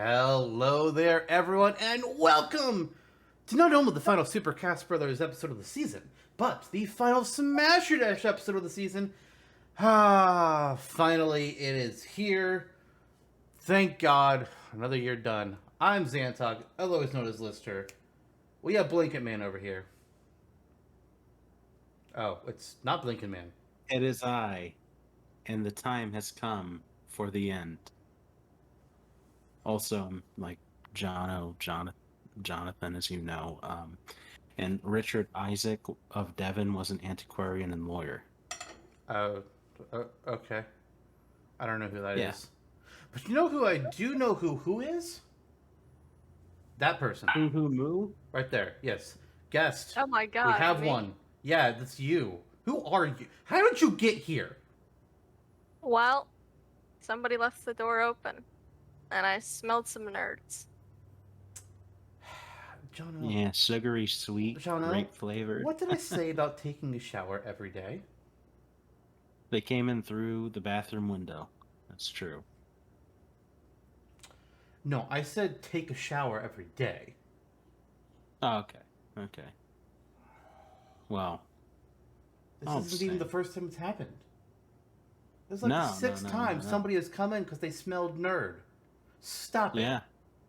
Hello there, everyone, and welcome to not only the final Super Cast Brothers episode of the season, but the final Smasher Dash episode of the season. Finally, it is here. Thank God, another year done. I'm Zantok, otherwise known as Lister. We have Blanket Man over here. Oh, it's not Blinkin' Man. It is I, and the time has come for the end. Also, I'm like Jonathan, as you know. And Richard Isaac of Devon was an antiquarian and lawyer. Oh, okay. I don't know who that Yeah. is. But you know who I do know who is? That person. Who moo? Right there, yes. Guest. Oh my god. We have me? one. Yeah, that's you. Who are you? How did you get here? Well, somebody left the door open, and I smelled some nerds. Jonno, Yeah, sugary, sweet, Jonno, grape flavored. what did I say about taking a shower every day? They came in through the bathroom window. That's true. No, I said take a shower every day. Oh, okay. Well, This Oh, isn't even same. the first time it's happened. There's like No, six no, times no. somebody has come in because they smelled nerd. Stop it. yeah.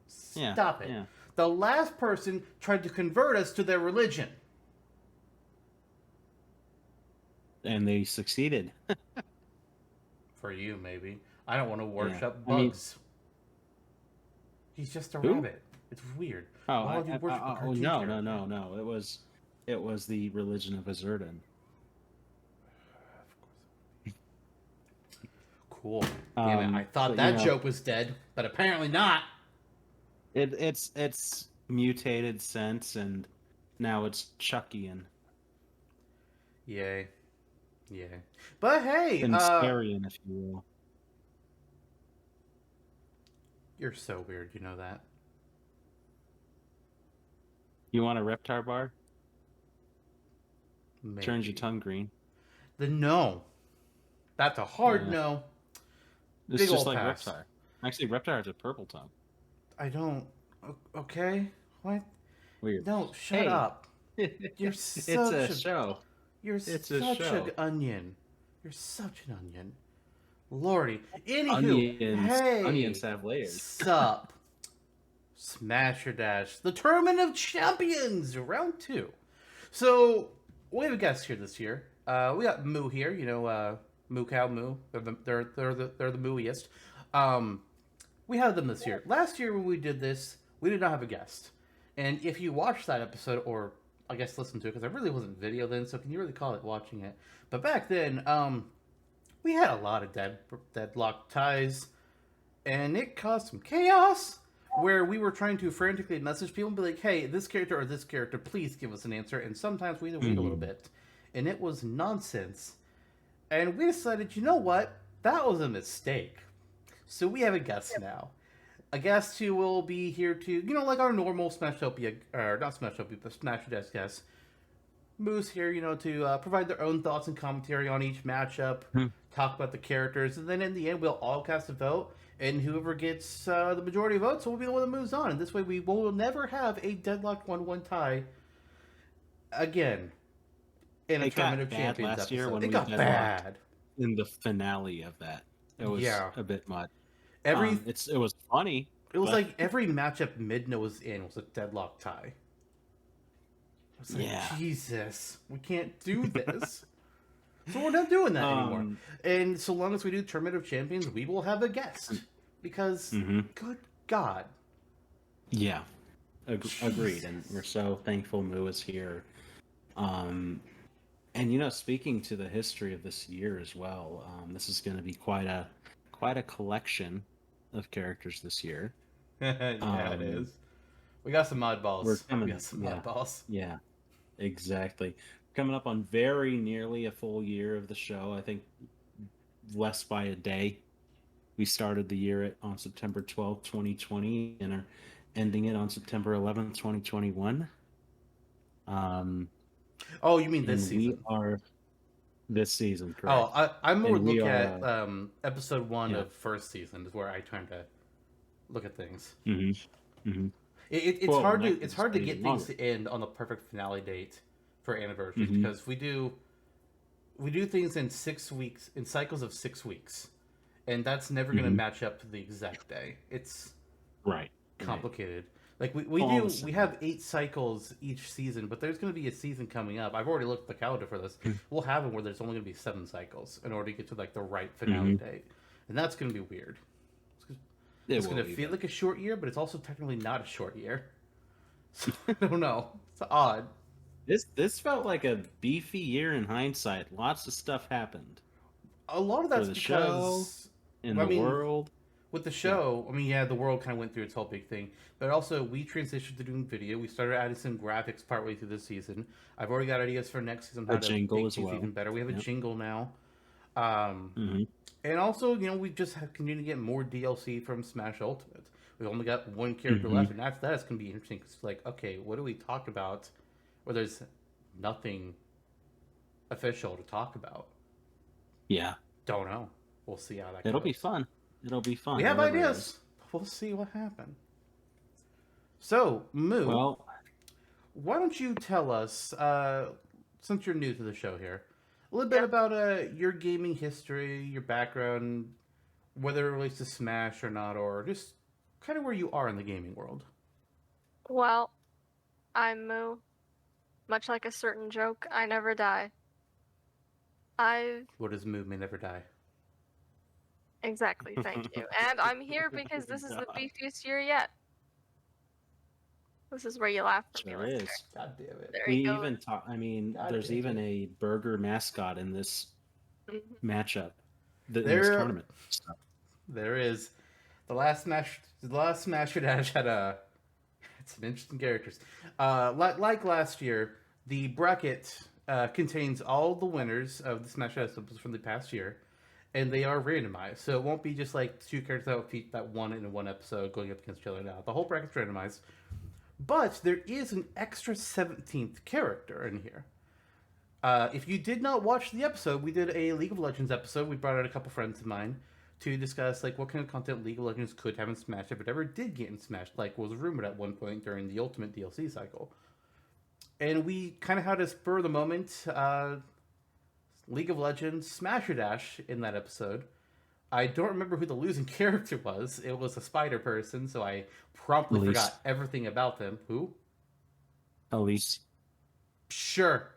Stop it. Yeah. The last person tried to convert us to their religion. And they succeeded. For you, maybe. I don't want to worship I mean- bugs. He's just a Who? rabbit. It's weird. Oh, Why would you worship a cartoon no. character? It was the religion of Azurdan. Cool. Damn it, I thought but, that joke was dead, but apparently not. It's mutated since, and now it's Chuckian. Yay. But hey, Inscarian, if you will. you're so weird, you know that. You want a Reptar bar? Maybe. Turns your tongue green. The no. That's a hard Yeah. no. It's Big just ol' like pass. Reptar. Actually, Reptar has a purple tongue. I don't. Okay. What? Weird. No, shut Hey. up. You're It's such a show. You're It's a such show. an onion. You're such an onion. Lordy. Anywho, Onions. hey. Onions have layers. Sup. Smasher Dash. The Tournament of Champions, round 2. So, we have a guest here this year. We got Moo here, you know, Moo Cow Moo. They're the mooiest. We have them this year. Last year when we did this, we did not have a guest. And if you watched that episode, or I guess listen to it, because I really wasn't video then, so can you really call it watching it? But back then, we had a lot of deadlock ties, and it caused some chaos, where we were trying to frantically message people and be like, hey, this character or this character, please give us an answer. And sometimes we had to wait a little bit. And it was nonsense. And we decided, you know what? That was a mistake. So we have a guest now. A guest who will be here to, you know, like our normal Smashtopia, or not Smashtopia, but Smasher Desk guest. Moo's here, you know, to provide their own thoughts and commentary on each matchup, talk about the characters, and then in the end, we'll all cast a vote, and whoever gets the majority of votes will be the one that moves on. And this way, we will never have a deadlocked 1-1 tie again in a It got Tournament of bad Champions last year episode. when It we got deadlocked. bad. In the finale of that, it was a bit much. It was funny. It was but- like every matchup Midna was in was a deadlock tie. I was like, Yeah. Jesus, we can't do this. So we're not doing that anymore. And so long as we do Tournament of Champions, we will have a guest. Because, good God. Yeah, agreed. And we're so thankful Moo is here. And you know, speaking to the history of this year as well, this is going to be quite a collection of characters this year. Yeah, it is. We got some oddballs. We're Oddballs. Yeah, exactly. Coming up on very nearly a full year of the show. I think less by a day. We started the year on September 12th, 2020, and are ending it on September 11th, 2021. Oh, you mean this and season? We are this season, correct? Oh, I'm more And we looking are, at episode 1 yeah. of first season is where I turned to look at things. Mm-hmm. Mm-hmm. It's Well, hard that to could it's just hard to be get longer. things to end on the perfect finale date for anniversaries Mm-hmm. because we do things in 6 weeks in cycles of 6 weeks, and that's never going to Mm-hmm. match up to the exact day. It's Right. Right. complicated. Like we All do the we same. have 8 cycles each season, but there's going to be a season coming up. I've already looked at the calendar for this. We'll have it where there's only going to be 7 cycles in order to get to like the right finale Mm-hmm. date, and that's going to be weird. It It's will going to be, feel but like a short year, but it's also technically not a short year. So I don't know. It's odd. this felt like a beefy year in hindsight. Lots of stuff happened A lot of for that's the show, because in I the mean, world. with the Yeah. show, I mean, yeah, the world kind of went through its whole big thing, but also we transitioned to doing video. We started adding some graphics partway through this season. I've already got ideas for next season A how to jingle make as things well. even better. We have a Yep. jingle now, um, Mm-hmm. and also we just have continued to get more DLC from Smash Ultimate. We've only got one character Mm-hmm. left, and that is going to be interesting. Cause like, okay, what do we talk about? Where there's nothing official to talk about. Yeah. Don't know. We'll see how that It'll goes. be fun. It'll be fun. We have whatever it ideas. is. We'll see what happens. So, Moo, Well, why don't you tell us, since you're new to the show here, a little bit Yeah. about your gaming history, your background, whether it relates to Smash or not, or just kind of where you are in the gaming world. Well, I'm Moo. Much like a certain joke, I never die. I've What does Moo may never die? exactly, thank you. And I'm here because this is the beefiest year yet. This is where you laugh at me, sure listener. is. God damn it. There We you go. even talk. I mean, God there's damn even it. a burger mascot in this Mhm. matchup, in this There- tournament. So, There is the last Smash Dash had a. It's an interesting characters. Like last year, the bracket contains all the winners of the Smash Dash episodes from the past year, and they are randomized. So it won't be just like two characters that won in one episode going up against each other. Now the whole bracket's randomized, but there is an extra 17th character in here. If you did not watch the episode, we did a League of Legends episode. We brought out a couple friends of mine to discuss like what kind of content League of Legends could have in Smash if it ever did get in Smash, like was rumored at one point during the Ultimate DLC cycle. And we kind of had a spur of the moment League of Legends Smasher Dash in that episode. I don't remember who the losing character was. It was a spider person, so I promptly Elise. forgot everything about them. Who? Elise. Sure.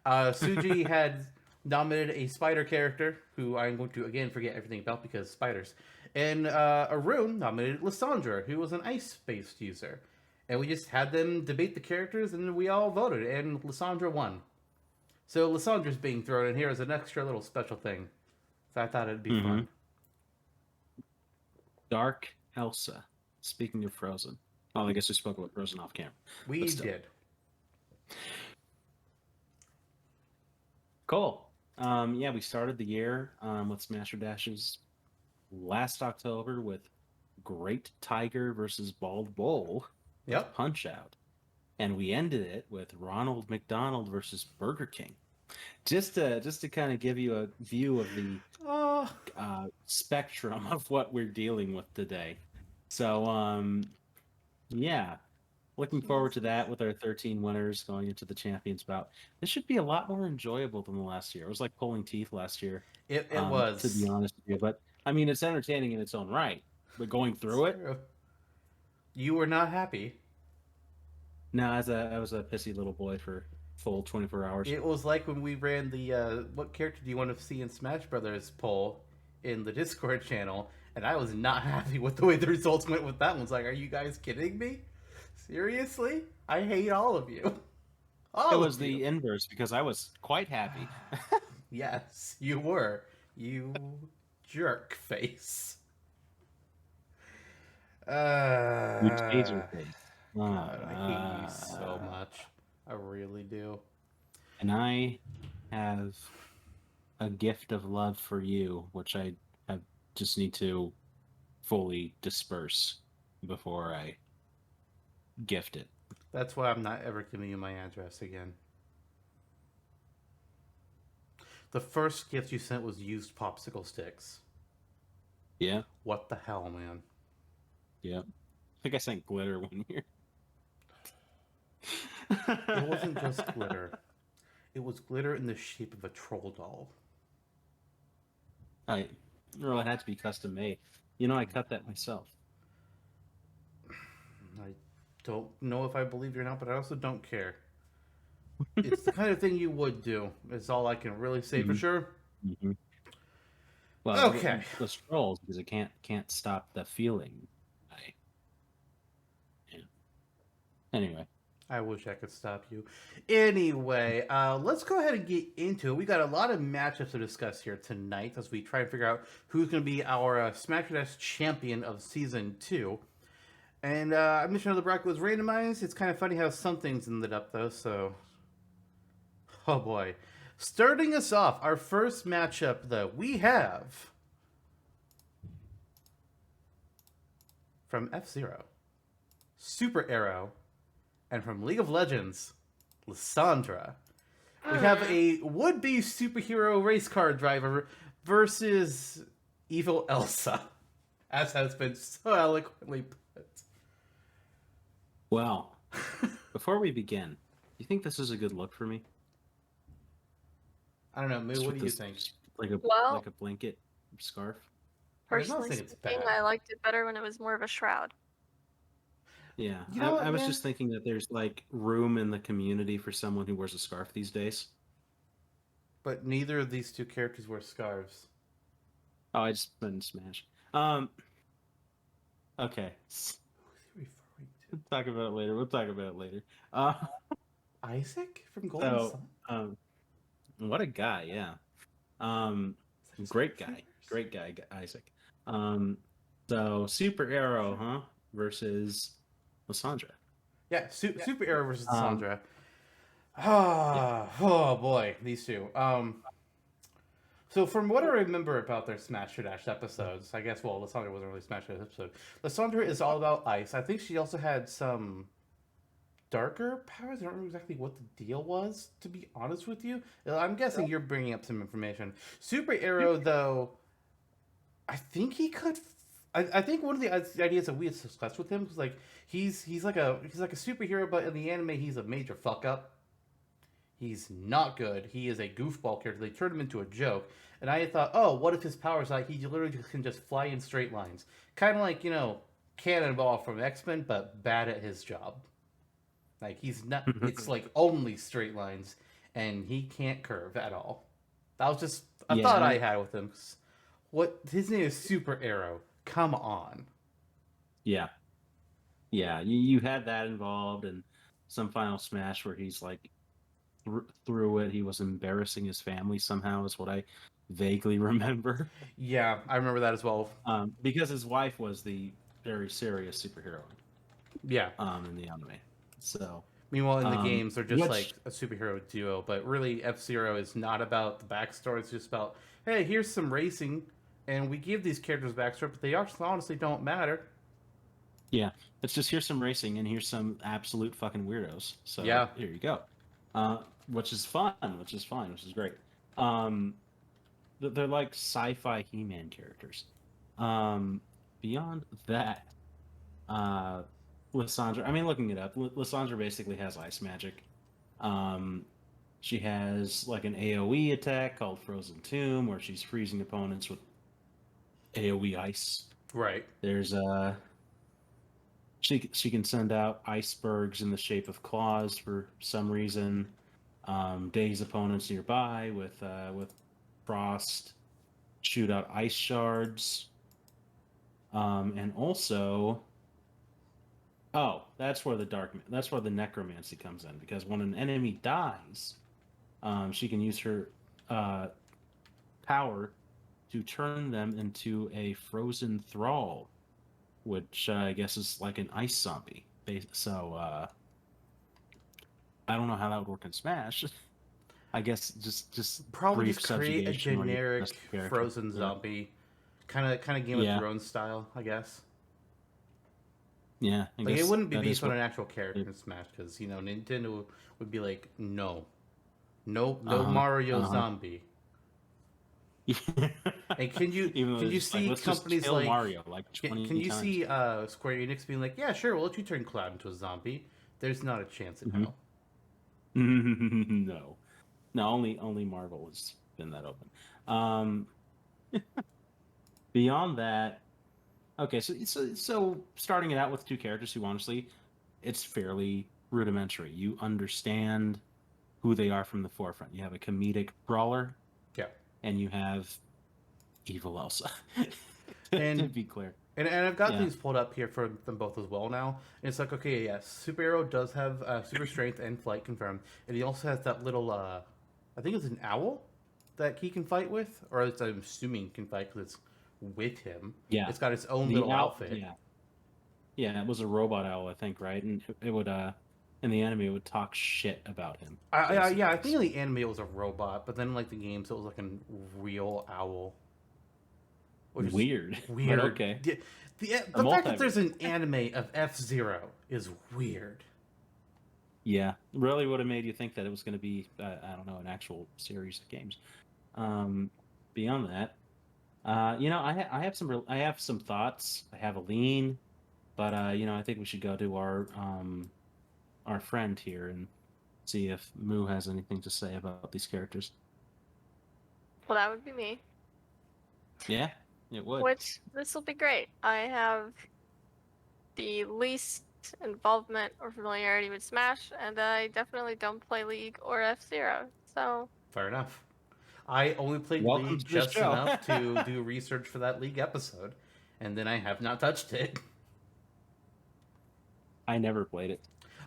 Suji had nominated a spider character, who I'm going to again forget everything about because spiders. And Arun nominated Lissandra, who was an ice-based user. And we just had them debate the characters, and we all voted, and Lissandra won. So Lissandra's being thrown in here as an extra little special thing. So I thought it'd be fun. Dark Elsa. Speaking of Frozen. Well, I guess we spoke about Frozen off camera. We But still. did. Cool. Yeah, we started the year with Smasher Dashes last October with Great Tiger versus Bald Bull. Yep. Punch Out. And we ended it with Ronald McDonald versus Burger King. Just to kind of give you a view of the Oh, spectrum of what we're dealing with today. So, yeah, looking forward to that with our 13 winners going into the Champions bout. This should be a lot more enjoyable than the last year. It was like pulling teeth last year. it was. To be honest with you. But, I mean, it's entertaining in its own right. But going through it, You were not happy. no, I was a pissy little boy for full 24 hours. It was like when we ran the what character do you want to see in Smash Brothers poll in the Discord channel, and I was not happy with the way the results went with that one. It's like, are you guys kidding me? Seriously? I hate all of you. All It of was you. the inverse because I was quite happy. Yes, you were. You jerk face. You taser face. God, I hate you so much. I really do. And I have a gift of love for you, which I just need to fully disperse before I gift it. That's why I'm not ever giving you my address again. The first gift you sent was used popsicle sticks. Yeah? What the hell, man? Yeah. I think I sent glitter one year. It wasn't just glitter. It was glitter in the shape of a troll doll. Well, it had to be custom made. You know, I cut that myself. I don't know if I believe you or not, but I also don't care. It's the kind of thing you would do, is all I can really say for Mhm. sure. Mm-hmm. Well, Okay. the scrolls, because it can't stop the feeling. Yeah. Anyway. I wish I could stop you. Anyway, let's go ahead and get into it. We got a lot of matchups to discuss here tonight as we try and figure out who's going to be our Smash Dash champion of Season 2. And I mentioned the bracket was randomized. It's kind of funny how some things ended up, though, so... Oh, boy. Starting us off, our first matchup, though, we have... From F-Zero, Super Arrow, and from League of Legends, Lissandra. We have a would-be superhero race car driver versus evil Elsa, as has been so eloquently put. Well, before we begin, do you think this is a good look for me? I don't know, Moo, what do you think? Like a blanket scarf? Personally saying it's speaking, bad. I liked it better when it was more of a shroud. Yeah, You know what, I was man? just thinking that there's like room in the community for someone who wears a scarf these days. But neither of these two characters wear scarves. Oh, I just meant Smash. Okay. Who is he referring to? We'll talk about it later. We'll talk about it later. Isaac from Golden So, Sun? what a guy, yeah. Is that Great Smash guy. Brothers? Great guy, Isaac. So Super Arrow, huh? Versus Lissandra. Yeah, Super Arrow versus Um, Sandra. Oh boy, these two. So from what I remember about their Smash Dash episodes, I guess Lissandra wasn't really Smash Dash episode. Lissandra is all about ice. I think she also had some darker powers. I don't remember exactly what the deal was, to be honest with you. I'm guessing you're bringing up some information. Super Arrow, though, I think he could. I think one of the ideas that we had discussed with him was like he's like a superhero, but in the anime he's a major fuck up. He's not good. He is a goofball character. They turned him into a joke. And I thought, oh, what if his powers like he literally can just fly in straight lines, kind of like Cannonball from X-Men, but bad at his job. Like he's not. It's like only straight lines, and he can't curve at all. That was just a thought I had with him. What his name is Super Arrow. Come on. Yeah. You had that involved, and some Final Smash where he's like through it. He was embarrassing his family somehow, is what I vaguely remember. Yeah, I remember that as well. Because his wife was the very serious superhero. Yeah. In the anime. So. Meanwhile, in the games, they're just like a superhero duo. But really, F-Zero is not about the backstory. It's just about, hey, here's some racing, and we give these characters backstory, but they honestly don't matter. Yeah, it's just here's some racing, and here's some absolute fucking weirdos. So yeah, here you go. Which is fun, which is fine, which is great. They're like sci-fi He-Man characters. Beyond that, Lissandra. I mean, looking it up, Lissandra basically has ice magic. She has like an AOE attack called Frozen Tomb, where she's freezing opponents with AOE ice. Right. There's she can send out icebergs in the shape of claws for some reason. Daze opponents nearby with frost. Shoot out ice shards. And also, that's where the necromancy comes in, because when an enemy dies, she can use her power to turn them into a frozen thrall, which I guess is like an ice zombie. So I don't know how that would work in Smash. I guess just probably brief just create a generic frozen zombie, kind of Game of Thrones style, I guess. Yeah, like it wouldn't be based on an actual character in Smash, because Nintendo would be like, no Mario zombie. And can you Even though can they're you just like, see let's just companies kill like Mario like 20 can you times. see Square Enix being like, yeah, sure, we'll let you turn Cloud into a zombie. There's not a chance in Mhm. hell. No, no, only Marvel has been that open. Um, beyond that, okay, so starting it out with two characters who honestly, it's fairly rudimentary. You understand who they are from the forefront. You have a comedic brawler, Yeah. and you have evil Elsa. to And be clear, and I've got yeah, things pulled up here for them both as well now. And it's like, okay, yes, Superhero does have super strength and flight confirmed, and he also has that little, I think it's an owl that he can fight with, or at least I'm assuming can fight because it's with him. yeah, It's got its own the little owl, outfit. yeah, it was a robot owl, I think, right? And it would in the anime it would talk shit about him, Yeah, I basically. think in the anime it was a robot, but then like the games it was like a real owl, which is Weird, but weird. okay. A The fact that there's multiverse. an anime of F-Zero is weird. Yeah, really would have made you think that it was going to be, I don't know, an actual series of games. Um, beyond that, I have I have some thoughts. I have a lean, but I think we should go to our friend here and see if Moo has anything to say about these characters. Well, that would be me. Yeah, it would. Which this will be great. I have the least involvement or familiarity with Smash, and I definitely don't play League or F-Zero. So Fair enough. I only played Welcome League to the just show. enough to do research for that League episode, and then I have not touched it. I never played it,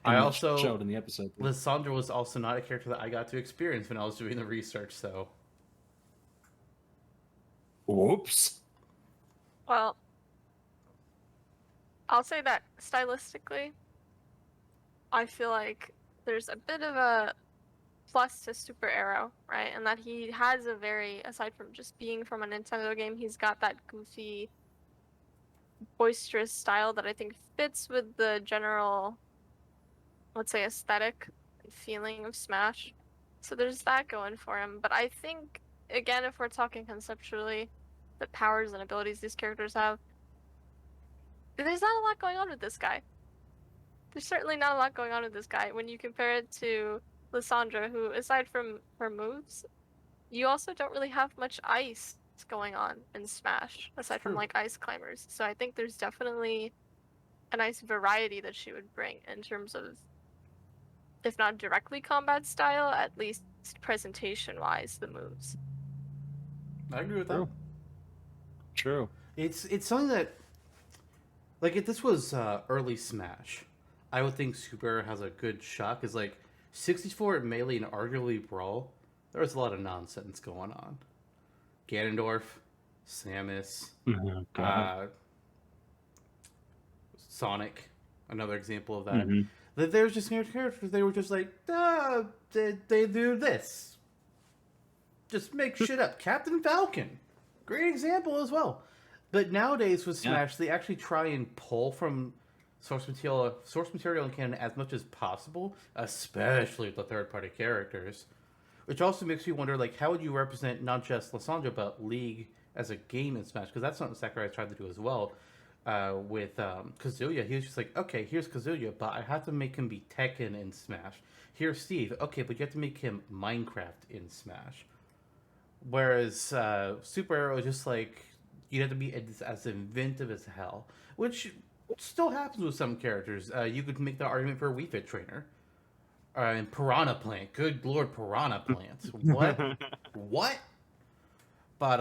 I and it also showed in the episode. Lissandra was also not a character that I got to experience when I was doing the research, so Whoops. well, I'll say that stylistically, I feel like there's a bit of a plus to Super Arrow, right? And that he has a very, aside from just being from a Nintendo game, he's got that goofy, boisterous style that I think fits with the general, let's say, aesthetic and feeling of Smash. So there's that going for him. But I think, again, if we're talking conceptually, the powers and abilities these characters have, there's not a lot going on with this guy. There's certainly not a lot going on with this guy when you compare it to Lissandra, who, aside from her moves, you also don't really have much ice going on in Smash, aside from true. like ice climbers. So I think there's definitely a nice variety that she would bring in terms of, if not directly combat style, at least presentation wise, the moves. I agree with that. True. True. It's something that, like, if this was early Smash, I would think Super has a good shot because like 64 at melee and arguably brawl, there was a lot of nonsense going on. Ganondorf, Samus, Oh, God. uh, Sonic, another example of that. Mhm. There's just characters. They were just like, they do this. Just make shit up. Captain Falcon, great example as well. But nowadays with Yeah. Smash, they actually try and pull from source material in canon as much as possible, especially the third party characters. Which also makes me wonder, like, how would you represent not just Lissandra but League as a game in Smash? Because that's something Sakurai tried to do as well with Kazuya. He was just like, okay, here's Kazuya, but I have to make him be Tekken in Smash. Here's Steve. Okay, but you have to make him Minecraft in Smash. Whereas Super Arrow is just like you have to be as inventive as hell, which still happens with some characters. You could make the argument for a Wii Fit trainer. And Piranha Plant. Good lord, Piranha Plant. What? What? But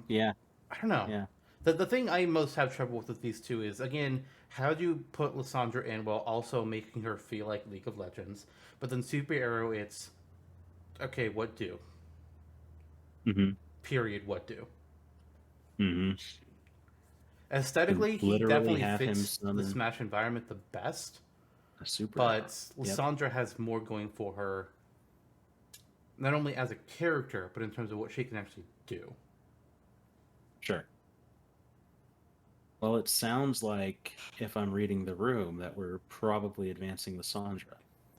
Yeah. I don't know. Yeah. The thing I most have trouble with these two is again, how do you put Lissandra in while also making her feel like League of Legends? But then Super Arrow, it's okay. What do? hmm Period. What do? hmm Aesthetically, he Literally definitely have him fits the summon Smash environment the best. a super But arrow. Yep. Lissandra has more going for her, not only as a character, but in terms of what she can actually do. Sure. Well, it sounds like, if I'm reading the room, that we're probably advancing Lissandra.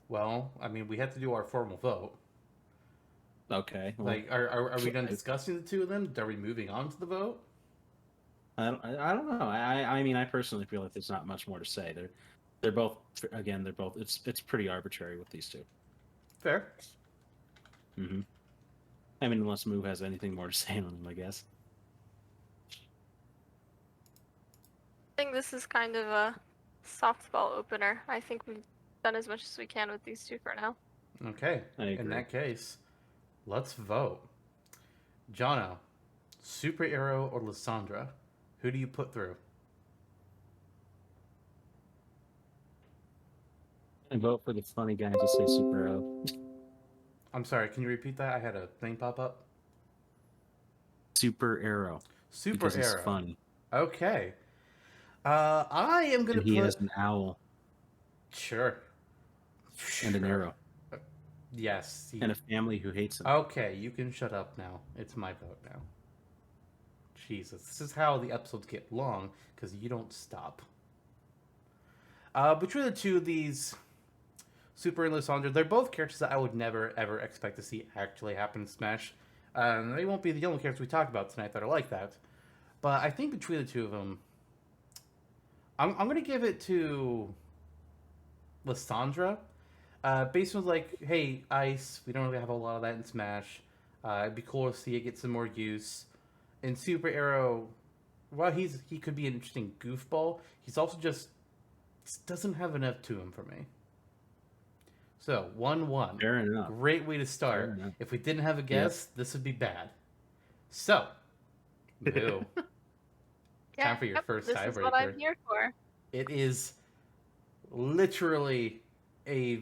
Well, I mean, we have to do our formal vote. Okay. Well, Like, are we done I- discussing the two of them? Are we moving on to the vote? I don't know. I mean, I personally feel like there's not much more to say. They're both, again, they're both. It's pretty arbitrary with these two. Fair. Mm-hmm. I mean, unless Moo has anything more to say on them, I guess. I think this is kind of a softball opener. I think we've done as much as we can with these two for now. Okay. I agree. In that case, let's vote. Jonno, Super Arrow or Lissandra? Who do you put through? I vote for the funny guy to say Super O. I'm sorry, can you repeat that? I had a thing pop up. Super Arrow. Super Because Arrow. he's funny. Okay. I am going to And put... he has an owl Sure. and an Sure. arrow. Yes. And a family who hates him. Okay, you can shut up now. It's my vote now. Jesus, this is how the episodes get long, because you don't stop. Between the two of these, Super and Lissandra, they're both characters that I would never, ever expect to see actually happen in Smash. They won't be the only characters we talk about tonight that are like that. But I think between the two of them, I'm going to give it to Lissandra. Based on like, hey, Ice, we don't really have a lot of that in Smash. It'd be cool to see it get some more use. In Super Arrow, while he could be an interesting goofball, he's also just doesn't have enough to him for me. So 1-1. Fair enough. Great way to Fair start. enough. If we didn't have a guess, this would be bad. So, Moo, time for your first This is what I'm tiebreaker. here for. It is literally a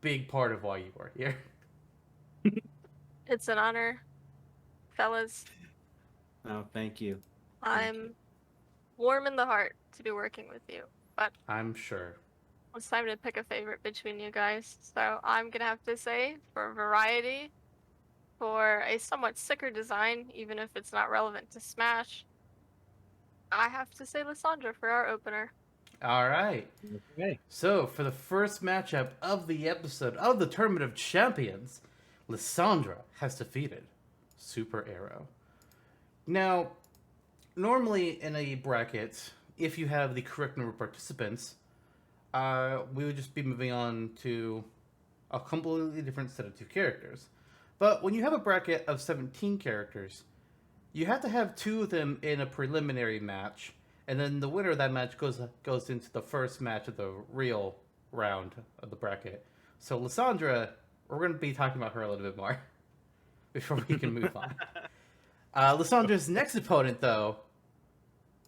big part of why you are here. It's an honor, fellas. Oh, thank you. I'm warm in the heart to be working with you. But I'm sure. it's time to pick a favorite between you guys. So I'm gonna have to say, for variety, for a somewhat sicker design, even if it's not relevant to Smash, I have to say Lissandra for our opener. All right. Okay. So, for the first matchup of the episode of the Tournament of Champions, Lissandra has defeated Super Arrow. Now, normally in a bracket, if you have the correct number of participants, we would just be moving on to a completely different set of two characters. But when you have a bracket of 17 characters, you have to have two of them in a preliminary match, and then the winner of that match goes into the first match of the real round of the bracket. So Lissandra, we're going to be talking about her a little bit more before we can move on. Lissandra's next opponent, though,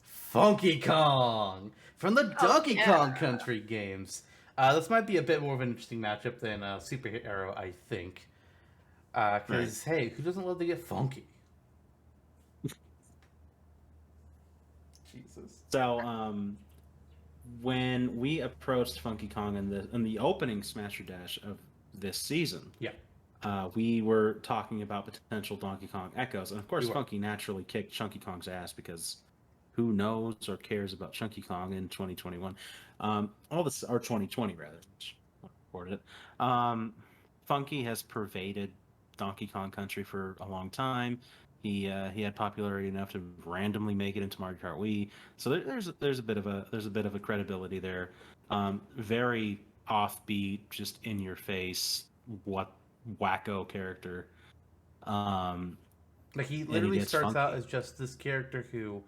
Funky Kong from the Donkey Kong Country games. This might be a bit more of an interesting matchup than Super Arrow, I think. Because, hey, who doesn't love to get funky? Jesus. So, when we approached Funky Kong in the opening Smasher Dash of this season, we were talking about potential Donkey Kong echoes, and of course, Funky naturally kicked Chunky Kong's ass because who knows or cares about Chunky Kong in 2021? Or 2020 rather. Which I recorded it. Funky has pervaded Donkey Kong Country for a long time. He had popularity enough to randomly make it into Mario Kart Wii. So there's a bit of a credibility there. Very offbeat, just in your face, wacko character. Like he literally starts out as just this character who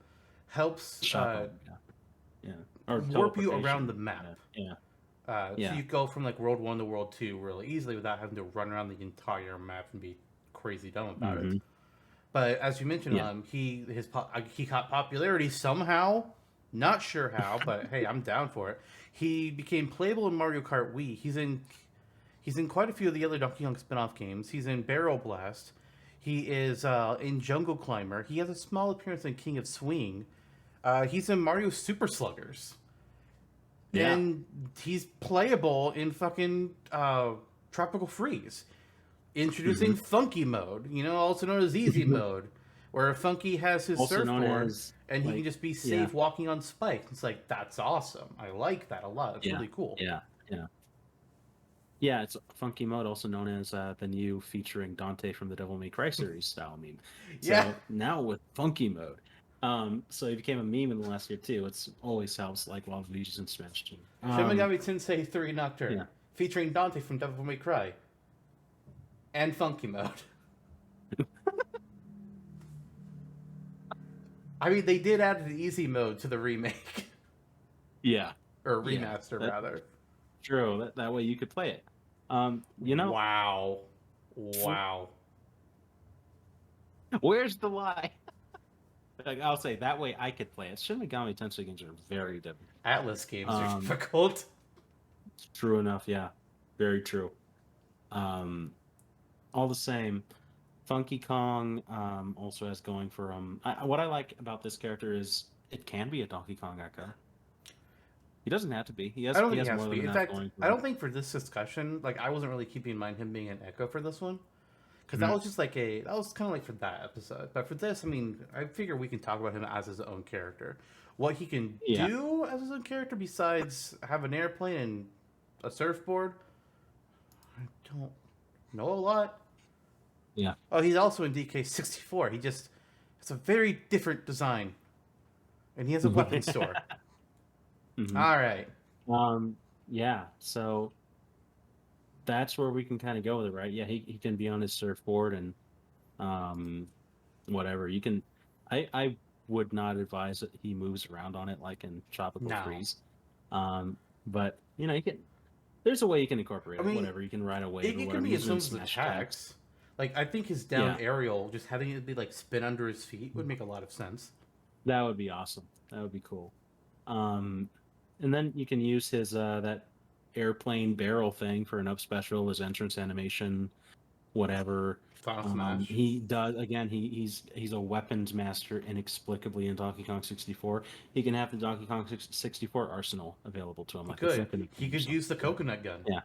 helps or warp you around the map. Yeah. So you go from like World 1 to World 2 really easily without having to run around the entire map and be crazy dumb about it. But as you mentioned, he caught popularity somehow. Not sure how, but hey, I'm down for it. He became playable in Mario Kart Wii. He's in quite a few of the other Donkey Kong spin-off games. He's in Barrel Blast. He is in Jungle Climber. He has a small appearance in King of Swing. He's in Mario Super Sluggers. Yeah. And he's playable in fucking Tropical Freeze. Introducing Funky Mode, also known as Easy Mode, where Funky has his also surfboard and he can just be safe walking on spikes. It's like, that's awesome. I like that a lot. It's really cool. Yeah. Yeah, it's Funky Mode, also known as the new featuring Dante from the Devil May Cry series style meme. Yeah. So now with Funky Mode, so it became a meme in the last year too. It's always helps like Waluigi's and Smash Team. Shin Megami Tensei 3 Nocturne, Yeah. featuring Dante from Devil May Cry, and Funky Mode. I mean, they did add the easy mode to the remake. Yeah. Or remaster, that- rather. True. That way you could play it. You know, Wow. Wow. where's the lie? Like, I'll say that way I could play it. Shin Megami Tensei games are very different. Atlas games are difficult. True enough, yeah. Very true. All the same, Funky Kong also has going for him. What I like about this character is it can be a Donkey Kong echo. He doesn't have to be. He has. I don't think he he has more to be. than In enough fact, going for I him. don't think for this discussion, like, I wasn't really keeping in mind him being an echo for this one. Because Mhm. that was just like that was kind of like for that episode. But for this, I mean, I figure we can talk about him as his own character. What he can Yeah. do as his own character besides have an airplane and a surfboard, I don't know a lot. Yeah. Oh, he's also in DK64. It's a very different design. And he has a weapon store. Mhm. All right. Yeah. So that's where we can kind of go with it, right? Yeah, he can be on his surfboard and whatever. You can. I would not advise that he moves around on it like in Tropical No. Freeze. But you know, you can. There's a way you can incorporate I mean, it. Whatever, you can ride a wave. It or can whatever. be Use as it in simple as Smash attacks. Like, I think his down Yeah. aerial, just having it be like spin under his feet would make a lot of sense. That would be awesome. That would be cool. And then you can use his that airplane barrel thing for an up special, his entrance animation, whatever. Final Smash. He does again. He's a weapons master inexplicably in Donkey Kong 64. He can have the Donkey Kong 64 arsenal available to him. Like a Good. weapon He or could use the something. coconut gun. Yeah.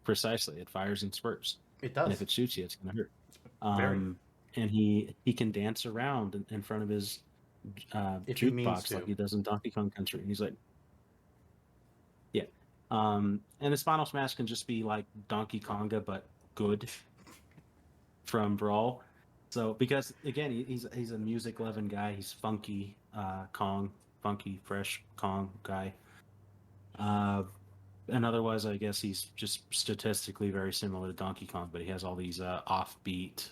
Precisely, it fires in spurts, It and does. if it shoots you, it's gonna hurt. Very. And he can dance around in front of his If he means jukebox to. like he does in Donkey Kong Country. And he's like, yeah. And his Final Smash can just be like Donkey Konga, but good from Brawl. So because again, he's a music loving guy. He's funky Kong, funky fresh Kong guy. And otherwise, I guess he's just statistically very similar to Donkey Kong, but he has all these offbeat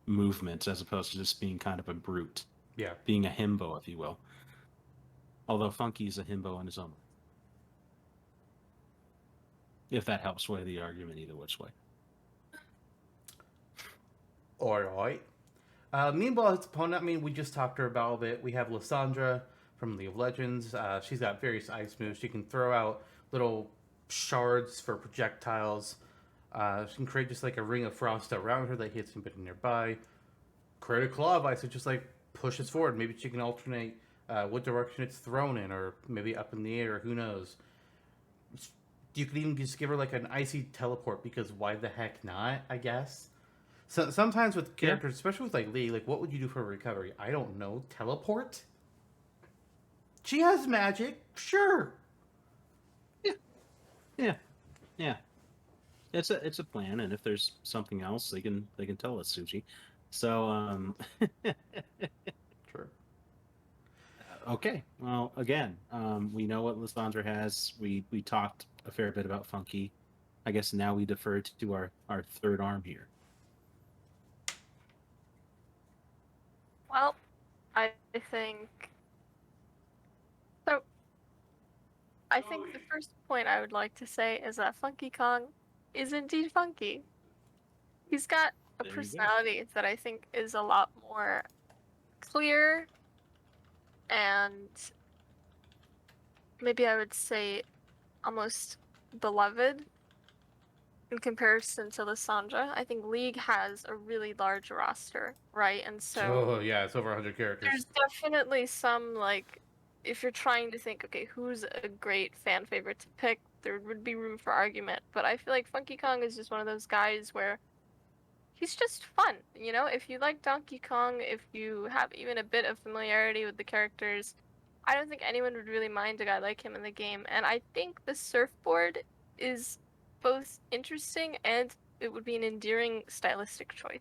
movements as opposed to just being kind of a brute, Yeah. being a himbo, if you will. Although Funky's a himbo in his own way. If that helps sway the argument either which way. All right. Meanwhile, his opponent, I mean, we just talked to her about it. We have Lissandra from League of Legends. She's got various ice moves. She can throw out little shards for projectiles. She can create just like a ring of frost around her that hits anybody nearby. Create a claw of ice that just like pushes forward. Maybe she can alternate what direction it's thrown in, or maybe up in the air. Who knows? You could even just give her like an icy teleport, because why the heck not? I guess. So sometimes with characters, especially with like Lee, like what would you do for recovery? I don't know. Teleport. She has magic, sure. Yeah. It's a plan, and if there's something else, they can tell us, Suji. So Sure. okay. Well, again, we know what Lissandra has. We talked a fair bit about Funky. I guess now we defer to our third arm here. Well, I think so. I think the first point I would like to say is that Funky Kong is indeed funky. He's got a There you go. personality that I think is a lot more clear and maybe I would say almost beloved in comparison to Lissandra. I think League has a really large roster, right? And so Oh yeah, it's over 100 characters. there's definitely some, like, if you're trying to think, okay, who's a great fan favorite to pick, there would be room for argument. But I feel like Funky Kong is just one of those guys where he's just fun, you know? If you like Donkey Kong, if you have even a bit of familiarity with the characters, I don't think anyone would really mind a guy like him in the game. And I think the surfboard is both interesting and it would be an endearing stylistic choice.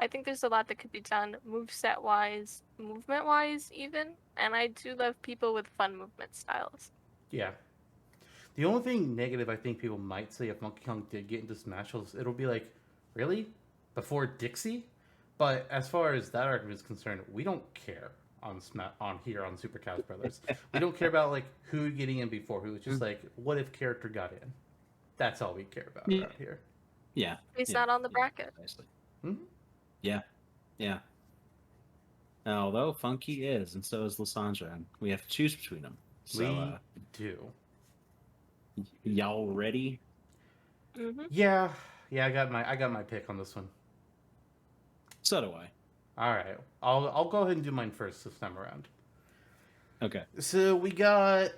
I think there's a lot that could be done moveset wise, movement wise, even, and I do love people with fun movement styles. Yeah. The only thing negative I think people might say if Monkey Kong did get into Smash is it'll be like, really? Before Dixie? But as far as that argument is concerned, we don't care on here on Super Cows Brothers. We don't care about like who getting in before who. It's just like, what if character got in? That's all we care about around here. Yeah. He's yeah, not on the yeah, bracket. precisely. Mm-hmm. Yeah. Yeah. Now, although Funky is, and so is Lissandra, and we have to choose between them. So, We do. y'all ready? Mm-hmm. Yeah, I got my pick on this one. So do I. All right, I'll go ahead and do mine first this time around. Okay. So we got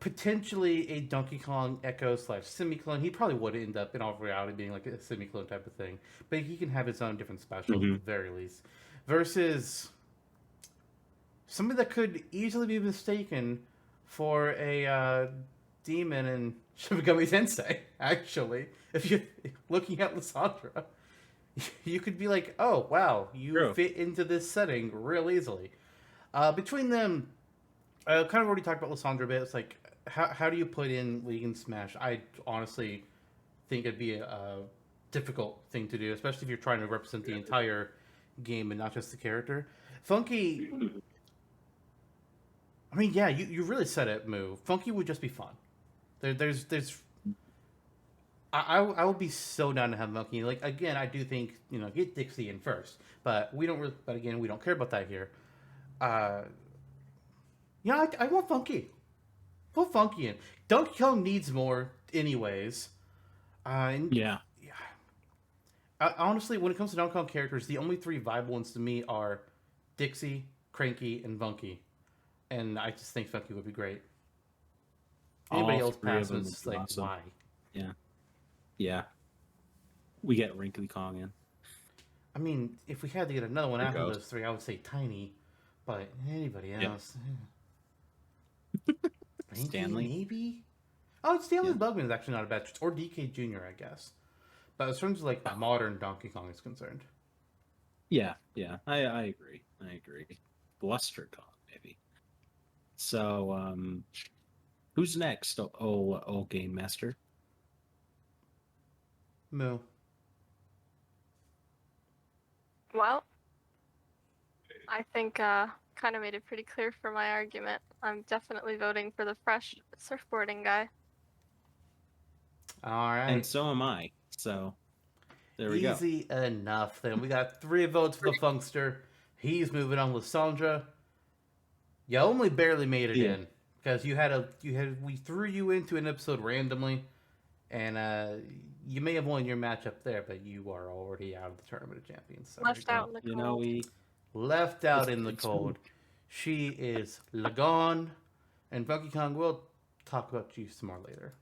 potentially a Donkey Kong Echo / semi-clone. He probably would end up in all reality being like a semi-clone type of thing, but he can have his own different special at the very least. Versus somebody that could easily be mistaken for a demon in Shibagami Tensei. Actually, if you're looking at Lissandra, you could be like, "Oh wow, you fit into this setting real easily." Between them. I kind of already talked about Lissandra a bit. It's like, how do you put in League and Smash? I honestly think it'd be a difficult thing to do, especially if you're trying to represent the entire game and not just the character. Funky, I mean, yeah, you really said it, Moo. Funky would just be fun. There's I would be so down to have Funky. Like, again, I do think, get Dixie in first, but we don't care about that here. Yeah, I want Funky. Put Funky in. Donkey Kong needs more, anyways. Yeah. Honestly, when it comes to Donkey Kong characters, the only three viable ones to me are Dixie, Cranky, and Funky. And I just think Funky would be great. Anybody else past is like, awesome. Why? Yeah. Yeah. We get Wrinkly Kong in. I mean, if we had to get another one after those three, I would say Tiny. But anybody else... Yeah. Stanley, maybe. Oh, Stanley Bugman is actually not a bad choice, or DK Jr. I guess. But as terms of like modern Donkey Kong is concerned, yeah, I agree. Bluster Kong, maybe. So, who's next? Oh, Game Master. Moo. Well, I think kind of made it pretty clear for my argument. I'm definitely voting for the fresh surfboarding guy. All right. And so am I. So there we go. Easy enough then. We got 3 votes for the Funkster. He's moving on with Lissandra. You only barely made it in because we threw you into an episode randomly, and you may have won your matchup there, but you are already out of the Tournament of Champions. So left out in the cold. we left out in the cold. She is gone, and Donkey Kong will talk about you some more later.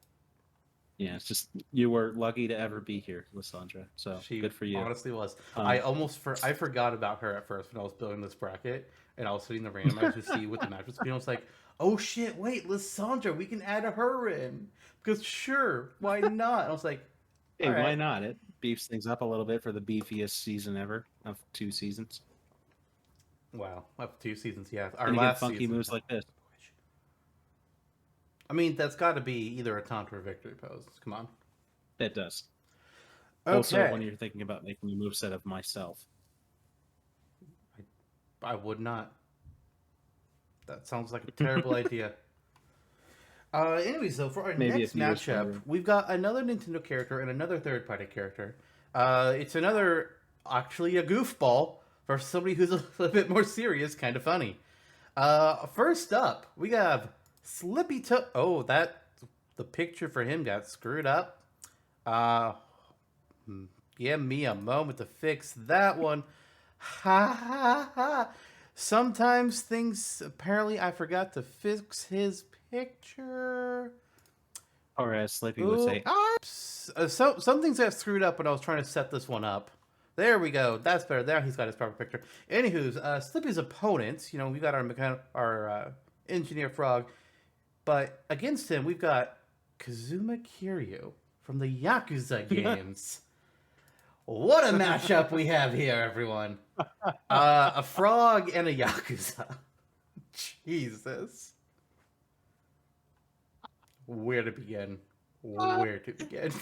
Yeah, it's just you were lucky to ever be here, Lissandra. So good for you. Honestly, was I forgot about her at first when I was building this bracket, and I was sitting the randomizer to see what the match was. I was like, "Oh shit! Wait, Lissandra, we can add her in because sure, why not?" I was like, "Hey, why not? It beefs things up a little bit for the beefiest season ever of 2 seasons." Wow, up 2 seasons, yeah. Our and last funky season, moves like this. I mean, that's got to be either a taunt or a victory pose. Come on. It does. Okay. Also, when you're thinking about making a moveset of myself. I would not. That sounds like a terrible idea. Anyways, though, for our next matchup, we've got another Nintendo character and another third-party character. It's actually a goofball for somebody who's a little bit more serious, kind of funny. First up, we have Slippy Toad. Oh, the picture for him got screwed up. Give me a moment to fix that one. Ha ha ha. Sometimes apparently I forgot to fix his picture. Or as Slippy would say, some things got screwed up when I was trying to set this one up. There we go. That's better. There he's got his proper picture. Anywho's, Slippy's opponents, we got our engineer frog, but against him we've got Kazuma Kiryu from the Yakuza games. What a matchup we have here, everyone. A frog and a Yakuza. Jesus. Where to begin? Where to begin?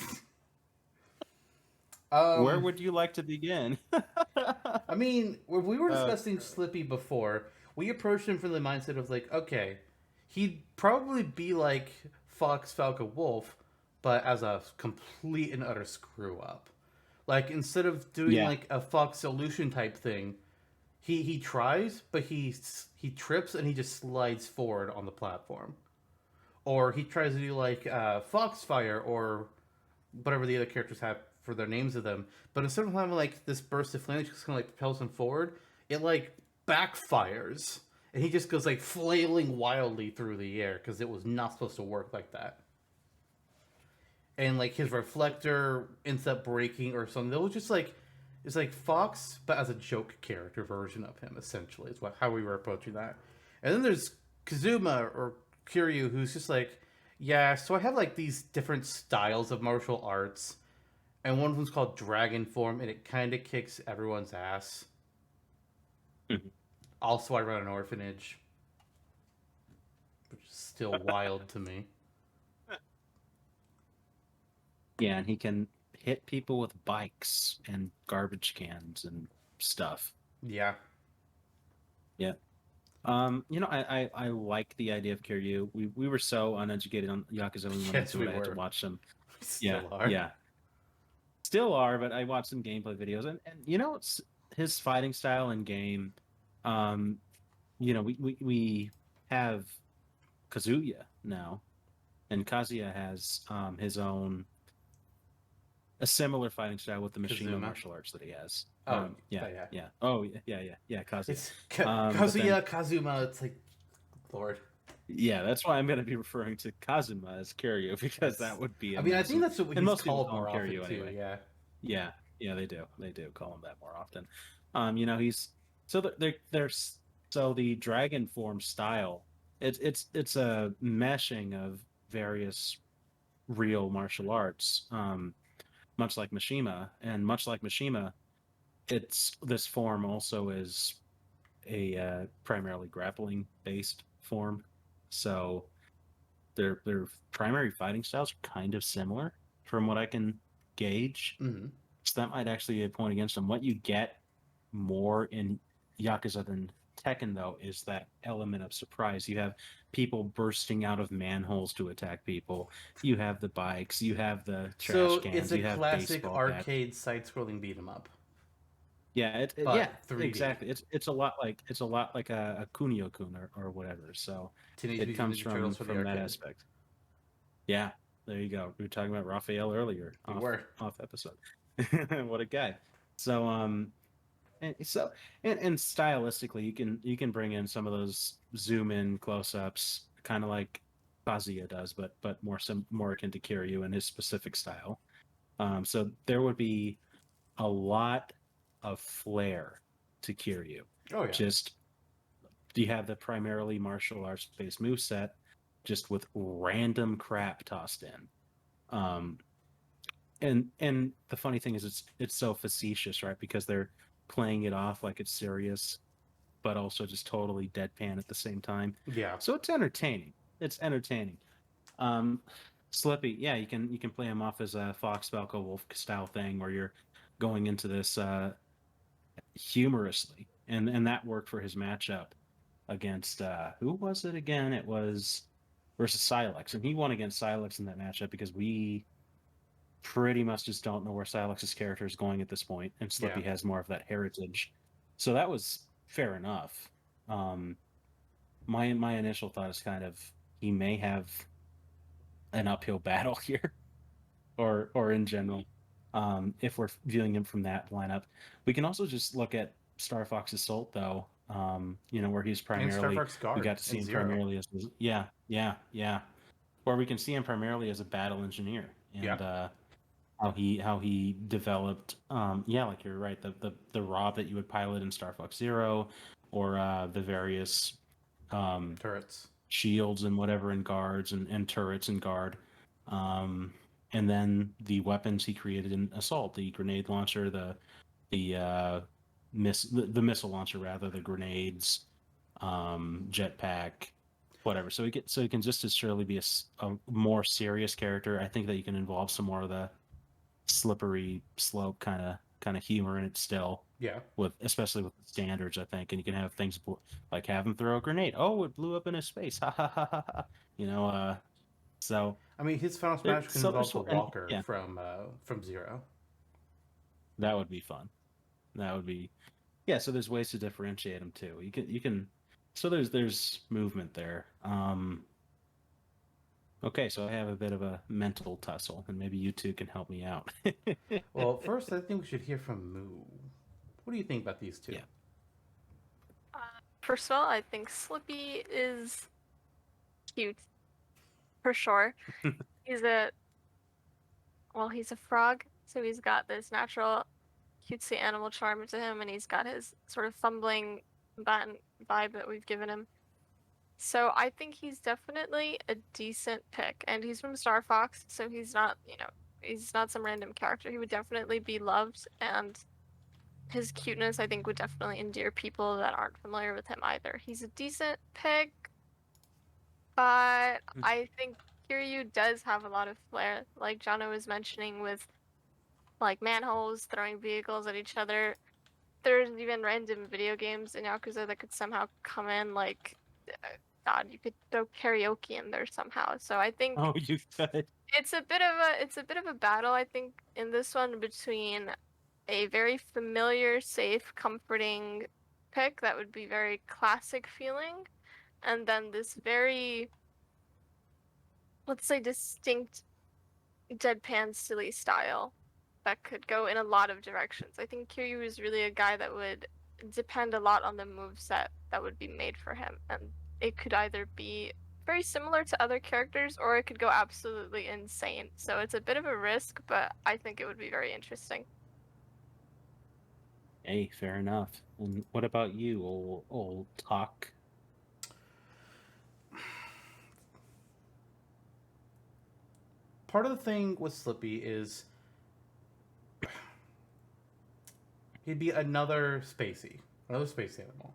Where would you like to begin? I mean, when we were discussing Slippy before, we approached him from the mindset of like, okay, he'd probably be like Fox, Falcon, Wolf, but as a complete and utter screw up. Like, instead of doing like a Fox solution type thing, he tries, but he trips and he just slides forward on the platform. Or he tries to do like Foxfire or whatever the other characters have for their names of them. But instead of having like this burst of flame that just kind of like propels him forward, it like backfires. And he just goes like flailing wildly through the air because it was not supposed to work like that. And like his reflector ends up breaking or something. It was just like, it's like Fox, but as a joke character version of him, essentially, is how we were approaching that. And then there's Kazuma or Kiryu, who's just like, yeah, so I have like these different styles of martial arts, and one of them's called Dragon Form, and it kind of kicks everyone's ass. Mm-hmm. Also, I run an orphanage, which is still wild to me. Yeah, and he can hit people with bikes and garbage cans and stuff. Yeah. Yeah. You know, I like the idea of Kiryu. We were so uneducated on Yakuza when we went into it. I had to watch some. Still are. Yeah. Still are, but I watched some gameplay videos, and you know, it's his fighting style in game. You know, we have Kazuya now, and Kazuya has his own a similar fighting style with the Mishima martial arts that he has. Yeah. Oh, yeah. Kazuya. It's Kazuya, Kazuma. It's like, Lord. Yeah, that's why I'm going to be referring to Kazuma as Kiryu, because that would be. I mean, I think that's what he's called more often Kiryu, too. anyway. Yeah. Yeah, they do. They do call him that more often. You know, he's so there's so the dragon form style. It's a meshing of various real martial arts. Much like Mishima, and much like Mishima, it's this form also is a primarily grappling based form. So their primary fighting styles are kind of similar from what I can gauge. Mm-hmm. So that might actually be a point against them. What you get more in Yakuza than Tekken, though, is that element of surprise. You have people bursting out of manholes to attack people. You have the bikes. You have the trash cans. It's a you have classic arcade side-scrolling beat 'em up. Yeah, yeah, 3D. Exactly. It's a lot like a Kunio-kun or whatever. So it comes from that aspect. Yeah, there you go. We were talking about Raphael earlier. Off episode. What a guy. So and stylistically, you can bring in some of those zoom in close ups, kind of like Kazuya does, but more akin to Kiryu and his specific style. So there would be a lot of flair to Kiryu. Oh yeah. Just you have the primarily martial arts based moveset, just with random crap tossed in. And the funny thing is it's so facetious, right? Because they're playing it off like it's serious, but also just totally deadpan at the same time. Yeah. So it's entertaining. Slippy, yeah, you can play him off as a Fox Falco Wolf style thing where you're going into this humorously, and that worked for his matchup against who was it again? It was versus Silex, and he won against Silex in that matchup because we pretty much just don't know where Silex's character is going at this point, and Slippy has more of that heritage. So that was fair enough. My initial thought is kind of he may have an uphill battle here, or in general, if we're viewing him from that lineup. We can also just look at Star Fox Assault, though. You know, where he's primarily we got to see him primarily as where we can see him primarily as a battle engineer, and how he developed. Like you're right, the Rob that you would pilot in Star Fox Zero, or the various turrets, shields and whatever, and guards and turrets and guard. and then the weapons he created in Assault, the grenade launcher, the missile launcher rather, the grenades, jetpack, whatever. So he can just as surely be a more serious character. I think that you can involve some more of the slippery slope kind of humor in it still. Yeah. Especially with the standards, I think, and you can have things like have him throw a grenade. Oh, it blew up in his space. Ha ha ha ha ha. So I mean, his final smash can involve the and, Walker yeah, from Zero. that would be fun. That would be So there's ways to differentiate them too. You can. So there's movement there. Okay, so I have a bit of a mental tussle, and maybe you two can help me out. Well, first, I think we should hear from Moo. What do you think about these two? Yeah. First of all, I think Slippy is cute, for sure. He's a frog, so he's got this natural cutesy animal charm to him, and he's got his sort of fumbling vibe that we've given him. So I think he's definitely a decent pick, and he's from Star Fox, so he's not, he's not some random character. He would definitely be loved, and his cuteness, I think, would definitely endear people that aren't familiar with him either. He's a decent pick, but I think Kiryu does have a lot of flair, like Jonno was mentioning, with like manholes, throwing vehicles at each other. There's even random video games in Yakuza that could somehow come in, like, God, you could throw karaoke in there somehow. So I think Oh, you could. it's a bit of a battle, I think, in this one between a very familiar, safe, comforting pick that would be very classic feeling, and then this very, let's say, distinct deadpan silly style that could go in a lot of directions. I think Kiryu is really a guy that would depend a lot on the moveset that would be made for him, and it could either be very similar to other characters or it could go absolutely insane. So it's a bit of a risk, but I think it would be very interesting. Hey, fair enough. And what about you, old talk? Part of the thing with Slippy is he'd be another space animal.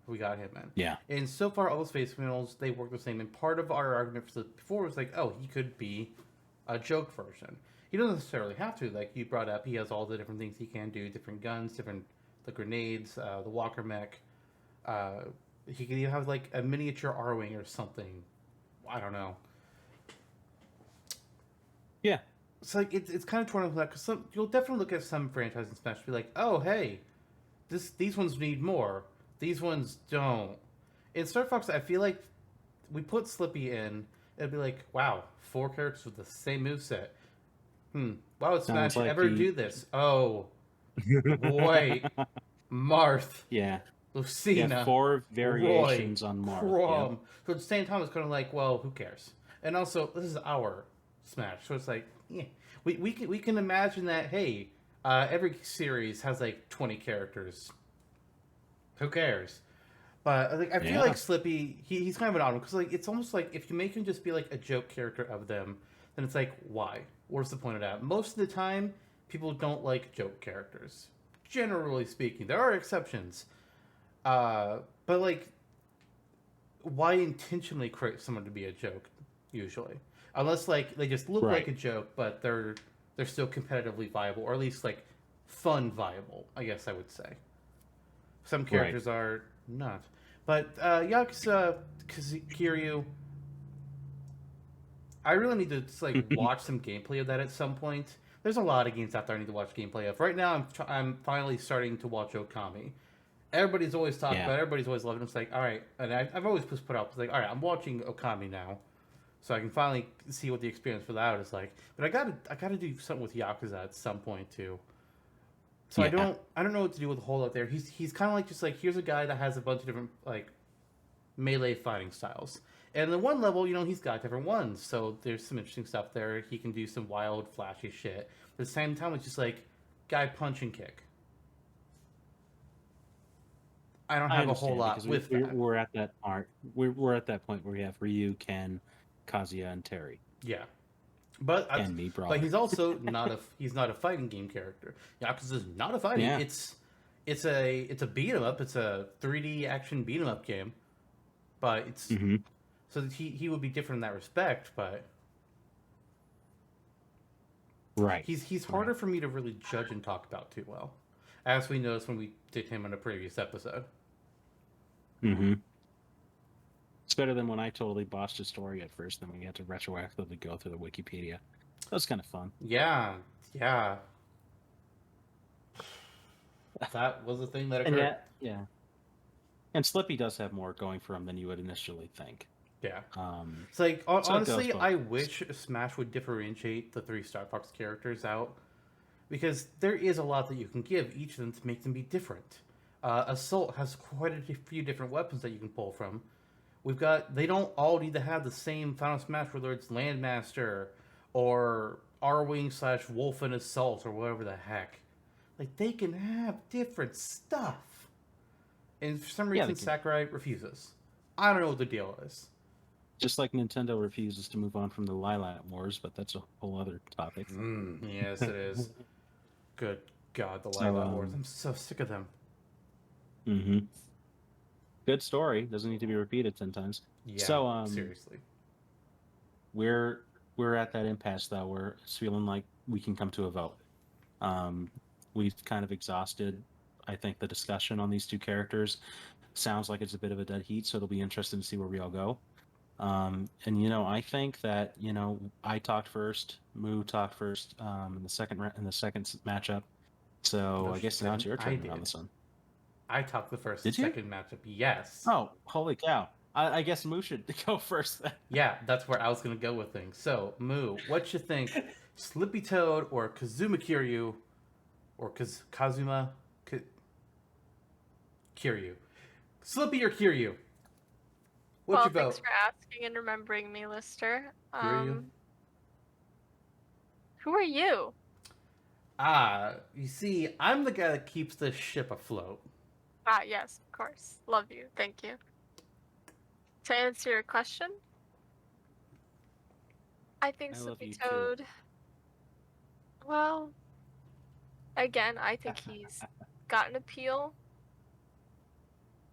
We got him in. Yeah. And so far, all the space animals, they work the same. And part of our argument for before was like, oh, he could be a joke version. He doesn't necessarily have to. Like you brought up, he has all the different things he can do, different guns, the grenades, the walker mech. He could even have like a miniature R-Wing or something. I don't know. Yeah. It's like it's kind of torn up that because you'll definitely look at some franchises and Smash and be like, oh hey, these ones need more. These ones don't. In Star Fox, I feel like we put Slippy in, it'd be like, wow, 4 characters with the same moveset. Why would Smash ever do this? Oh, wait. Marth. Yeah. Lucina. Yeah, 4 variations Roy, on Marth. Crom. Yep. So at the same time, it's kind of like, well, who cares? And also, this is our Smash, so it's like, yeah. We can imagine that, hey, every series has like 20 characters. Who cares? But like, I feel like Slippy, he's kind of an odd one because like it's almost like if you make him just be like a joke character of them, then it's like why? What's the point of that? Most of the time, people don't like joke characters. Generally speaking, there are exceptions, but like, why intentionally create someone to be a joke? Usually, unless like they just look like a joke, but they're still competitively viable, or at least like fun viable. I guess I would say. Some characters are not. But Yakuza Kiryu, I really need to just, like watch some gameplay of that at some point. There's a lot of games out there I need to watch gameplay of. Right now, I'm finally starting to watch Okami. Everybody's always talking about it. Everybody's always loving it. It's like, all right. And I've always put out, it's like, all right, I'm watching Okami now. So I can finally see what the experience for that is like. But I gotta do something with Yakuza at some point, too. So I don't know what to do with the holdout there. He's kind of like just like here's a guy that has a bunch of different like melee fighting styles, and the one level he's got different ones. So there's some interesting stuff there. He can do some wild, flashy shit. But at the same time, it's just like guy punch and kick. I don't have a whole lot with that. We're at that part. We're at that point where we have Ryu, Ken, Kazuya, and Terry. Yeah, But Can be broader. but he's also not a fighting game character. Yakuza is not a fighting. Yeah. It's a beat 'em up. It's a 3D action beat 'em up game. But it's Mm-hmm. so he would be different in that respect. But Right. he's harder for me to really judge and talk about too well, as we noticed when we did him in a previous episode. Mm-hmm. It's better than when I totally botched a story at first, then we had to retroactively go through the Wikipedia. That was kind of fun. Yeah. That was a thing that occurred. Yeah. And Slippy does have more going for him than you would initially think. Yeah. Um, It's like, So it goes honestly, both I ways. wish Smash would differentiate the 3 Star Fox characters out. Because there is a lot that you can give each of them to make them be different. Assault has quite a few different weapons that you can pull from. They don't all need to have the same Final Smash, whether it's Landmaster or R-Wing / Wolf and Assault or whatever the heck. Like, they can have different stuff. And for some Yeah, reason, they can. Sakurai refuses. I don't know what the deal is. just like Nintendo refuses to move on from the Lilac Wars, but that's a whole other topic. Yes, it is. Good God, the So, Lilac Wars. I'm so sick of them. Mm-hmm. Good story. Doesn't need to be repeated 10 times. Yeah, So, seriously. we're at that impasse though, where it's feeling like we can come to a vote. We've kind of exhausted, I think, the discussion on these two characters. Sounds like it's a bit of a dead heat, so it'll be interesting to see where we all go. And I think that I talked first, Moo talked first in the second matchup. So No, I guess she now it's your didn't. I turn around did. the sun. I talked the first Did and you? second matchup. Yes. Oh, holy cow! I guess Moo should go first then. Yeah, that's where I was gonna go with things. So, Moo, what you think? Slippy Toad or Kazuma Kiryu, or Kazuma Kiryu? Slippy or Kiryu? What's your Thanks vote? for asking and remembering me, Lister. Kiryu? Who are you? You see, I'm the guy that keeps the ship afloat. Yes, of course. Love you. Thank you. To answer your question, I think I love Slippy you too. Toad. Well, again, I think he's got an appeal,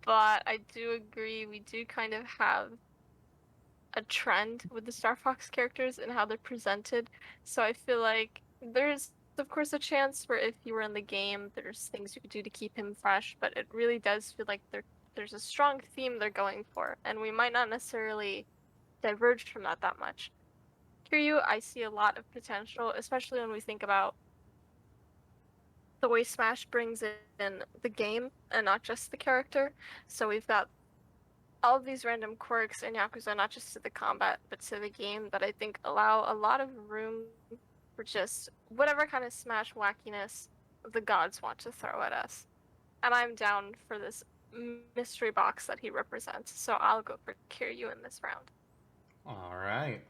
but I do agree we do kind of have a trend with the Star Fox characters and how they're presented. So I feel like there's, of course, a chance where if you were in the game, there's things you could do to keep him fresh, but it really does feel like there's a strong theme they're going for, and we might not necessarily diverge from that much. Kiryu, I see a lot of potential, especially when we think about the way Smash brings in the game and not just the character. So we've got all of these random quirks in Yakuza, not just to the combat, but to the game, that I think allow a lot of room for just whatever kind of Smash wackiness the gods want to throw at us. And I'm down for this mystery box that he represents, so I'll go for Kiryu in this round. All right.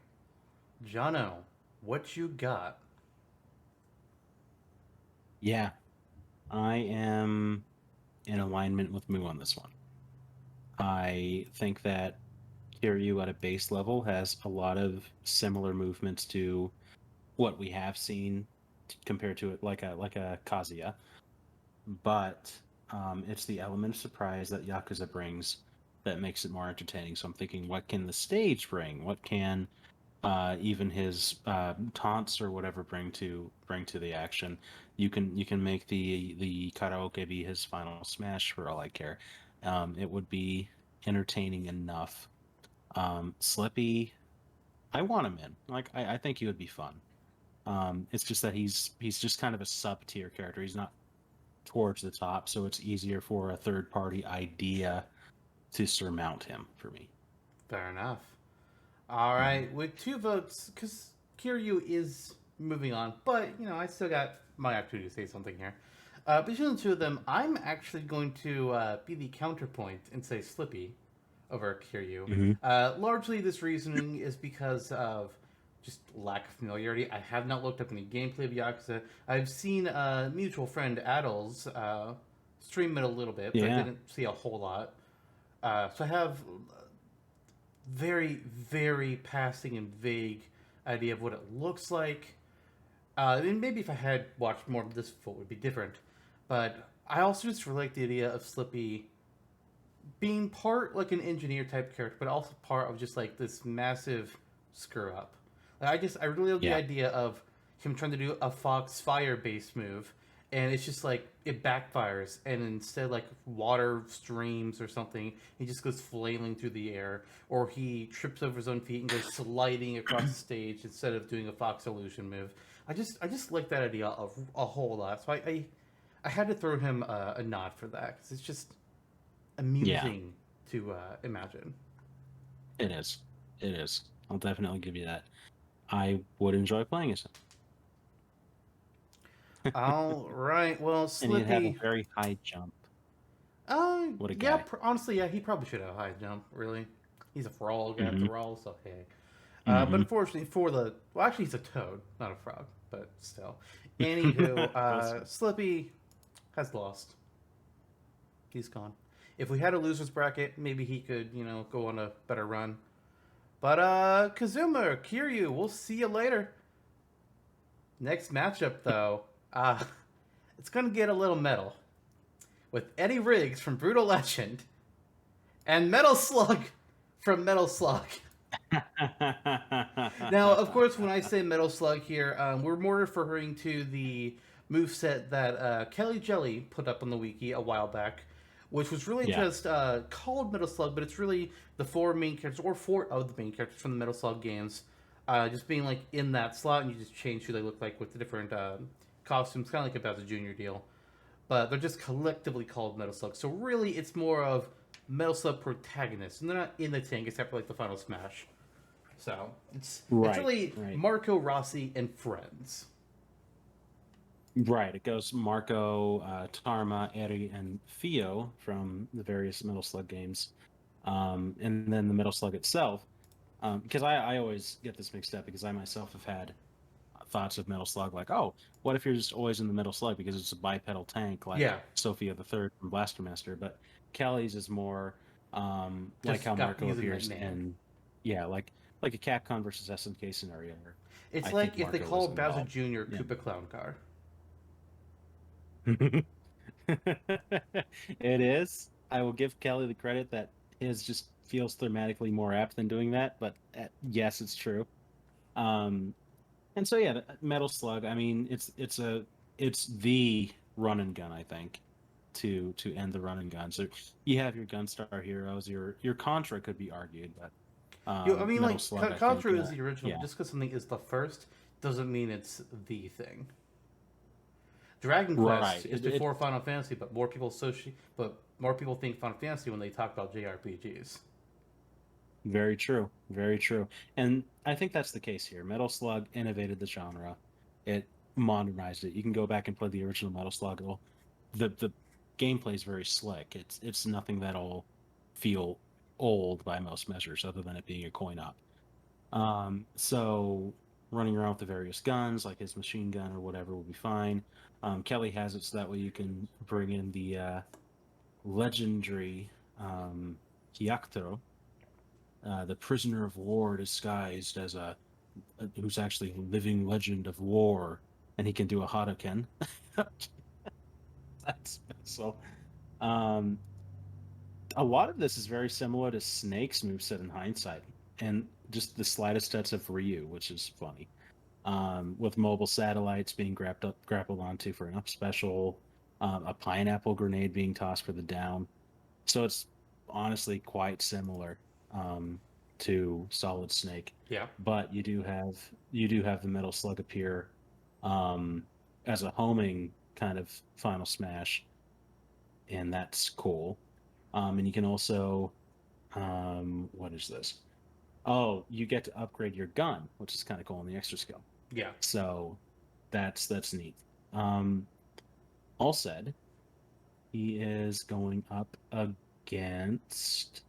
Jonno, what you got? Yeah, I am in alignment with Moo on this one. I think that Kiryu at a base level has a lot of similar movements to what we have seen compared to it like a Kazuya, but it's the element of surprise that Yakuza brings that makes it more entertaining. So I'm thinking, what can the stage bring? What can even his taunts or whatever bring to the action? You can make the karaoke be his final smash for all I care. It would be entertaining enough. Slippy, I want him in. Like I think he would be fun. It's just that he's just kind of a sub tier character. He's not towards the top, so it's easier for a third party idea to surmount him for me. Fair enough. All right, with 2 votes, because Kiryu is moving on, but I still got my opportunity to say something here. Between the 2 of them, I'm actually going to be the counterpoint and say Slippy over Kiryu. Largely, this reasoning is because of just lack of familiarity. I have not looked up any gameplay of Yakuza. I've seen a mutual friend, Addles, stream it a little bit, but I didn't see a whole lot. So I have very, very passing and vague idea of what it looks like. And maybe if I had watched more of this before, it would be different. But I also just really like the idea of Slippy being part like an engineer type character, but also part of just like this massive screw up. Like, I really love the Yeah. idea of him trying to do a Fox Fire based move, and it's just like it backfires, and instead like water streams or something, he just goes flailing through the air, or he trips over his own feet and goes sliding across the stage instead of doing a Fox illusion move. I just like that idea of a whole lot. So I had to throw him a nod for that because it's just amusing to imagine. It is. It is. I'll definitely give you that. I would enjoy playing as him. All right, well, And he'd have a Slippy. very high jump. What a Yeah, guy. honestly, yeah, he probably should have a high jump. Really, he's a frog after all, so hey. But Mhm. unfortunately, actually, he's a toad, not a frog, but still. Anywho, Slippy has lost. He's gone. If we had a losers bracket, maybe he could, go on a better run. But Kazuma Kiryu, we'll see you later. Next matchup, though, it's gonna get a little metal with Eddie Riggs from Brutal Legend and Metal Slug from Metal Slug. Now, of course, when I say Metal Slug here, we're more referring to the moveset that Kelly Jelly put up on the wiki a while back, which was really just called Metal Slug, but it's really the four main characters, or four of the main characters from the Metal Slug games, just being like in that slot, and you just change who they look like with the different costumes, kind of like a Bowser Jr. deal. But they're just collectively called Metal Slug. So really, it's more of Metal Slug protagonists, and they're not in the tank except for like the final smash. So it's really Marco Rossi and friends. Right. It goes Marco, Tarma, Eri, and Theo from the various Metal Slug games, and then the Metal Slug itself. Because I always get this mixed up because I myself have had thoughts of Metal Slug like, oh, what if you're just always in the Metal Slug because it's a bipedal tank like Sophia the Third from Blaster Master, but Kelly's is more like how Marco appears in like a Capcom versus SNK scenario. It's like if they call Bowser Jr. Koopa Clown Car. It is. I will give Kelly the credit that his just feels thematically more apt than doing that, but yes, it's true. And so yeah, Metal Slug. I mean, it's the run and gun. I think to end the run and gun. So you have your Gunstar heroes. Your Contra could be argued, but I mean, Metal like Slug, Contra is the original. Yeah. Just because something is the first doesn't mean it's the thing. Dragon Quest is before Final Fantasy, but more people think Final Fantasy when they talk about JRPGs. Very true. Very true. And I think that's the case here. Metal Slug innovated the genre. It modernized it. You can go back and play the original Metal Slug. The gameplay is very slick. It's nothing that'll feel old by most measures, other than it being a coin op. So running around with the various guns, like his machine gun or whatever, will be fine. Kelly has it so that way you can bring in the legendary Hyaktaro, the prisoner of war disguised as who's actually a living legend of war, and he can do a Hadouken. That's special. A lot of this is very similar to Snake's moveset in hindsight, and just the slightest touch of Ryu, which is funny. With mobile satellites being grappled onto for an up special, a pineapple grenade being tossed for the down. So it's honestly quite similar to Solid Snake. Yeah. But you do have the Metal Slug appear as a homing kind of final smash, and that's cool. And you can also what is this? Oh, you get to upgrade your gun, which is kind of cool in the extra skill. Yeah. So that's neat. All said, he is going up against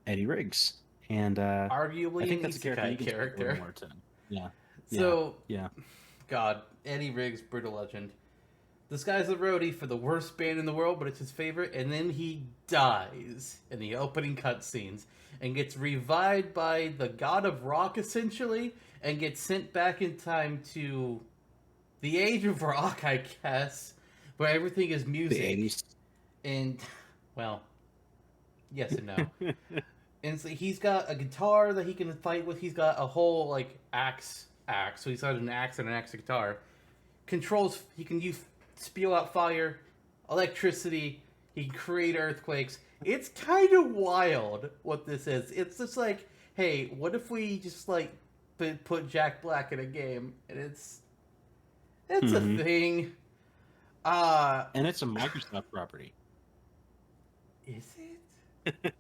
Eddie Riggs, and arguably I think an that's a character. Yeah. So yeah. God, Eddie Riggs, Brutal Legend. This guy's a roadie for the worst band in the world, but it's his favorite, and then he dies in the opening cutscenes and gets revived by the god of rock, essentially, and gets sent back in time to the age of rock, I guess, where everything is music. The 80s. And, well, yes and no. And so he's got a guitar that he can fight with. He's got a whole, like, axe. So he's got an axe and an axe guitar. Controls, he can spew out fire, electricity, he can create earthquakes. It's kind of wild what this is. It's just like, hey, what if we just, like, put Jack Black in a game? And it's a thing. And it's a Microsoft property. Is it?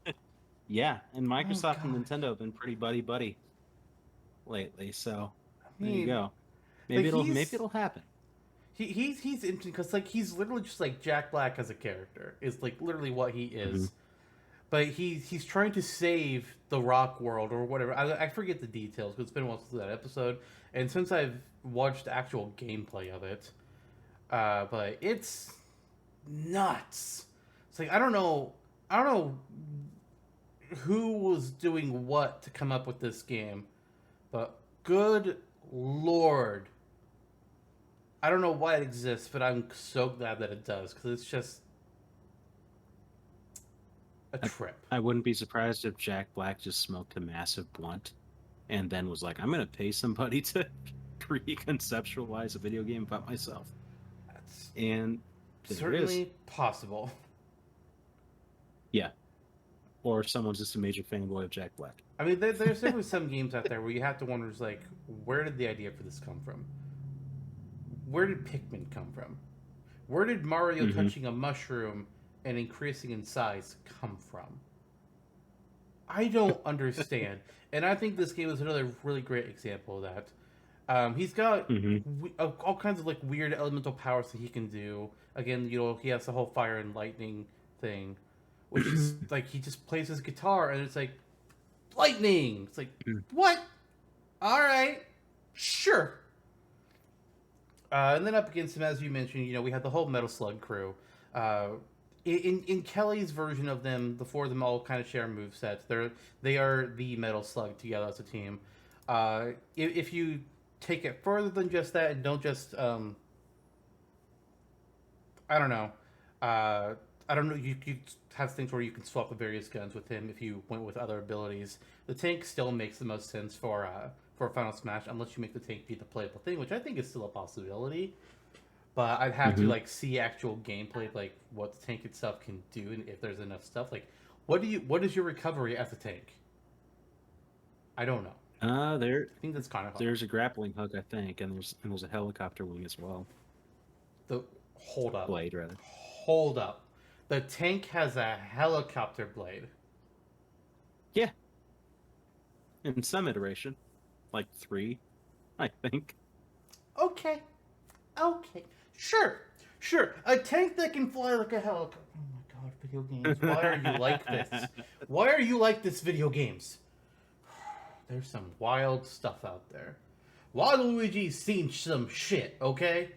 Yeah, and Microsoft and Nintendo have been pretty buddy lately, so there you go. Maybe it'll happen. He's interesting because, like, he's literally just like Jack Black as a character is, like, literally what he is. But he's trying to save the rock world or whatever. I forget the details because it's been a while since that episode, and since I've watched actual gameplay of it, but it's nuts. It's like I don't know who was doing what to come up with this game, but good lord, I don't know why it exists, but I'm so glad that it does because it's just a trip. I wouldn't be surprised if Jack Black just smoked a massive blunt and then was like, I'm going to pay somebody to reconceptualize a video game about myself. That's And certainly possible. Yeah. Or someone's just a major fanboy of Jack Black. I mean, there's definitely some games out there where you have to wonder, like, where did the idea for this come from? Where did Pikmin come from? Where did Mario touching a mushroom and increasing in size come from? I don't understand. And I think this game is another really great example of that. He's got all kinds of, like, weird elemental powers that he can do. Again, you know, he has the whole fire and lightning thing, which is, like, he just plays his guitar and it's like, lightning! It's like, what? Alright, sure. And then up against him, as you mentioned, you know, we had the whole Metal Slug crew. In Kelly's version of them, the four of them all kind of share movesets. They are the Metal Slug together as a team. If you take it further than just that and don't just, I don't know. I don't know. You have things where you can swap the various guns with him if you went with other abilities. The tank still makes the most sense for a Final Smash, unless you make the tank be the playable thing, which I think is still a possibility. But I'd have to, like, see actual gameplay, like what the tank itself can do, and if there's enough stuff. Like, what is your recovery as a tank? I don't know. I think that's kind of hard. There's a grappling hook, I think, and there's a helicopter wing as well. Hold up. Blade, rather. Hold up. The tank has a helicopter blade. Yeah. In some iteration. Like 3, I think. Okay. Sure. A tank that can fly like a helicopter. Oh my god, video games. Why are you like this? Why are you like this, video games? There's some wild stuff out there. Waluigi's seen some shit, okay?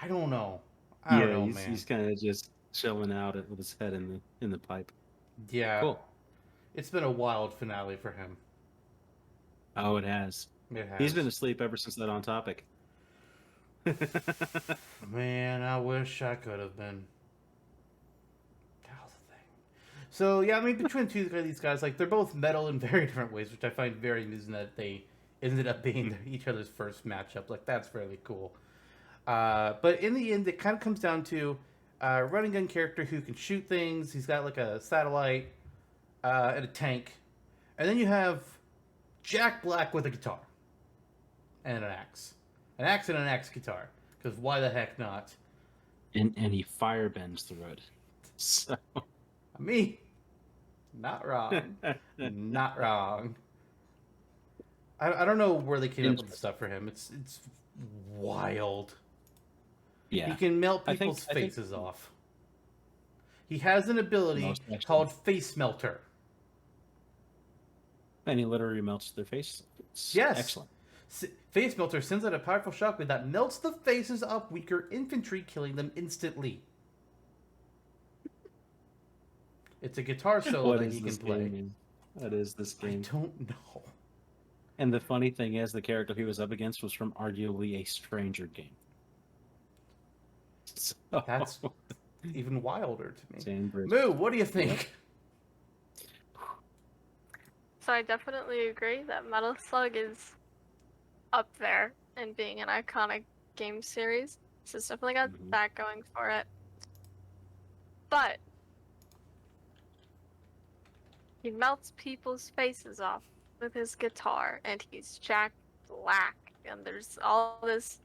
I don't know. I don't know, man. He's kind of just chilling out with his head in the pipe. Yeah. Cool. It's been a wild finale for him. Oh, it has. It has. He's been asleep ever since that On Topic. Man, I wish I could have been. That was the thing. So, yeah, I mean, between these guys, like, they're both metal in very different ways, which I find very amusing that they ended up being each other's first matchup. Like, that's fairly cool. But in the end, it kind of comes down to a running gun character who can shoot things. He's got, like, a satellite and a tank. And then you have Jack Black with a guitar and an axe. An axe and an axe guitar. Because why the heck not? And he firebends the road. So... Me? Not wrong. Not wrong. I don't know where they came up with the stuff for him. It's wild. Yeah. He can melt people's faces off. He has an ability called Face Melter. And he literally melts their face. It's yes. Excellent. Face Melter sends out a powerful shockwave that melts the faces of weaker infantry, killing them instantly. It's a guitar solo What that is he this can play. game? What is this I game? don't know. And the funny thing is, the character he was up against was from arguably a stranger game. So, That's even wilder to me. Sandbridge. Moo, what do you think? So I definitely agree that Metal Slug is up there in being an iconic game series. So it's definitely got Mhm. that going for it. But he melts people's faces off with his guitar, and he's Jack Black, and there's all this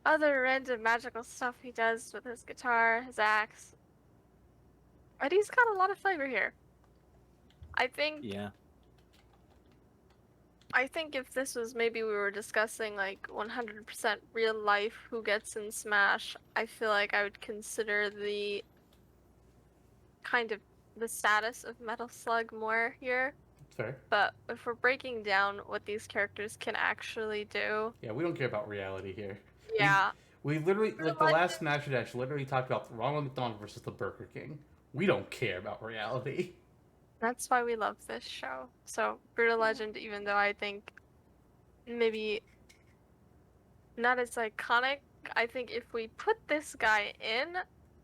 other random magical stuff he does with his guitar, his axe. And he's got a lot of flavor here. I think Yeah. if this was maybe we were discussing like 100% real life who gets in Smash, I feel like I would consider the kind of the status of Metal Slug more here. Fair. But if we're breaking down what these characters can actually do, Yeah, we don't care about reality here. yeah, We literally, Real like, the life last is- Smash Dash literally talked about Ronald McDonald versus the Burger King. We don't care about reality. that's why we love this show. So, Brutal Legend, even though I think maybe not as iconic, I think if we put this guy in,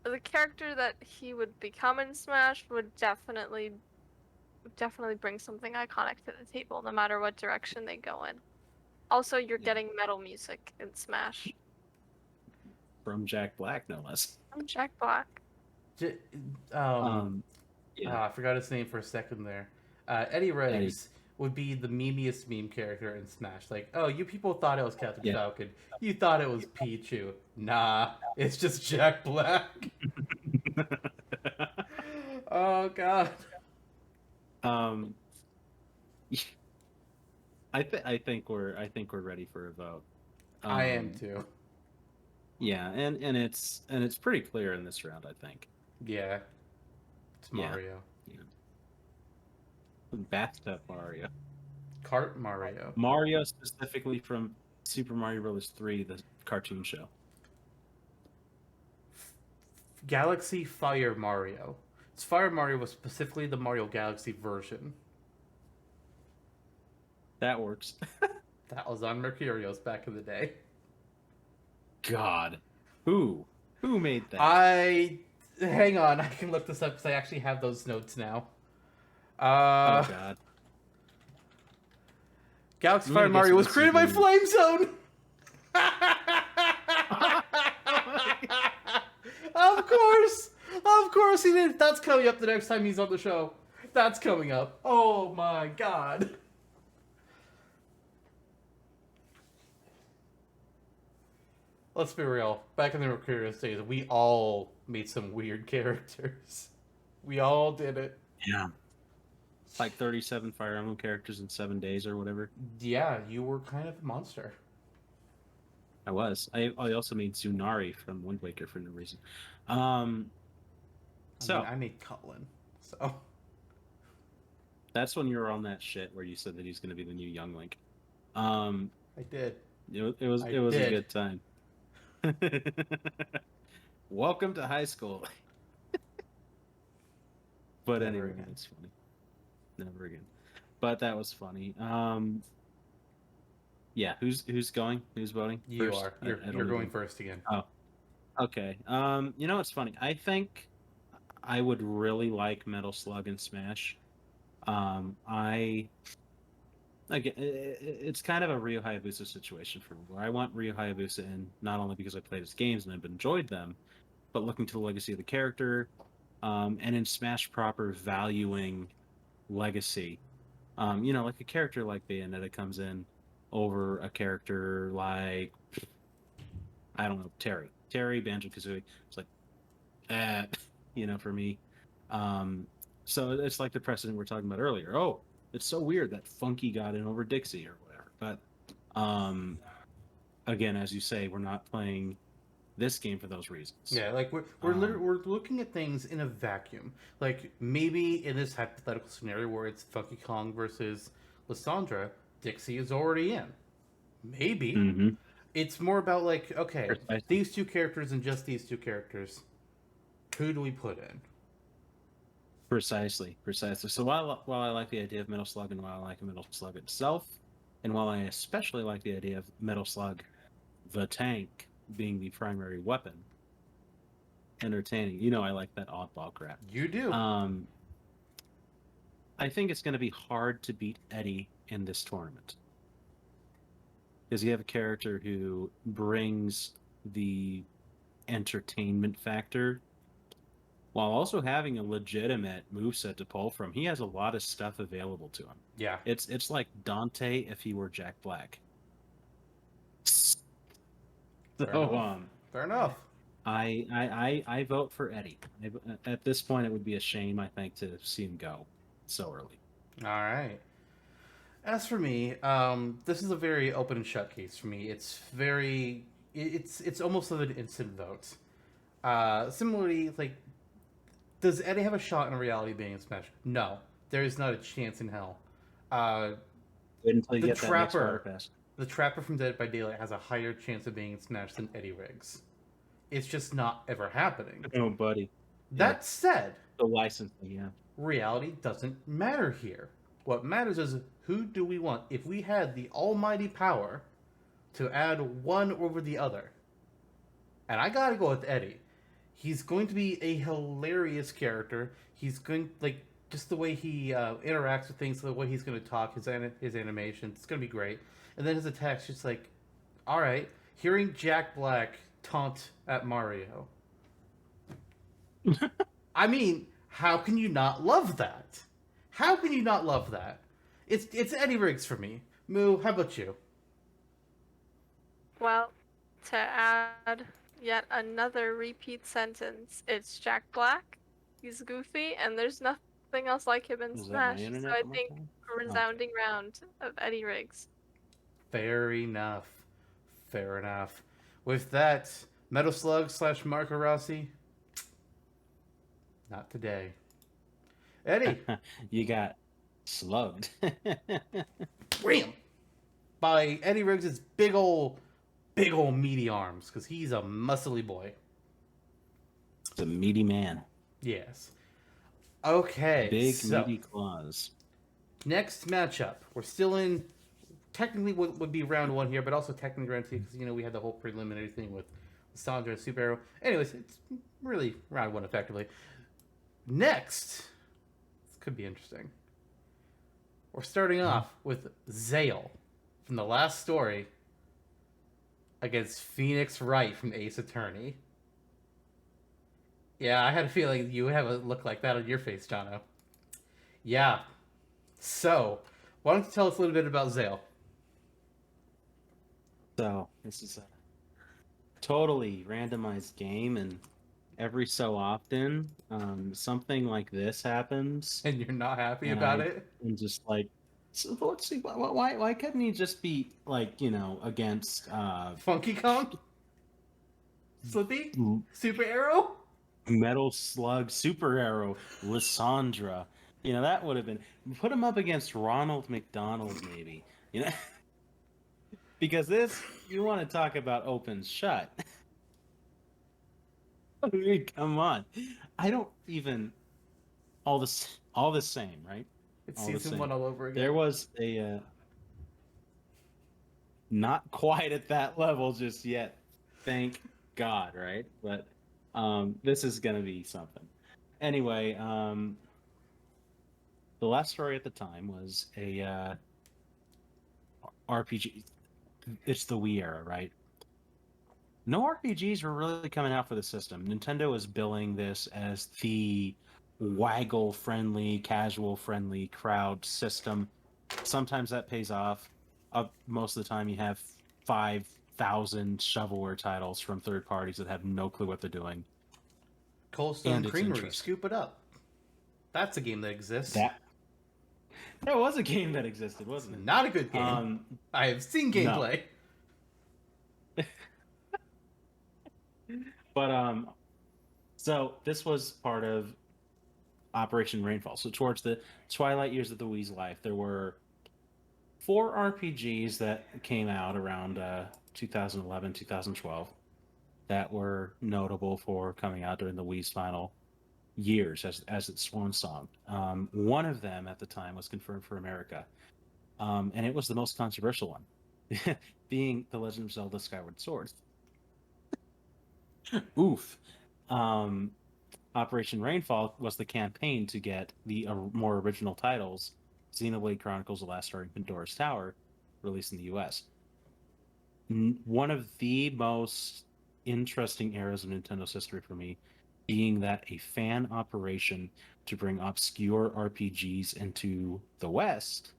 the character that he would become in Smash would definitely bring something iconic to the table, no matter what direction they go in. Also, you're Yeah. getting metal music in Smash. From Jack Black, no less. I'm Jack Black. J- Yeah. I forgot his name for a second there. Eddie Riggs would be the memeiest meme character in Smash. Like, oh, you people thought it was Captain Yeah. Falcon. You thought it was Pichu. Nah, it's just Jack Black. Oh god. I think we're ready for a vote. I am too. Yeah, and it's pretty clear in this round, I think. Yeah. It's Yeah. Mario. Bathtub Mario. Kart Mario. Mario specifically from Super Mario Bros. 3, the cartoon show. Galaxy Fire Mario. It's Fire Mario was specifically the Mario Galaxy version. That works. That was on Mercurios back in the day. God. Who made that? Hang on, I can look this up because I actually have those notes now. Oh God. Galaxy I'm Fire gonna guess Mario was it was created by Suzuki. Flame Zone! Of course he did! That's coming up the next time he's on the show. That's coming up. Oh my god. Let's be real. Back in the Mercurius days, we all made some weird characters. We all did it. Yeah. Like 37 Fire Emblem characters in 7 days or whatever. Yeah, you were kind of a monster. I was. I also made Tsunari from Wind Waker for no reason. So I made Cullen, so that's when you were on that shit where you said that he's going to be the new Young Link. I did. It was I a did. good time. Welcome to high school. But Never anyway, again. it's funny. Never again. But that was funny. Yeah, who's going? Who's voting? You first? are. I You're don't going even- first again. Okay. You know what's funny? I think I would really like Metal Slug and Smash. It's kind of a Ryo Hayabusa situation for me, where I want Ryo Hayabusa in not only because I played his games and I've enjoyed them, but looking to the legacy of the character, and in Smash proper valuing legacy. Like a character like Bayonetta comes in over a character like, I don't know, Terry, Banjo-Kazooie. It's like, for me. So it's like the precedent we're talking about earlier. Oh, it's so weird that Funky got in over Dixie or whatever. But again, as you say, we're not playing this game for those reasons. Yeah, like we're looking at things in a vacuum. Like maybe in this hypothetical scenario where it's Funky Kong versus Lissandra, Dixie is already in. Maybe. Mm-hmm. It's more about like, okay, Precisely. these two characters and just these two characters. Who do we put in? Precisely. So while I like the idea of Metal Slug, and while I like Metal Slug itself, and while I especially like the idea of Metal Slug, the tank, being the primary weapon, entertaining. I like that oddball crap. You do. I think it's going to be hard to beat Eddie in this tournament because you have a character who brings the entertainment factor while also having a legitimate moveset to pull from. He has a lot of stuff available to him. Yeah. It's like Dante if he were Jack Black. So, Fair enough. I vote for Eddie. At this point, it would be a shame, I think, to see him go so early. All right. As for me, this is a very open and shut case for me. It's almost like an instant vote. Similarly, like, does Eddie have a shot in reality being in Smash? No, there is not a chance in hell. Wait until you The get that next Trapper. water pass. The Trapper from Dead by Daylight has a higher chance of being in Smash than Eddie Riggs. It's just not ever happening. Oh, buddy. That said, The licensing, yeah. reality doesn't matter here. What matters is who do we want? If we had the almighty power to add one over the other, and I gotta go with Eddie. He's going to be a hilarious character. He's going, like, just the way he interacts with things, the way he's going to talk, his animation, it's going to be great. And then his attacks, just like, all right, hearing Jack Black taunt at Mario. I mean, how can you not love that? How can you not love that? It's Eddie Riggs for me. Moo, how about you? Well, to add yet another repeat sentence, it's Jack Black. He's goofy, and there's nothing else like him in Is that my Smash. So internet I on my think phone? a resounding round of Eddie Riggs. Fair enough. Fair enough. With that, Metal Slug / Marco Rossi. Not today. Eddie. You got slugged. Bam! By Eddie Riggs' big ol' meaty arms, because he's a muscly boy. It's a meaty man. Yes. Okay. Big so, meaty claws. next matchup. We're still in, technically what would be round one here, but also technically round two, because, we had the whole preliminary thing with Lissandra and Super Arrow. Anyways, it's really round one, effectively. Next, this could be interesting. We're starting off with Zael from the last story against Phoenix Wright from Ace Attorney. Yeah, I had a feeling you would have a look like that on your face, Jonno. Yeah. So, why don't you tell us a little bit about Zael? So, this is a totally randomized game, and every so often, something like this happens. And you're not happy And about it? I'm just like, so let's see, why couldn't he just be, like, against Funky Kong? Slippy? Super Arrow? Metal Slug, Super Arrow, Lissandra? That would have been... Put him up against Ronald McDonald, maybe. Because this, you want to talk about open shut. I mean, come on. I don't even... All the same, right? It's All the season same. one all over again. There was a... not quite at that level just yet. Thank God, right? But this is going to be something. Anyway, the last story at the time was a RPG. It's the Wii era, right? No RPGs were really coming out for the system. Nintendo was billing this as the waggle-friendly, casual-friendly crowd system. Sometimes that pays off. Most of the time you have 5,000 shovelware titles from third parties that have no clue what they're doing. Cold Stone and it's Creamery, interesting. scoop it up. That's a game that exists. That was a game that existed, wasn't it? Not a good game. I have seen gameplay. But so this was part of Operation Rainfall. So towards the twilight years of the Wii's life, there were 4 RPGs that came out around 2011, 2012 that were notable for coming out during the Wii's final years as its swan song. One of them at the time was confirmed for America, and it was the most controversial one, being The Legend of Zelda Skyward Sword. Oof. Um, Operation Rainfall was the campaign to get the more original titles, Xenoblade Chronicles: The Last Story and Pandora's Tower, released in the U.S. One of the most interesting eras of Nintendo's history for me, being that a fan operation to bring obscure RPGs into the West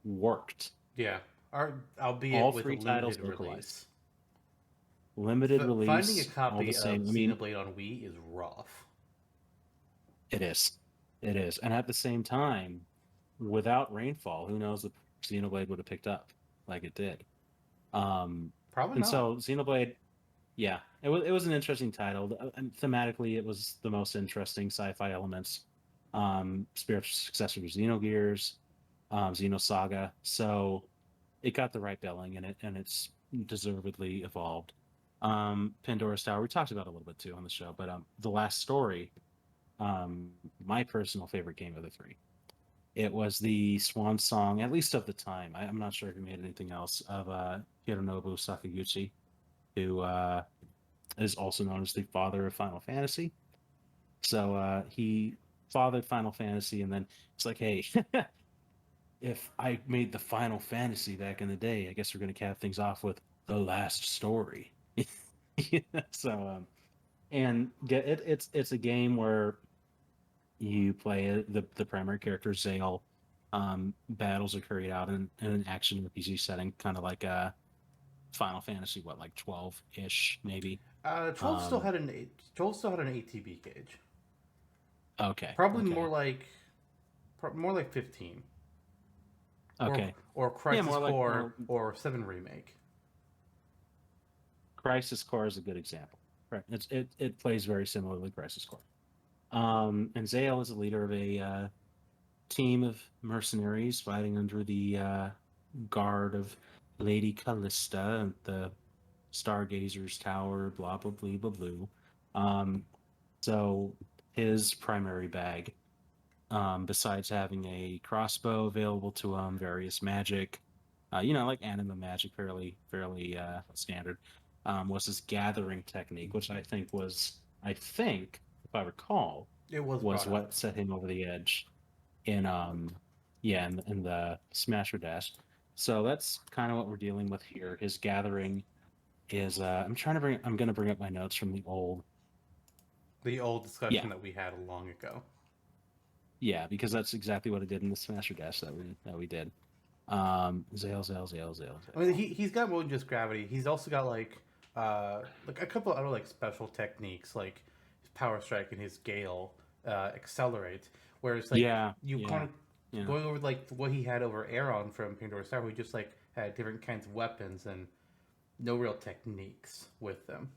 worked. Yeah, albeit All with a 3 titles limited localized. release. Limited release, Finding a all the copy of same. I mean, Xenoblade on Wii is rough. it is. It is. And at the same time, without Rainfall, who knows if Xenoblade would have picked up like it did. Probably And not. so Xenoblade, yeah, it was an interesting title. And thematically, it was the most interesting sci-fi elements. Spiritual successor to Xenogears, Xenosaga. So it got the right billing, and it's deservedly evolved. Pandora's Tower, we talked about a little bit too on the show, but The Last Story, my personal favorite game of the 3. It was the swan song, at least of the time. I'm not sure if he made anything else, of Hironobu Sakaguchi, who is also known as the father of Final Fantasy. So he fathered Final Fantasy, and then it's like, hey, if I made the Final Fantasy back in the day, I guess we're going to cap things off with The Last Story. So, and it's a game where you play the primary character Zael. Battles are carried out in an action RPG setting, kind of like a Final Fantasy, like 12-ish maybe. 12 still had an 12 still had an ATB gauge. Okay. Probably okay. more like 15. Okay. Or Crisis more like- Core or 7 Remake. Crisis Core is a good example. Right. It plays very similarly to Crisis Core. And Zael is a leader of a team of mercenaries fighting under the guard of Lady Callista, the Stargazer's Tower, blah blah blah blah blah. So his primary bag, besides having a crossbow available to him, various magic, like anima magic, fairly standard, was his gathering technique, which I think, if I recall, It was what set him over the edge in the Smash or Dash. So that's kind of what we're dealing with here. His gathering is I'm going to bring up my notes from the old discussion that we had long ago. Yeah, because that's exactly what it did in the Smash or Dash that we did. Zael. I mean, he's got more than just gravity. He's also got like a couple other like special techniques, like his Power Strike and his Gale Accelerate. Whereas like kind of going over like what he had over Aeron from Pandora's Tower, who just like had different kinds of weapons and no real techniques with them.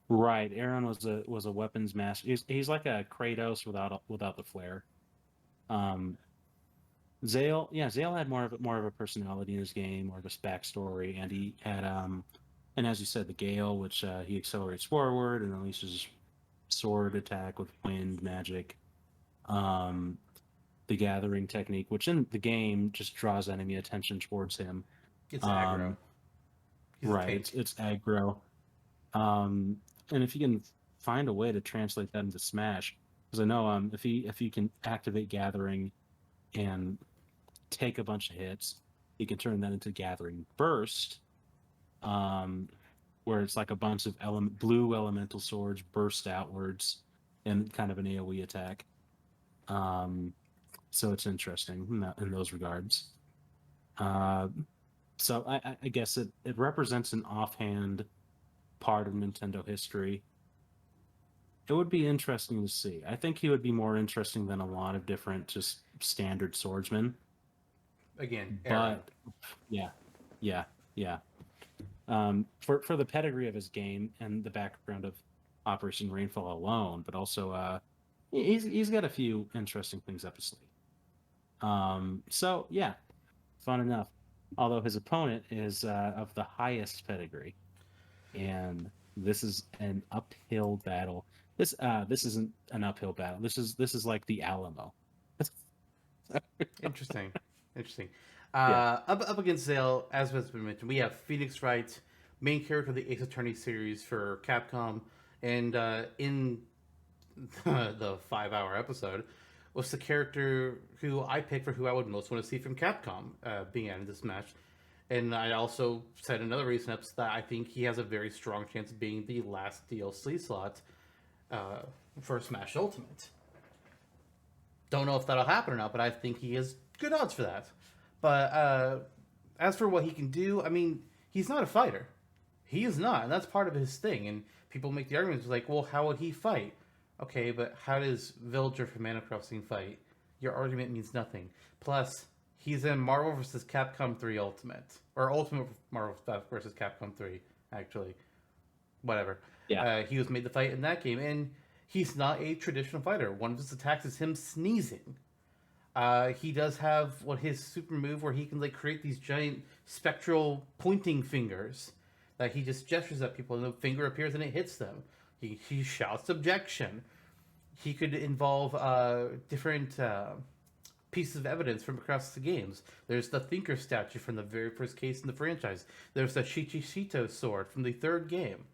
Right, Aeron was a weapons master. He's like a Kratos without the flair. Zael had more of a personality in his game, more of a backstory, and he had and as you said, the Gale, which he accelerates forward and unleashes sword attack with wind magic. The gathering technique, which in the game just draws enemy attention towards him. It's aggro. Right, it's aggro. And if you can find a way to translate that into Smash, because I know if you can activate gathering and take a bunch of hits, you can turn that into Gathering Burst, where it's like a bunch of blue elemental swords burst outwards in kind of an AoE attack. So it's interesting in those regards. So I guess it represents an offhand part of Nintendo history. It would be interesting to see. I think he would be more interesting than a lot of different just standard swordsmen. Again, Aaron. But yeah. For the pedigree of his game and the background of Operation Rainfall alone, but also he's got a few interesting things up his sleeve. So yeah, fun enough. Although his opponent is of the highest pedigree, and this is an uphill battle. This isn't an uphill battle. This is like the Alamo. Interesting. Interesting. Yeah. Up against Zael, as has been mentioned, we have Phoenix Wright, main character of the Ace Attorney series for Capcom, and in the 5-hour episode was the character who I picked for who I would most want to see from Capcom being added this match. And I also said in another recent episode that I think he has a very strong chance of being the last DLC slot for Smash Ultimate. Don't know if that'll happen or not, but I think he has good odds for that. But as for what he can do, I mean, he's not a fighter. He is not, and that's part of his thing. And people make the arguments like, well, how would he fight? Okay, but how does Villager from Mana Crossing fight? Your argument means nothing. Plus, he's in Marvel vs. Capcom 3 Ultimate. Or Ultimate Marvel vs. Capcom 3, actually. Whatever. Yeah. He was made to fight in that game, and he's not a traditional fighter. One of his attacks is him sneezing. He does have his super move where he can like create these giant spectral pointing fingers that he just gestures at people, and the finger appears and it hits them. He shouts objection. He could involve different pieces of evidence from across the games. There's the Thinker statue from the very first case in the franchise. There's the Shichishito sword from the third game,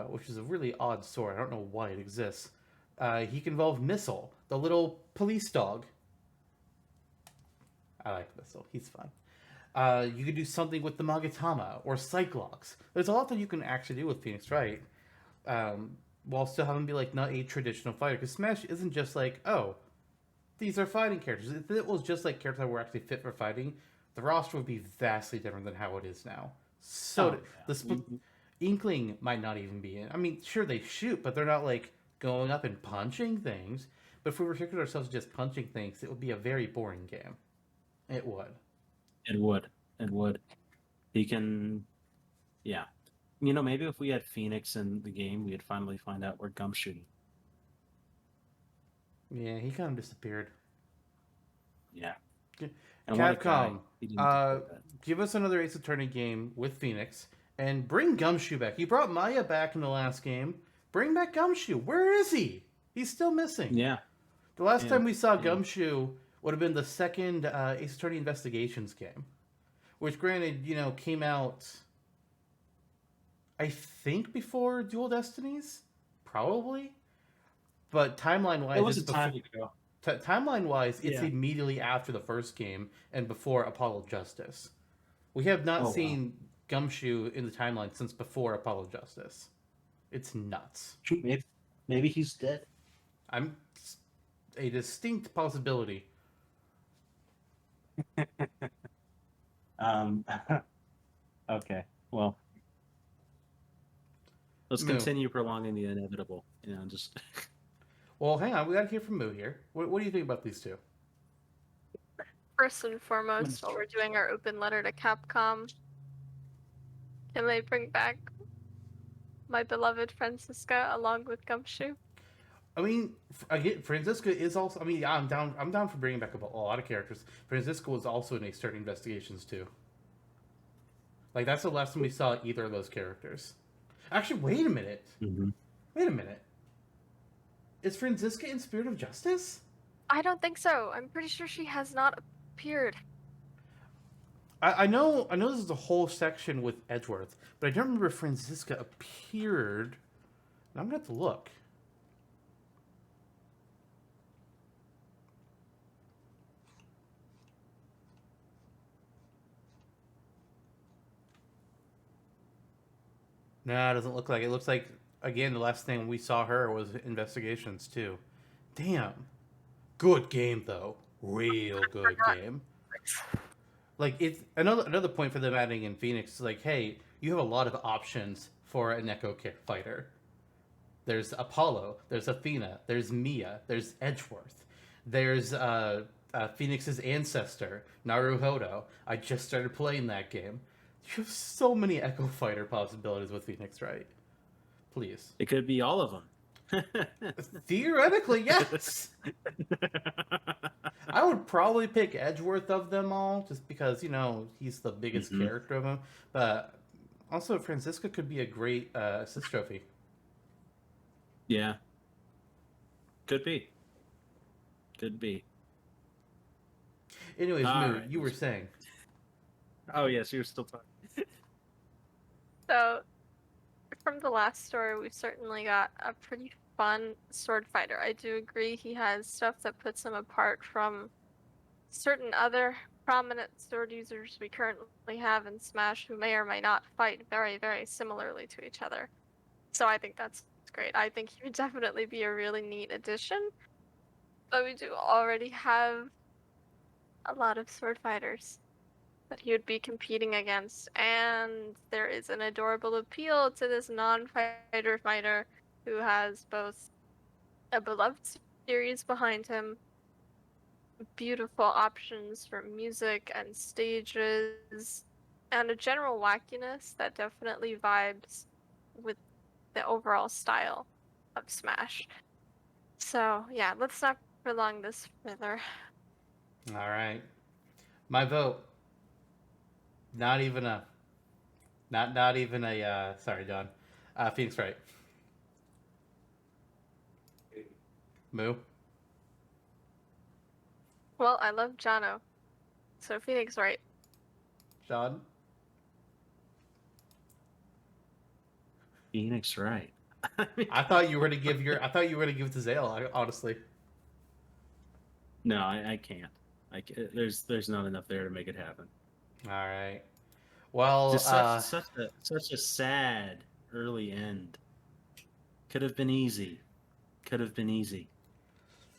which is a really odd sword. I don't know why it exists. He can involve Missile, the little police dog. I like Missile. He's fun. You could do something with the Magatama or Cyclops. There's a lot that you can actually do with Phoenix Wright, while still having to be like not a traditional fighter. Because Smash isn't just like, oh, these are fighting characters. If it was just like characters that were actually fit for fighting, the roster would be vastly different than how it is now. So the Inkling might not even be in. I mean, sure they shoot, but they're not like going up and punching things. But if we restricted ourselves to just punching things, it would be a very boring game. It would. It would. He can, yeah. Maybe if we had Phoenix in the game, we'd finally find out where Gumshoe. Yeah, he kind of disappeared. Yeah. And Capcom, give us another Ace Attorney game with Phoenix and bring Gumshoe back. You brought Maya back in the last game. Bring back Gumshoe. Where is he? He's still missing. Yeah. The last time we saw Gumshoe would have been the second Ace Attorney Investigations game, which granted, came out, I think, before Dual Destinies, probably. But timeline-wise, it was a time ago. Timeline-wise, it's immediately after the first game and before Apollo Justice. We have not seen Gumshoe in the timeline since before Apollo Justice. It's nuts. Maybe he's dead. I'm a distinct possibility. Okay. Well, let's continue prolonging the inevitable. Just. Well, hang on. We got to hear from Moo here. What do you think about these two? First and foremost, while we're doing our open letter to Capcom, can they bring back my beloved Franziska along with Gumshoe? I mean, again, Franziska is also. I mean, I'm down. I'm down for bringing back a lot of characters. Franziska was also in Ace Attorney Investigations too. Like that's the last time we saw either of those characters. Actually, wait a minute. Mm-hmm. Wait a minute. Is Franziska in Spirit of Justice? I don't think so. I'm pretty sure she has not appeared. I know this is a whole section with Edgeworth, but I don't remember if Franziska appeared. I'm gonna have to look. No, it doesn't look like it. It looks like, again, the last thing we saw her was Investigations, too. Damn. Good game, though. Real good game. Like, it's another point for them adding in Phoenix is like, hey, you have a lot of options for an Echo fighter. There's Apollo, there's Athena, there's Mia, there's Edgeworth, there's Phoenix's ancestor, Naruhodo. I just started playing that game. You have so many Echo Fighter possibilities with Phoenix, right? Please. It could be all of them. Theoretically, yes. I would probably pick Edgeworth of them all, just because he's the biggest Mhm. character of them. But also, Francisca could be a great assist trophy. Yeah. Could be. Could be. Anyways, All Moo, right. you were saying. Oh yes, you're still talking. So, from the last story, we've certainly got a pretty fun sword fighter. I do agree he has stuff that puts him apart from certain other prominent sword users we currently have in Smash who may or may not fight very, very similarly to each other. So I think that's great. I think he would definitely be a really neat addition. But we do already have a lot of sword fighters that he would be competing against, and there is an adorable appeal to this non-fighter fighter who has both a beloved series behind him, beautiful options for music and stages, and a general wackiness that definitely vibes with the overall style of Smash. So yeah, let's not prolong this further. All right, my vote. Not even a. Not even a. Sorry, John. Phoenix Wright. Moo. Well, I love Jonno, so Phoenix Wright. John. Phoenix Wright. I thought you were gonna give your. I thought you were gonna give it to Zael. Honestly. No, I can't. There's not enough there to make it happen. All right. Well, Just such a sad early end. Could have been easy. Could have been easy.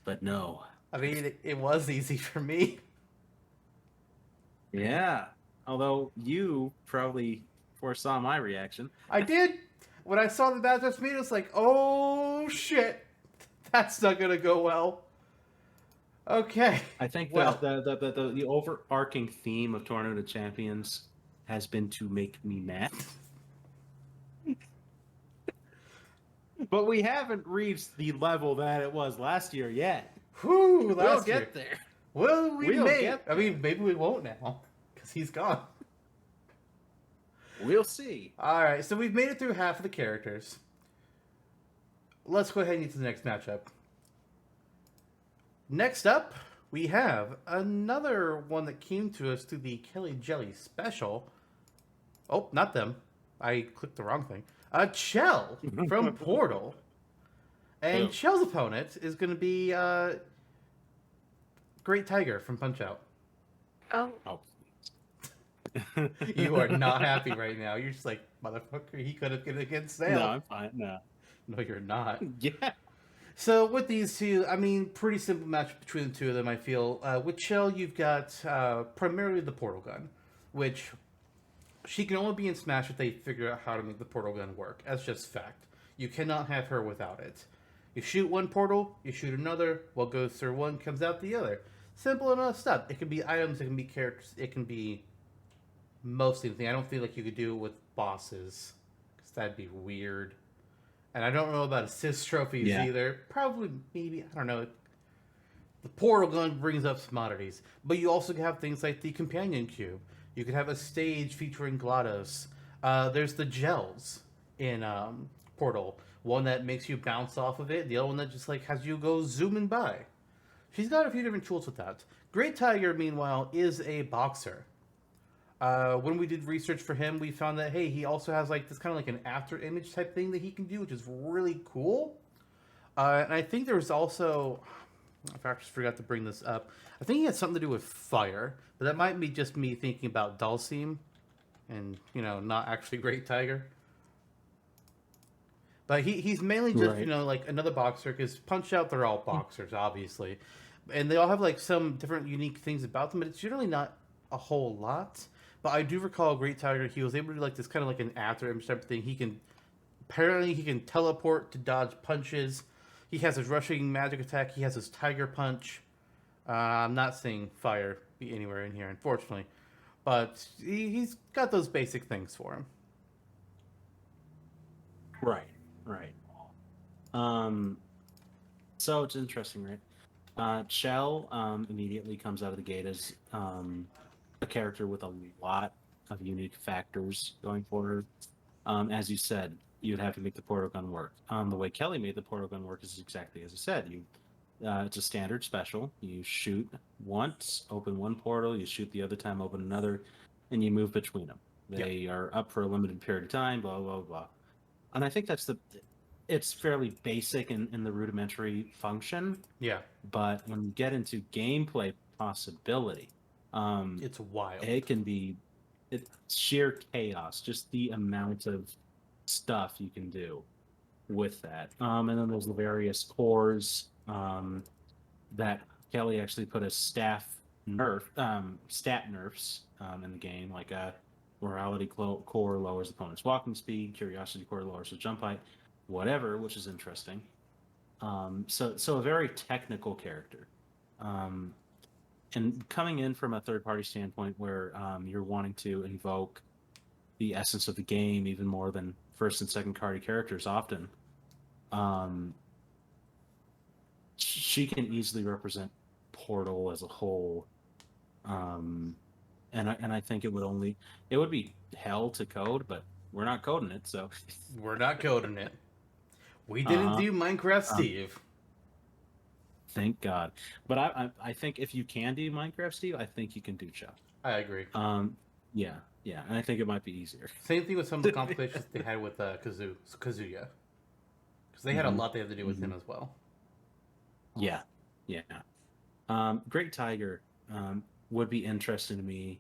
But no. I mean, it was easy for me. Yeah. Although you probably foresaw my reaction. I did. When I saw the matchups meet, it was like, oh shit, that's not gonna go well. Okay. I think Well. the overarching theme of Tournament of Champions has been to make me mad. But we haven't reached the level that it was last year yet. Whew, We'll last get year. there. Well, we We'll may. get I mean, maybe we won't now, because he's gone. We'll see. All right, so we've made it through half of the characters. Let's go ahead and get to the next matchup. Next up, we have another one that came to us through the Kelly Jelly special. Oh, not them. I clicked the wrong thing. Chell from Portal. And Oh. Chell's opponent is going to be Great Tiger from Punch-Out. Oh, Oh. You are not happy right now. You're just like, motherfucker, he could have been against Zael. No, I'm fine. No. No, you're not. Yeah. So with these two, I mean, pretty simple match between the two of them, I feel. With Chell, you've got primarily the portal gun, which she can only be in Smash if they figure out how to make the portal gun work. That's just fact. You cannot have her without it. You shoot one portal, you shoot another, what goes through one comes out the other. Simple enough stuff. It can be items, it can be characters, it can be most anything. I don't feel like you could do it with bosses, because that'd be weird. And I don't know about assist trophies either. Probably, maybe, I don't know. The portal gun brings up some oddities. But you also have things like the companion cube. You could have a stage featuring GLaDOS. There's the gels in Portal. One that makes you bounce off of it. The other one that just like has you go zooming by. She's got a few different tools with that. Great Tiger, meanwhile, is a boxer. When we did research for him, we found that, hey, he also has like this kind of like an after image type thing that he can do, which is really cool. And I think there was also, I just forgot to bring this up. I think he had something to do with fire, but that might be just me thinking about Dulcime and, not actually Great Tiger. But he's mainly just, Right. Like another boxer, because Punch-Out, they're all boxers, obviously. And they all have like some different unique things about them, but it's generally not a whole lot. But I do recall Great Tiger, he was able to do like this kind of like an after image type of thing. Apparently he can teleport to dodge punches. He has his rushing magic attack. He has his tiger punch. I'm not seeing fire be anywhere in here, unfortunately. But he's got those basic things for him. Right. Right. So it's interesting, right? Chell immediately comes out of the gate as a character with a lot of unique factors going for her. As you said, you'd have to make the portal gun work. The way Kelly made the portal gun work is exactly as I said. It's a standard special. You shoot once, open one portal. You shoot the other time, open another, and you move between them. They are up for a limited period of time. Blah blah blah. And I think it's fairly basic in the rudimentary function. Yeah. But when you get into gameplay possibility, It's wild. it can be sheer chaos. Just the amount of stuff you can do with that. And then there's the various cores that Kelly actually put a stat nerfs in the game, like a morality core lowers opponent's walking speed, curiosity core lowers the jump height, whatever, which is interesting. So a very technical character. And coming in from a third-party standpoint where you're wanting to invoke the essence of the game even more than first and second party characters often, she can easily represent Portal as a whole. And I think it would be hell to code, but we're not coding it, so We're not coding it. We didn't do Minecraft Steve. Thank God. But I think if you can do Minecraft Steve, I think you can do Chell. I agree. Yeah, and I think it might be easier. Same thing with some of the complications they had with Kazuya, because they had a lot they had to do with him as well. Yeah. Great Tiger would be interesting to me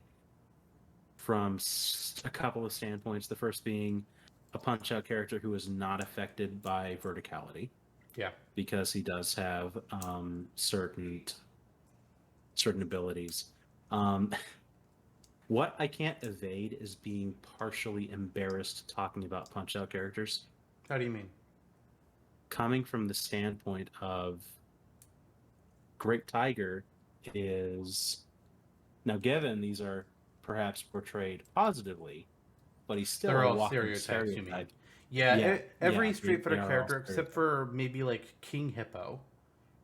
from a couple of standpoints. The first being a punch-out character who is not affected by verticality. Yeah. Because he does have certain abilities. What I can't evade is being partially embarrassed talking about punch-out characters. How do you mean? Coming from the standpoint of Great Tiger is... Now, given these are perhaps portrayed positively, but he's still They're a all walking stereotypes, you mean? stereotype. Yeah, every yeah, Street Fighter they are character, all except for maybe like King Hippo,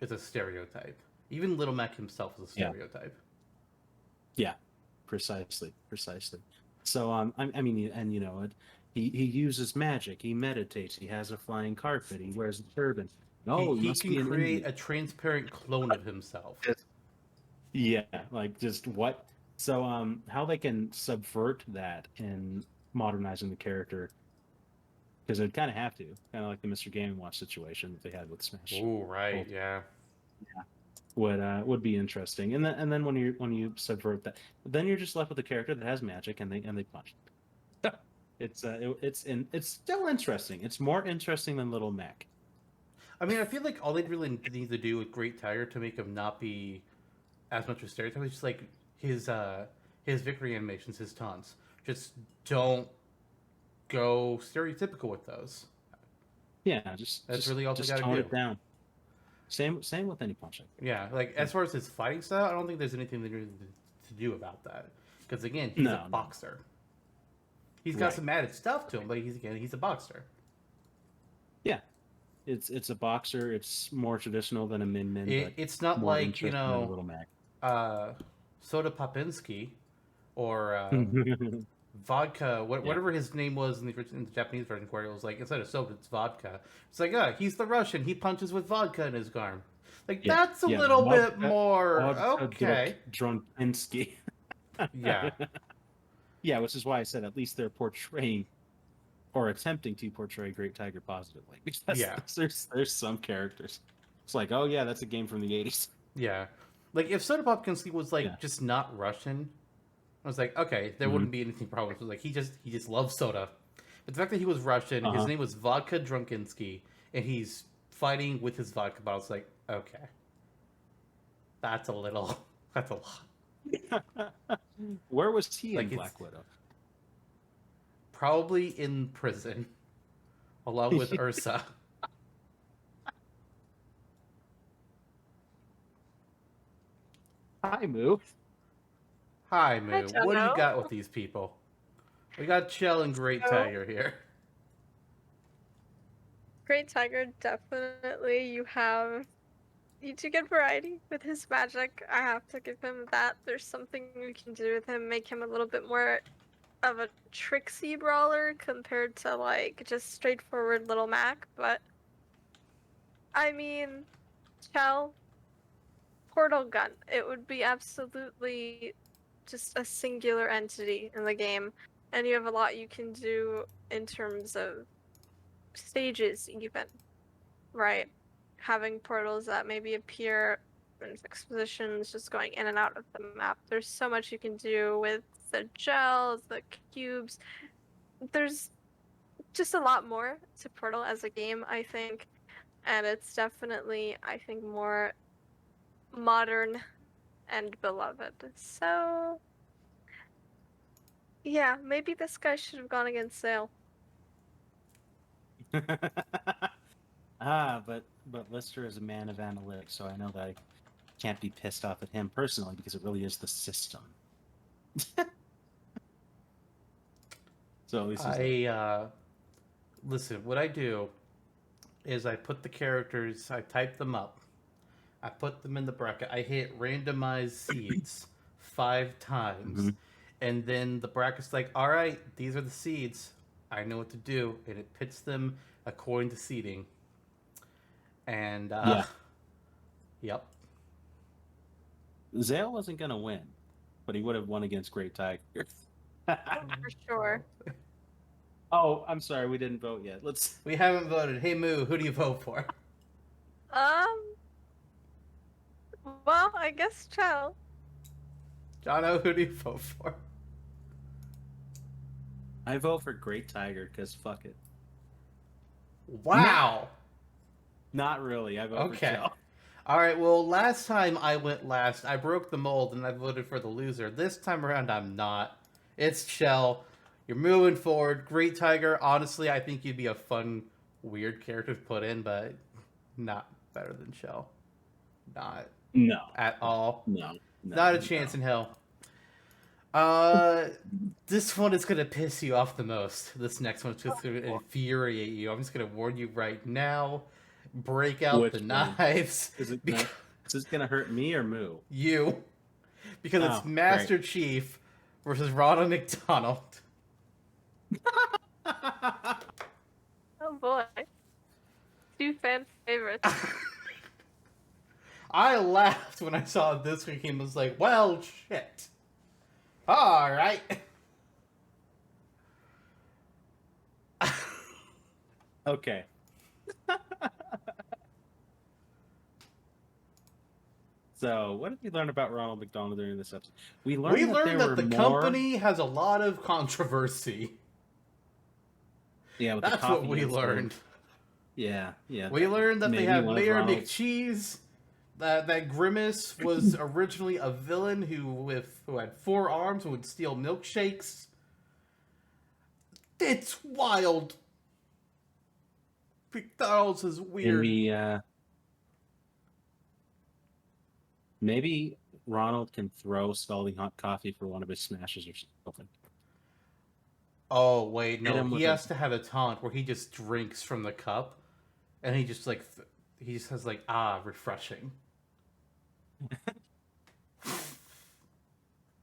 is a stereotype. Even Little Mac himself is a stereotype. Yeah, precisely. So, I mean, and you know, he uses magic. He meditates. He has a flying carpet. He wears a turban. No, he can create a transparent clone of himself. Yeah, like just what? So, how they can subvert that in modernizing the character? Because they'd kind of have to, kind of like the Mr. Game & Watch situation that they had with Smash. Oh, right, yeah. Would be interesting, and then when you subvert that, then you're just left with a character that has magic and they punch. It's still interesting. It's more interesting than Little Mac. I mean, I feel like all they really need to do with Great Tiger to make him not be as much of a stereotype is just like his victory animations, his taunts. Just don't go stereotypical with those. Yeah, that's really all they gotta tone do. It down. Same with any punch. Yeah, like as far as his fighting style, I don't think there's anything they need to do about that. Because again, he's a boxer. He's got some added stuff to him, but he's a boxer. Yeah, it's a boxer. It's more traditional than a min. It's not like Little Mac. Soda Popinski or Vodka, whatever his name was in the Japanese version, where it was like instead of soda, it's vodka. It's like, he's the Russian. He punches with vodka in his arm. Like that's a little bit more okay. Drunkinsky. Yeah, which is why I said at least they're portraying or attempting to portray Great Tiger positively. Because there's some characters. It's like, oh yeah, that's a game from the 80s. Yeah, like if Soda Popinski was like just not Russian, I was like, okay, there wouldn't be anything problem. It was like he just loves soda. But the fact that he was Russian, his name was Vodka Drunkinsky, and he's fighting with his vodka bottle, it's like, okay, that's a lot. Where was he in Black Widow? Probably in prison, along with Ursa. Hi, Moo. Hi, Moo. What do you got with these people? We got Chell and Great Tiger here. Great Tiger, definitely you do get variety with his magic. I have to give him that. There's something you can do with him, make him a little bit more of a tricksy brawler compared to like just straightforward little Mac, but I mean, Chell, portal gun. It would be absolutely just a singular entity in the game, and you have a lot you can do in terms of stages, even, right? Having portals that maybe appear in fixed positions, just going in and out of the map. There's so much you can do with the gels, the cubes. There's just a lot more to Portal as a game, I think, and it's definitely, I think, more modern and beloved. So, yeah, maybe this guy should have gone against Zael. but Lister is a man of analytics, so I know that I can't be pissed off at him personally because it really is the system. So at least listen, what I do is I put the characters, I type them up, I put them in the bracket, I hit randomize seeds 5 times, mm-hmm. and then the bracket's like, all right, these are the seeds. I know what to do, and it pits them according to seeding. And yeah, yep. Zael wasn't gonna win, but he would have won against Great Tiger. For sure. Oh, I'm sorry, we didn't vote yet. We haven't voted. Hey Moo, who do you vote for? Well, I guess Chell. Jonno, who do you vote for? I vote for Great Tiger because fuck it. Wow. Not really. I vote for Chell. All right. Well, last time I went last, I broke the mold and I voted for the loser. This time around, I'm not. It's Chell. You're moving forward. Great Tiger. Honestly, I think you'd be a fun, weird character to put in, but not better than Chell. Not. No. At all. No. Not a chance in hell. This one is gonna piss you off the most. This next one's just gonna infuriate you. I'm just gonna warn you right now. Break out the knives. Is this gonna hurt me or Moo? You. Because it's Master Chief versus Ronald McDonald. Oh boy. 2 fan favorites. I laughed when I saw this game and was like, well, shit. All right. Okay. So, what did we learn about Ronald McDonald during this episode? We learned that the company has a lot of controversy. Yeah, with that's what we learned. Yeah. We learned that they have Mayor McCheese. That Grimace was originally a villain who had 4 arms and would steal milkshakes. It's wild. McDonald's is weird. Maybe Ronald can throw scalding hot coffee for one of his smashes or something. Oh wait, no, he has to have a taunt where he just drinks from the cup, and he just he just has refreshing.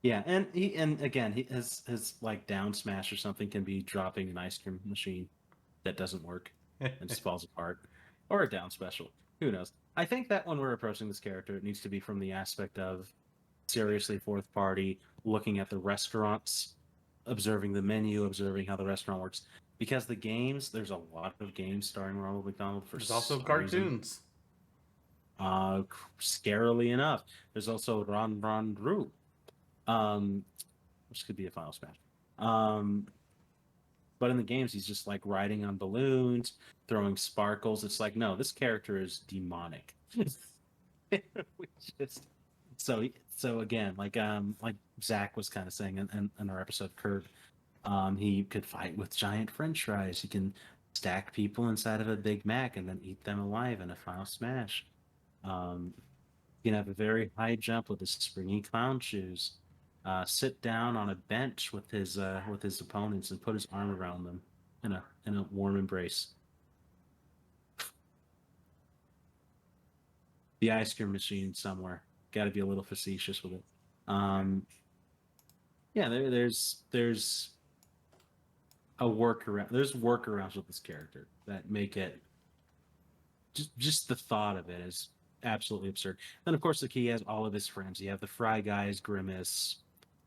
Yeah, and again his like down smash or something can be dropping an ice cream machine that doesn't work and just falls apart, or a down special. Who knows? I think that when we're approaching this character, it needs to be from the aspect of seriously fourth party, looking at the restaurants, observing the menu, observing how the restaurant works. Because there's a lot of games starring Ronald McDonald. There's also cartoons. Scarily enough, there's also Ron Ru, which could be a final smash. But in the games, he's just like riding on balloons, throwing sparkles. It's like, no, this character is demonic. So again, like Zach was kind of saying in our episode Curve, he could fight with giant French fries. He can stack people inside of a Big Mac and then eat them alive in a final smash. He can have a very high jump with his springy clown shoes. Sit down on a bench with his opponents and put his arm around them in a warm embrace. the ice cream machine somewhere. Got to be a little facetious with it. Yeah, there's a workaround. There's workarounds with this character that make it just the thought of it is absolutely absurd. Then of course the key has all of his friends. You have the Fry Guys, Grimace,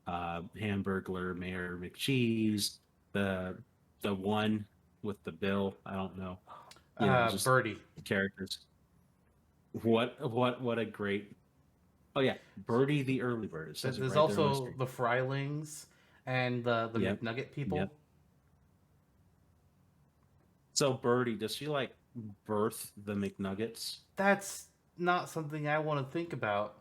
Hamburglar, Mayor McCheese, the one with the bill. I don't know. Just Birdie. characters. What a great. Oh yeah, Birdie the early bird. It says it There's right there on my also screen. the Frylings and the Yep. McNugget people. Yep. So Birdie, does she like birth the McNuggets? That's not something I want to think about.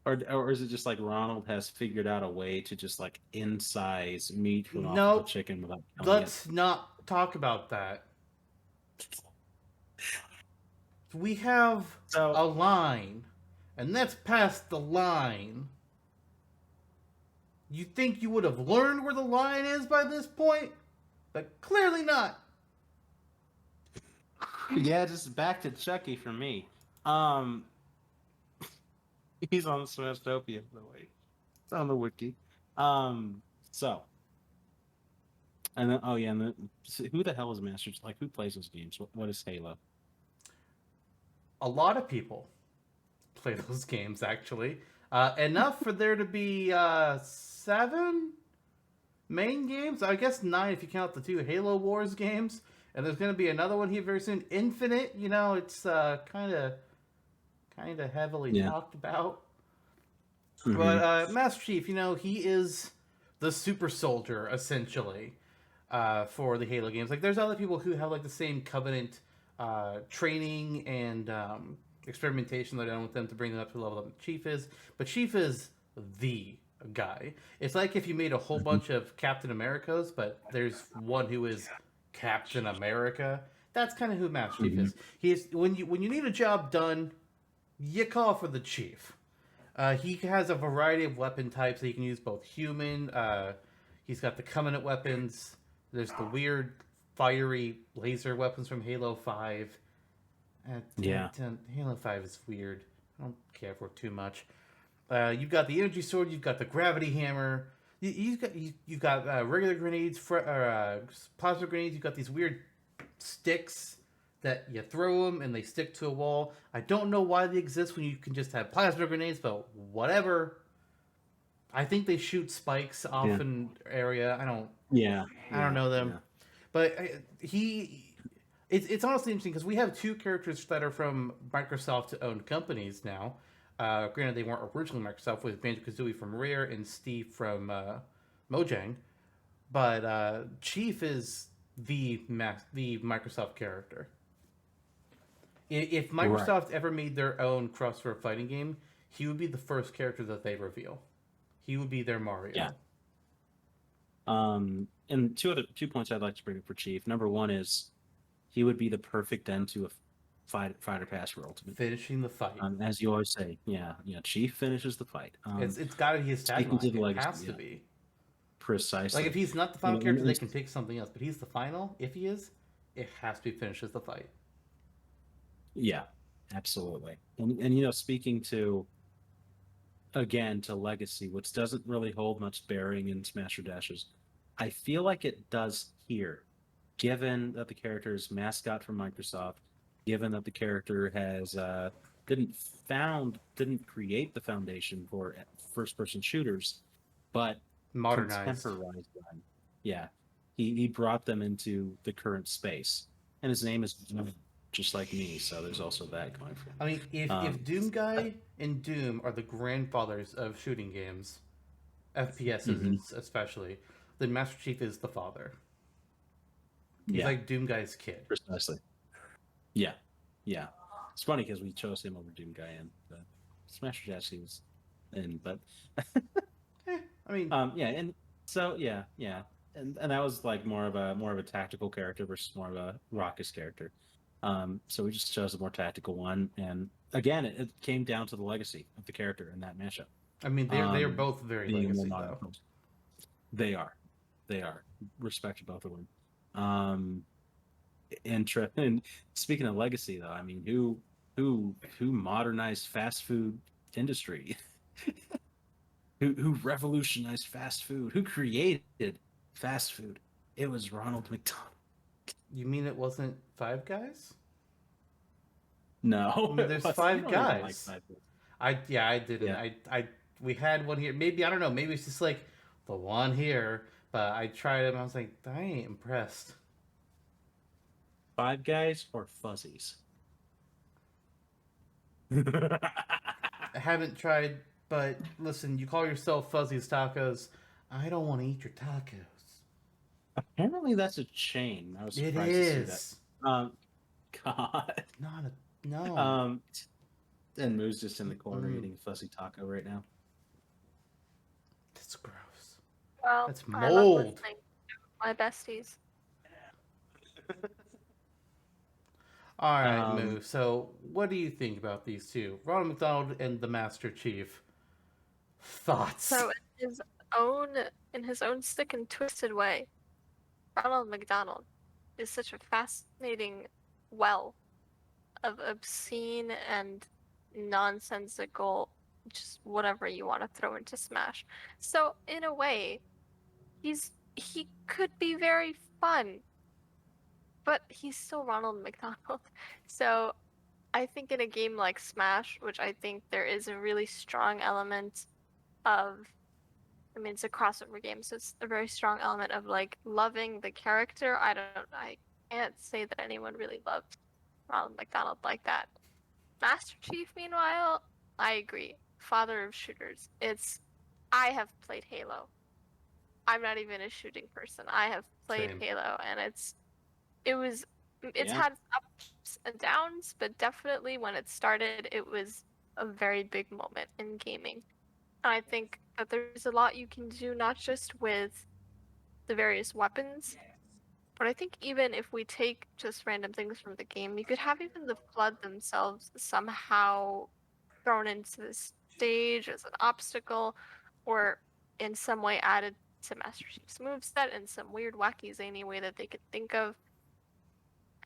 Or is it just like Ronald has figured out a way to just like incise meat from off of Nope. the chicken without killing Let's not talk about that. We have So- a line, and that's past the line. You think you would have learned where the line is by this point? But clearly not. it? Yeah, just back to Chucky for me. He's on Smashtopia, by the way. It's on the wiki. So. And then, and then, so who the hell is Masters? Like, who plays those games? What is Halo? A lot of people play those games, actually. Enough for there to be 7 main games. I guess 9 if you count the 2 Halo Wars games. And there's going to be another one here very soon. Infinite, it's kind of heavily talked about. Mhm. But Master Chief, he is the super soldier, essentially, for the Halo games. Like, there's other people who have, like, the same Covenant training and experimentation that I don't want them to bring them up to the level that Chief is. But Chief is the guy. It's like if you made a whole bunch of Captain Americas, but there's one who is Captain America. That's kind of who Master Chief is. He is when you need a job done, you call for the Chief. He has a variety of weapon types that he can use, both human. He's got the Covenant weapons. There's the weird fiery laser weapons from Halo 5. Halo 5 is weird. I don't care for it too much. You've got the energy sword. You've got the gravity hammer. You've got regular grenades, plasma grenades. You've got these weird sticks that you throw them and they stick to a wall. I don't know why they exist when you can just have plasma grenades, but whatever. I think they shoot spikes off an area. I don't know them. Yeah. But it's honestly interesting because we have 2 characters that are from Microsoft-owned companies now. Granted, they weren't originally Microsoft, with Banjo-Kazooie from Rare and Steve from Mojang. But Chief is the Microsoft character. If Microsoft ever made their own crossover fighting game, he would be the first character that they reveal. He would be their Mario. Yeah. And two points I'd like to bring up for Chief. Number one is he would be the perfect end to a fighter pass for Ultimate. Finishing the fight. As you always say, Chief finishes the fight. It's got to be his tagline. It has to be. Precisely. Like, if he's not the final character, they can pick something else. But he's the final. If he is, it has to be finishes the fight. Yeah, absolutely. And speaking to Legacy, which doesn't really hold much bearing in Smash or Dashes, I feel like it does here, given that the character is mascot from Microsoft, given that the character has didn't create the foundation for first-person shooters, but Modernized. Contemporized them. Yeah, he brought them into the current space, and his name is just like me, so there's also that going for him. I mean, if Doom Guy and Doom are the grandfathers of shooting games, FPSs especially, then Master Chief is the father. He's like Doom Guy's kid. Precisely. Yeah. It's funny because we chose him over Doom Guy and Smash or Dash he was in, but I mean, and so and that was like more of a tactical character versus more of a raucous character. So we just chose a more tactical one, and again, it came down to the legacy of the character in that mashup. I mean, they are both very legacy, though. They are. Respect to both of them. And speaking of legacy, though, I mean, who who modernized fast food industry? who revolutionized fast food? Who created fast food? It was Ronald McDonald. You mean it wasn't Five Guys? No, I mean, there's you Five don't even like Guys. Five Guys. I didn't. Yeah. We had one here. Maybe I don't know. Maybe it's just like the one here. But I tried it and I was like, I ain't impressed. Five Guys or Fuzzies? I haven't tried, but listen, you call yourself Fuzzy's Tacos. I don't want to eat your tacos. Apparently, that's a chain. I was It surprised to see is. that. God. Not a no. And Moo's just in the corner Mm-mm. eating a fuzzy taco right now. That's gross. Well, That's I love mold. listening to my besties. All right, Moo. So, what do you think about these two, Ronald McDonald and the Master Chief? Thoughts? So in his own sick and twisted way, Ronald McDonald is such a fascinating well of obscene and nonsensical, just whatever you want to throw into Smash. So in a way, he could be very fun, but he's still Ronald McDonald. So I think in a game like Smash, which I think there is a really strong element of, I mean, it's a crossover game, so it's a very strong element of like loving the character. I can't say that anyone really loved Ronald McDonald like that. Master Chief, meanwhile, I agree. Father of shooters. I have played Halo. I'm not even a shooting person. I have played Same. Halo, and it's Yeah. had ups and downs, but definitely when it started, it was a very big moment in gaming. And I think that there's a lot you can do, not just with the various weapons, but I think even if we take just random things from the game, you could have even the flood themselves somehow thrown into the stage as an obstacle, or in some way added to Master Chief's moveset in some weird, wacky, zany way that they could think of.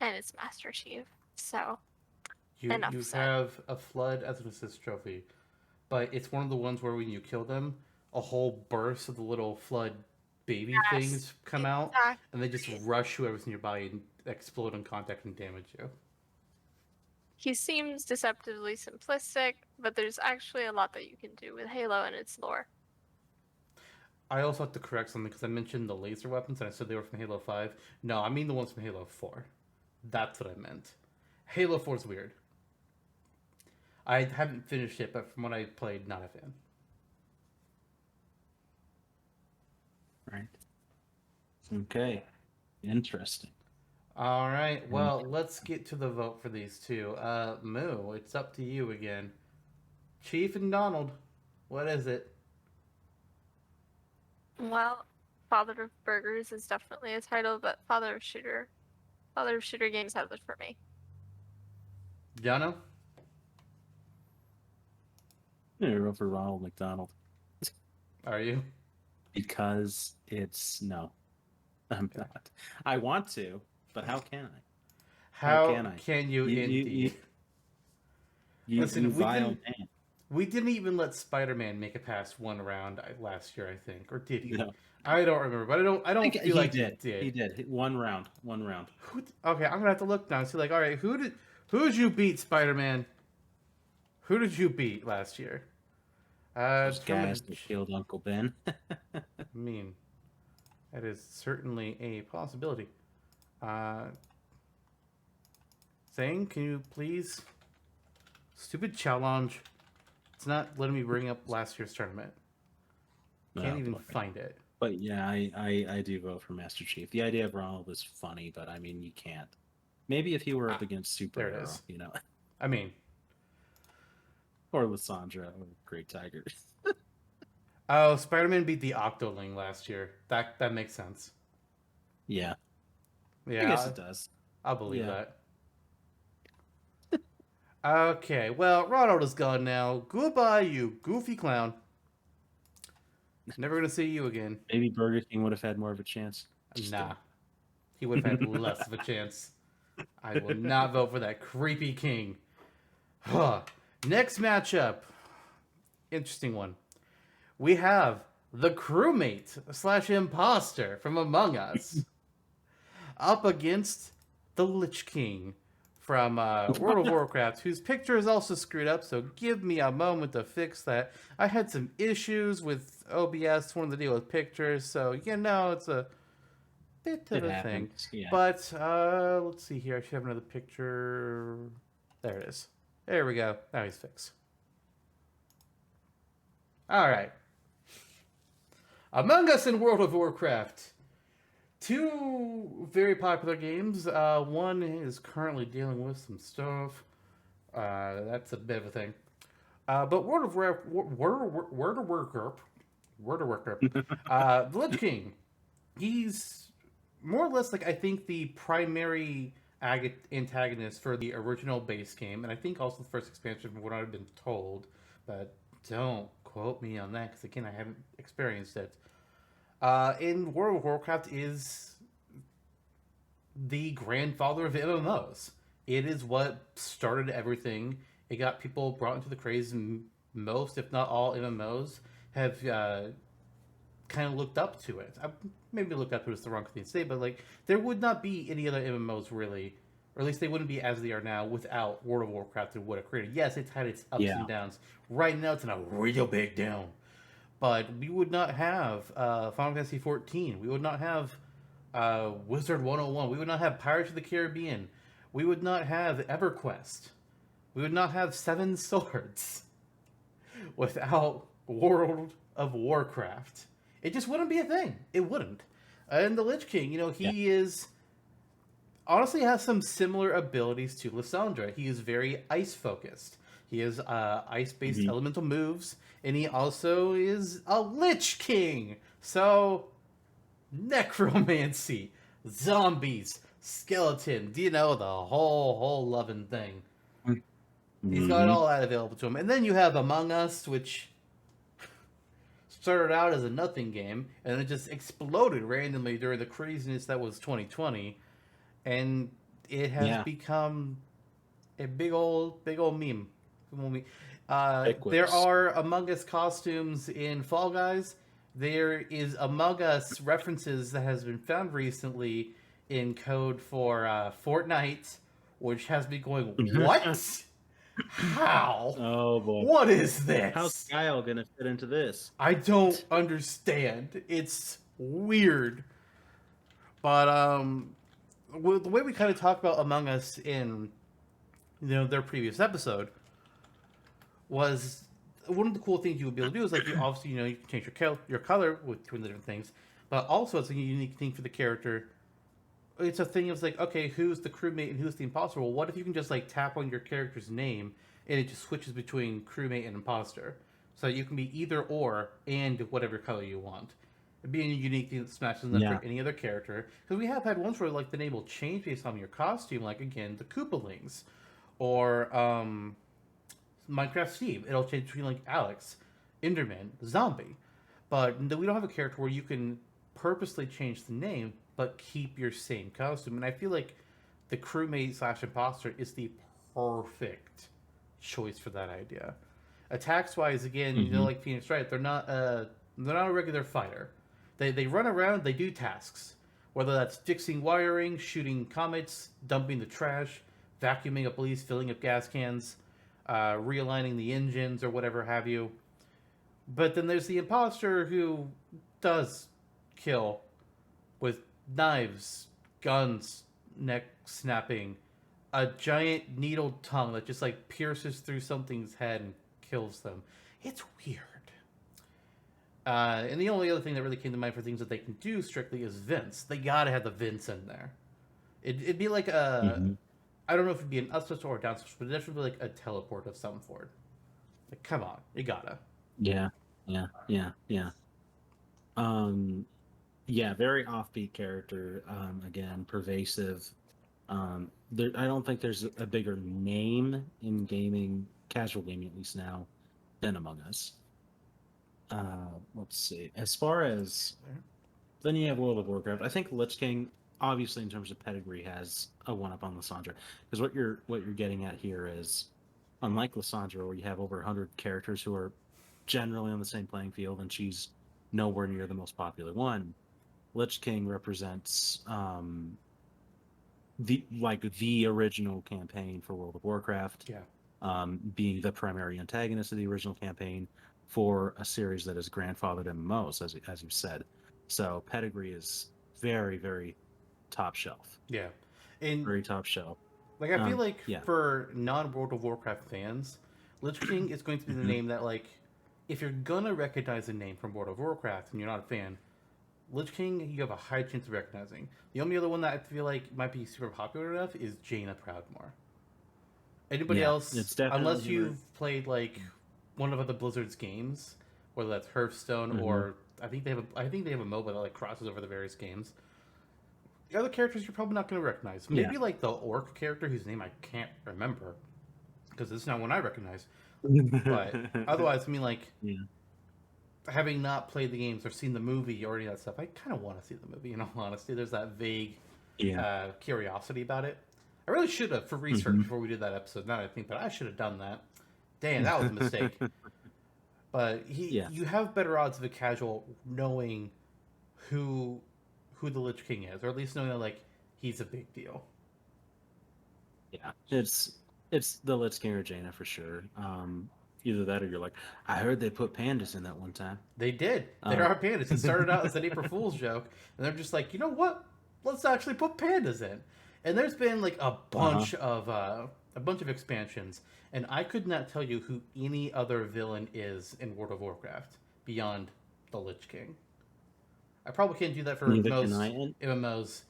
And it's Master Chief. So, you enough you said. have a flood as an assist trophy, but it's one of the ones where when you kill them, a whole burst of the little flood baby Yes, things come out, exactly. and they just rush whoever's in your body and explode on contact and damage you. He seems deceptively simplistic, but there's actually a lot that you can do with Halo and its lore. I also have to correct something because I mentioned the laser weapons and I said they were from Halo 5. No, I mean the ones from Halo 4. That's what I meant. Halo 4 is weird. I haven't finished it, but from what I played, not a fan. Right. Okay. Interesting. All right, well, let's get to the vote for these two. Moo, it's up to you again. Chief and Donald, what is it? Well, Father of Burgers is definitely a title, but Father of Shooter games have it for me. Jonno? I'm gonna go for Ronald McDonald Are you? because no, I'm not. I want to, but how can I? How can I? can you indeed? Listen, You vile man. We didn't even let Spider-Man make it past one round last year, I think, or did he? No. I don't remember, but I don't feel like he did. He did. One round. Okay, I'm gonna have to look now and see. Like, all right, who did you beat, Spider-Man? Who did you beat last year? Those guys that killed Uncle Ben. I mean, that is certainly a possibility. Zane, can you please? Stupid challenge. It's not letting me bring up last year's tournament. Can't even find it. But yeah, I do vote for Master Chief. The idea of Ronald is funny, but I mean, you can't. Maybe if he were up against Superhero, you know. I mean, or Lissandra or Great Tiger. Oh, Spider-Man beat the Octoling last year. That makes sense. Yeah. Yeah. I guess it does. I'll believe that. Okay, well, Ronald is gone now. Goodbye, you goofy clown. Never gonna see you again. Maybe Burger King would have had more of a chance. Nah. He would have had less of a chance. I will not vote for that creepy king. Next matchup. Interesting one. We have the crewmate / imposter from Among Us up against the Lich King from World of Warcraft, whose picture is also screwed up, so give me a moment to fix that. I had some issues with OBS wanting to deal with pictures, so it's a bit of a thing. Yeah. But let's see here. I should have another picture. There it is. There we go. Now he's fixed. All right. Among Us and World of Warcraft. Two very popular games. One is currently dealing with some stuff. That's a bit of a thing. But World of Warcraft, the Lich King, he's more or less like, I think, the primary antagonist for the original base game, and I think also the first expansion from what I've been told, but don't quote me on that, because again, I haven't experienced it. In World of Warcraft is the grandfather of MMOs. It is what started everything. It got people brought into the craze, and most, if not all, MMOs have kind of looked up to it. Maybe looked up to it is the wrong thing to say, but like, there would not be any other MMOs really, or at least they wouldn't be as they are now without World of Warcraft and what it created. Yes, it's had its ups and downs. Right now, it's in a real big down. But we would not have Final Fantasy XIV. We would not have Wizard 101. We would not have Pirates of the Caribbean. We would not have EverQuest. We would not have Seven Swords without World of Warcraft. It just wouldn't be a thing. It wouldn't. And the Lich King, he is... honestly has some similar abilities to Lissandra. He is very ice-focused. He has ice-based elemental moves, and he also is a Lich King. So, necromancy, zombies, skeleton, the whole loving thing. He's got all that available to him. And then you have Among Us, which started out as a nothing game, and it just exploded randomly during the craziness that was 2020. And it has become a big old meme. There are Among Us costumes in Fall Guys. There is Among Us references that has been found recently in code for Fortnite, which has me going, what? How? Oh boy. What is this? How's Zael gonna fit into this? I don't understand. It's weird. But the way we kind of talked about Among Us in their previous episode was one of the cool things you would be able to do is like, you obviously you can change your color between the different things, but also it's a unique thing for the character. It's a thing of like, okay, who's the crewmate and who's the imposter? Well, what if you can just like tap on your character's name and it just switches between crewmate and imposter, so you can be either or and whatever color you want. It'd be a unique thing that smashes them for any other character. Because we have had ones where like the name will change based on your costume, like again the Koopalings, or Minecraft Steve. It'll change between like Alex, Enderman, Zombie. But we don't have a character where you can purposely change the name but keep your same costume. And I feel like the crewmate / imposter is the perfect choice for that idea. Attacks wise, again, like Phoenix Wright, they're not a regular fighter. They run around, they do tasks. Whether that's fixing wiring, shooting comets, dumping the trash, vacuuming up leaves, filling up gas cans, realigning the engines, or whatever have you. But then there's the imposter who does kill with knives, guns, neck snapping, a giant needle tongue that just like pierces through something's head and kills them. It's weird. And the only other thing that really came to mind for things that they can do strictly is vents. They gotta have the vents in there. It'd be like a... I don't know if it'd be an up switch or a down switch, but it'd definitely be like a teleport of some sort. Like, come on, you gotta. Yeah. Very offbeat character. Again, pervasive. I don't think there's a bigger name in gaming, casual gaming at least now, than Among Us. Let's see. As far as then you have World of Warcraft. I think Lich King, obviously in terms of pedigree, has a one-up on Lissandra, because what you're getting at here is unlike Lissandra, where you have over 100 characters who are generally on the same playing field, and she's nowhere near the most popular one. Lich King represents the original campaign for World of Warcraft, being the primary antagonist of the original campaign for a series that is grandfathered MMOs, as you said. So pedigree is very, very top shelf. Yeah, and Very top shelf. like I feel like yeah. for non-World of Warcraft fans, Lich King is going to be the name that, like, if you're gonna recognize a name from World of Warcraft and you're not a fan, Lich King you have a high chance of recognizing. The only other one that I feel like might be super popular enough is Jaina Proudmoore. Anybody else, it's definitely unless you've played like one of the Blizzard's games, whether that's Hearthstone or I think they have a MOBA that like crosses over the various games. The other characters you're probably not going to recognize. Maybe like the orc character whose name I can't remember because it's not one I recognize. But otherwise, I mean, like having not played the games or seen the movie or any of that stuff, I kind of want to see the movie. In all honesty, there's that vague curiosity about it. I really should have for research before we did that episode. Now that I think, but I should have done that. Damn, that was a mistake. But you have better odds of a casual knowing who the Lich King is, or at least knowing that like he's a big deal. Yeah, it's the Lich King or Jaina for sure. Either that or you're like, I heard they put pandas in that one time. They did. There are pandas. It started out as an April Fool's joke, and they're just like, you know what? Let's actually put pandas in. And there's been like a bunch of expansions, and I could not tell you who any other villain is in World of Warcraft beyond the Lich King. I probably can't do that for most MMOs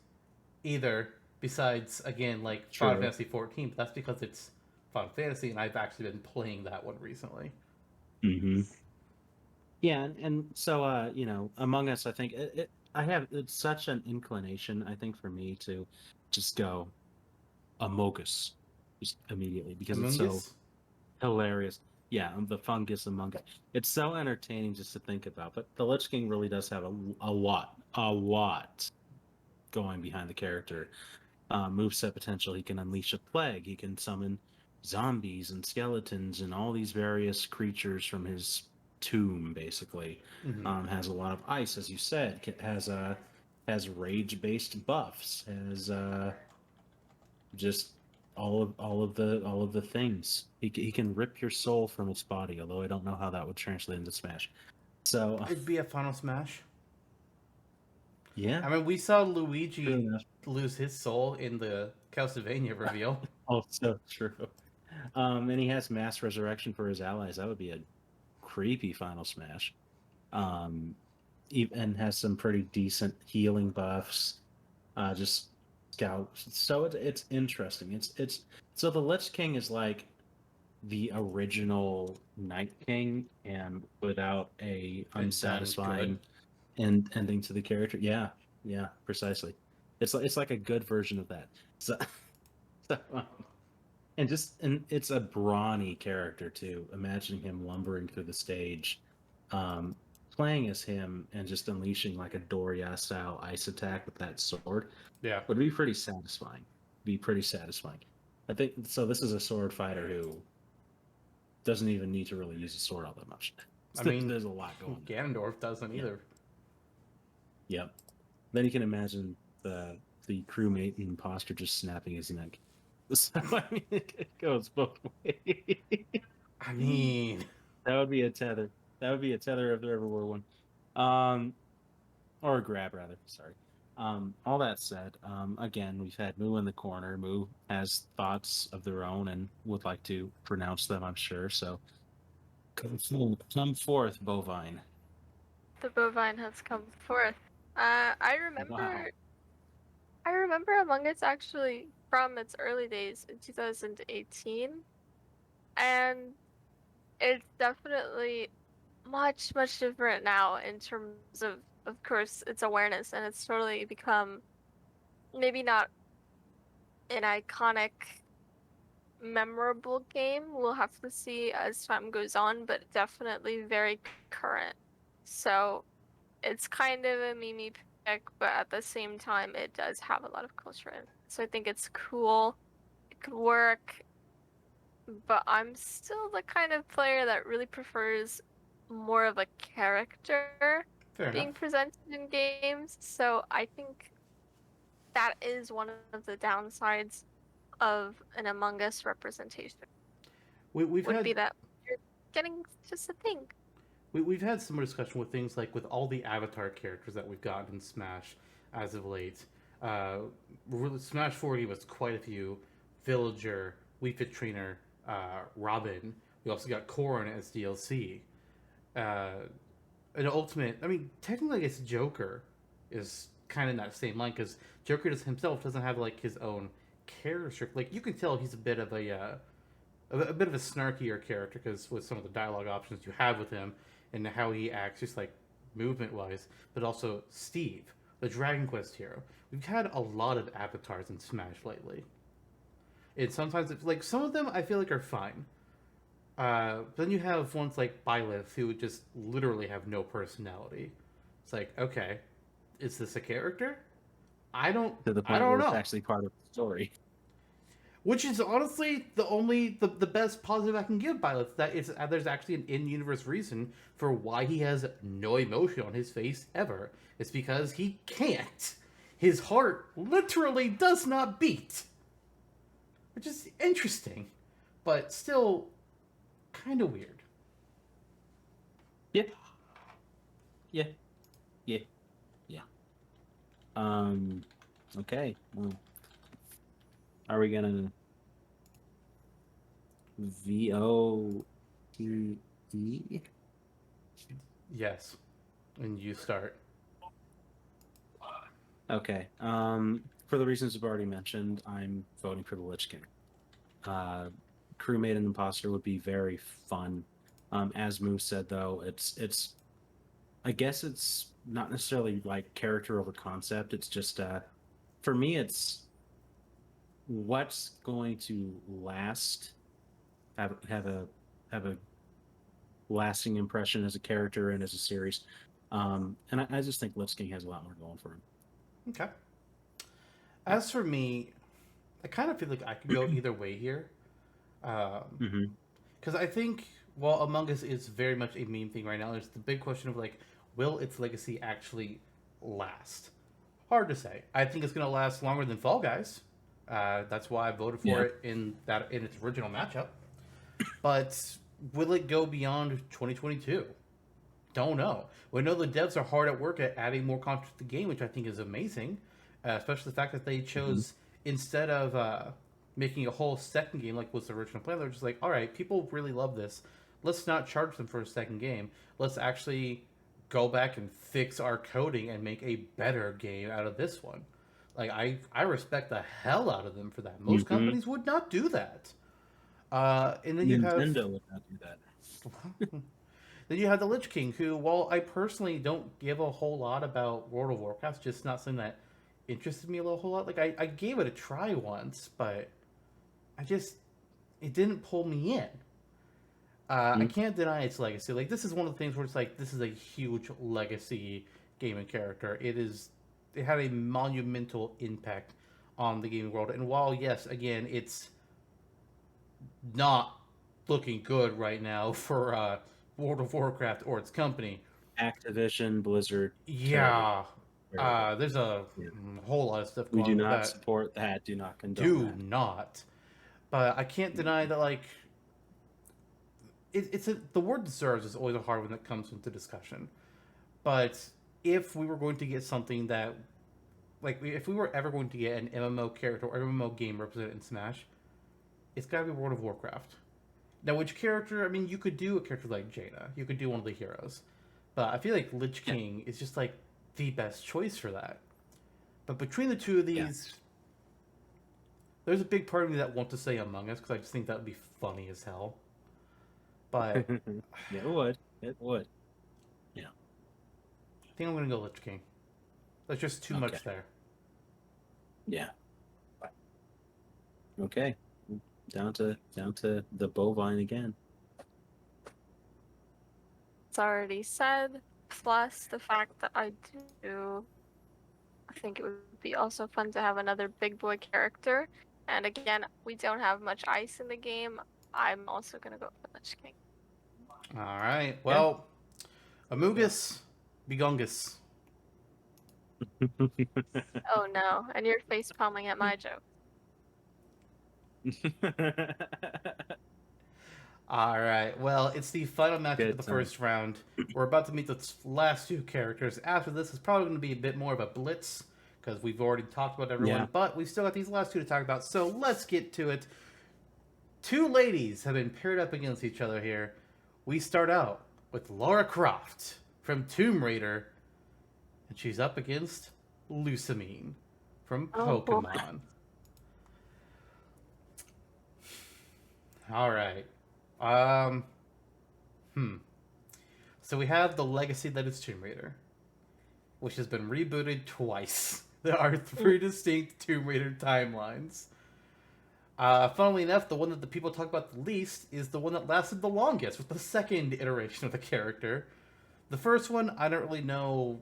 either, besides, again, like Final Fantasy 14, but that's because it's Final Fantasy, and I've actually been playing that one recently. Yeah, and so, you know, Among Us, I think, it's such an inclination, I think, for me to just go Amogus just immediately, because it's so hilarious. Yeah, the fungus Among Us. It's so entertaining just to think about. But the Lich King really does have a lot going behind the character. Moveset potential. He can unleash a plague. He can summon zombies and skeletons and all these various creatures from his tomb. Basically, has a lot of ice, as you said. Has rage-based buffs. Has just all of the things. He can rip your soul from its body, although I don't know how that would translate into Smash. So it'd be a Final Smash. Yeah. I mean, we saw Luigi lose his soul in the Castlevania reveal. Oh, so true. And he has mass resurrection for his allies. That would be a creepy Final Smash. And has some pretty decent healing buffs. Just scout. So it's interesting. It's so the Lich King is like the original Night King, and without a unsatisfying ending to the character. Yeah, precisely. It's like a good version of that. So and it's a brawny character too. Imagining him lumbering through the stage, playing as him and just unleashing like a Doria style ice attack with that sword. Yeah, would be pretty satisfying. I think so. This is a sword fighter who doesn't even need to really use a sword all that much. I mean, there's a lot going on. Ganondorf doesn't either. Yep. Then you can imagine the crewmate and imposter just snapping his neck. So, I mean, it goes both ways. I mean, that would be a tether. That would be a tether if there ever were one. Or a grab, rather. Sorry. All that said, again, we've had Moo in the corner. Moo has thoughts of their own and would like to pronounce them, I'm sure. So, come forth, Bovine. The bovine has come forth. I remember Among Us actually from its early days in 2018, and it's definitely much different now in terms of course, its awareness, and it's totally become maybe not an iconic, memorable game. We'll have to see as time goes on, but definitely very current. So it's kind of a meme pick, but at the same time, it does have a lot of culture in it. So I think it's cool. It could work. but I'm still the kind of player that really prefers more of a character Fair enough. being presented in games. So I think that is one of the downsides of an Among Us representation. We've Would had be that you're getting just a thing. we've had similar discussion with things like with all the avatar characters that we've gotten in Smash as of late. Uh, Smash 40 was quite a few. Villager, Wii Fit Trainer, Robin. We also got Corrin as DLC. Uh, an Ultimate. I mean, technically, I guess Joker is kind of in that same line because Joker himself doesn't have like his own character. Like you can tell he's a bit of a bit of a snarkier character because with some of the dialogue options you have with him and how he acts, just like movement wise, but also Steve, the Dragon Quest hero. We've had a lot of avatars in Smash lately. And sometimes, it's, like, some of them I feel like are fine. Then you have ones like Byleth who just literally have no personality. It's like, okay, is this a character? To the I point don't where it's know. actually part of the story. Which is honestly the best positive I can give Byleth. That it's there's actually an in-universe reason for why he has no emotion on his face ever. It's because he can't. His heart literally does not beat, which is interesting, but still kind of weird. Yeah. Yeah. Yeah. Yeah. Okay. Well, are we gonna VOTE? Yes, and you start. Okay. For the reasons I've already mentioned, I'm voting for the Lich King. Crewmate and Imposter would be very fun. As Moo said, though, it's I guess it's not necessarily like character over concept. It's just for me, it's what's going to last, have a lasting impression as a character and as a series. And I just think Lich King has a lot more going for him. Okay. As for me, I kind of feel like I could go either way here. Mm-hmm. Because I think while Among Us is very much a meme thing right now, there's the big question of like, will its legacy actually last? Hard to say. I think it's going to last longer than Fall Guys. That's why I voted for it in its original matchup. But will it go beyond 2022? Don't know. We know the devs are hard at work at adding more content to the game, which I think is amazing. Especially the fact that they chose instead of making a whole second game like was the original plan, they're just like, all right, people really love this. Let's not charge them for a second game. Let's actually go back and fix our coding and make a better game out of this one. Like I respect the hell out of them for that. Most companies would not do that. And then you have Nintendo would not do that. then you have the Lich King, who, while I personally don't give a whole lot about World of Warcraft, it's just not something that interested me a whole lot. Like I gave it a try once, but it didn't pull me in. I can't deny its legacy. Like this is one of the things where it's like this is a huge legacy gaming character. It had a monumental impact on the gaming world. And while yes, again, it's not looking good right now for World of Warcraft or its company. Activision, Blizzard. Yeah. Terrible. There's a whole lot of stuff going We on do with not that. support that. Do not condone Do that. not. But I can't deny that, like, the word deserves is always a hard one that comes into discussion. But if we were going to get something that, like, if we were ever going to get an MMO character or MMO game represented in Smash, it's got to be World of Warcraft. Now, which character? I mean, you could do a character like Jaina. You could do one of the heroes. But I feel like Lich King is just, like, the best choice for that. But between the two of these, there's a big part of me that wants to say Among Us, because I just think that would be funny as hell. But Yeah, it would. It would. Yeah. I think I'm going to go Lich King. There's just too much there. Yeah. Okay. Down to the bovine again. It's already said. Plus the fact that I think it would be also fun to have another big boy character. And again, we don't have much ice in the game. I'm also gonna go for Lich King. All right. Well, Amogus, Begongus. Oh no, and you're face palming at my joke. All right. Well, it's the final matchup Good of the time. first round. We're about to meet the last two characters. After this, it's probably going to be a bit more of a blitz because we've already talked about everyone, Yeah. but we still got these last two to talk about. So let's get to it. Two ladies have been paired up against each other here. We start out with Lara Croft from Tomb Raider, and she's up against Lusamine from Oh, boy. Pokemon. All right. Um. So we have the legacy that is Tomb Raider, which has been rebooted twice. There are three distinct Tomb Raider timelines. Funnily enough, the one that the people talk about the least is the one that lasted the longest, with the second iteration of the character. The first one, I don't really know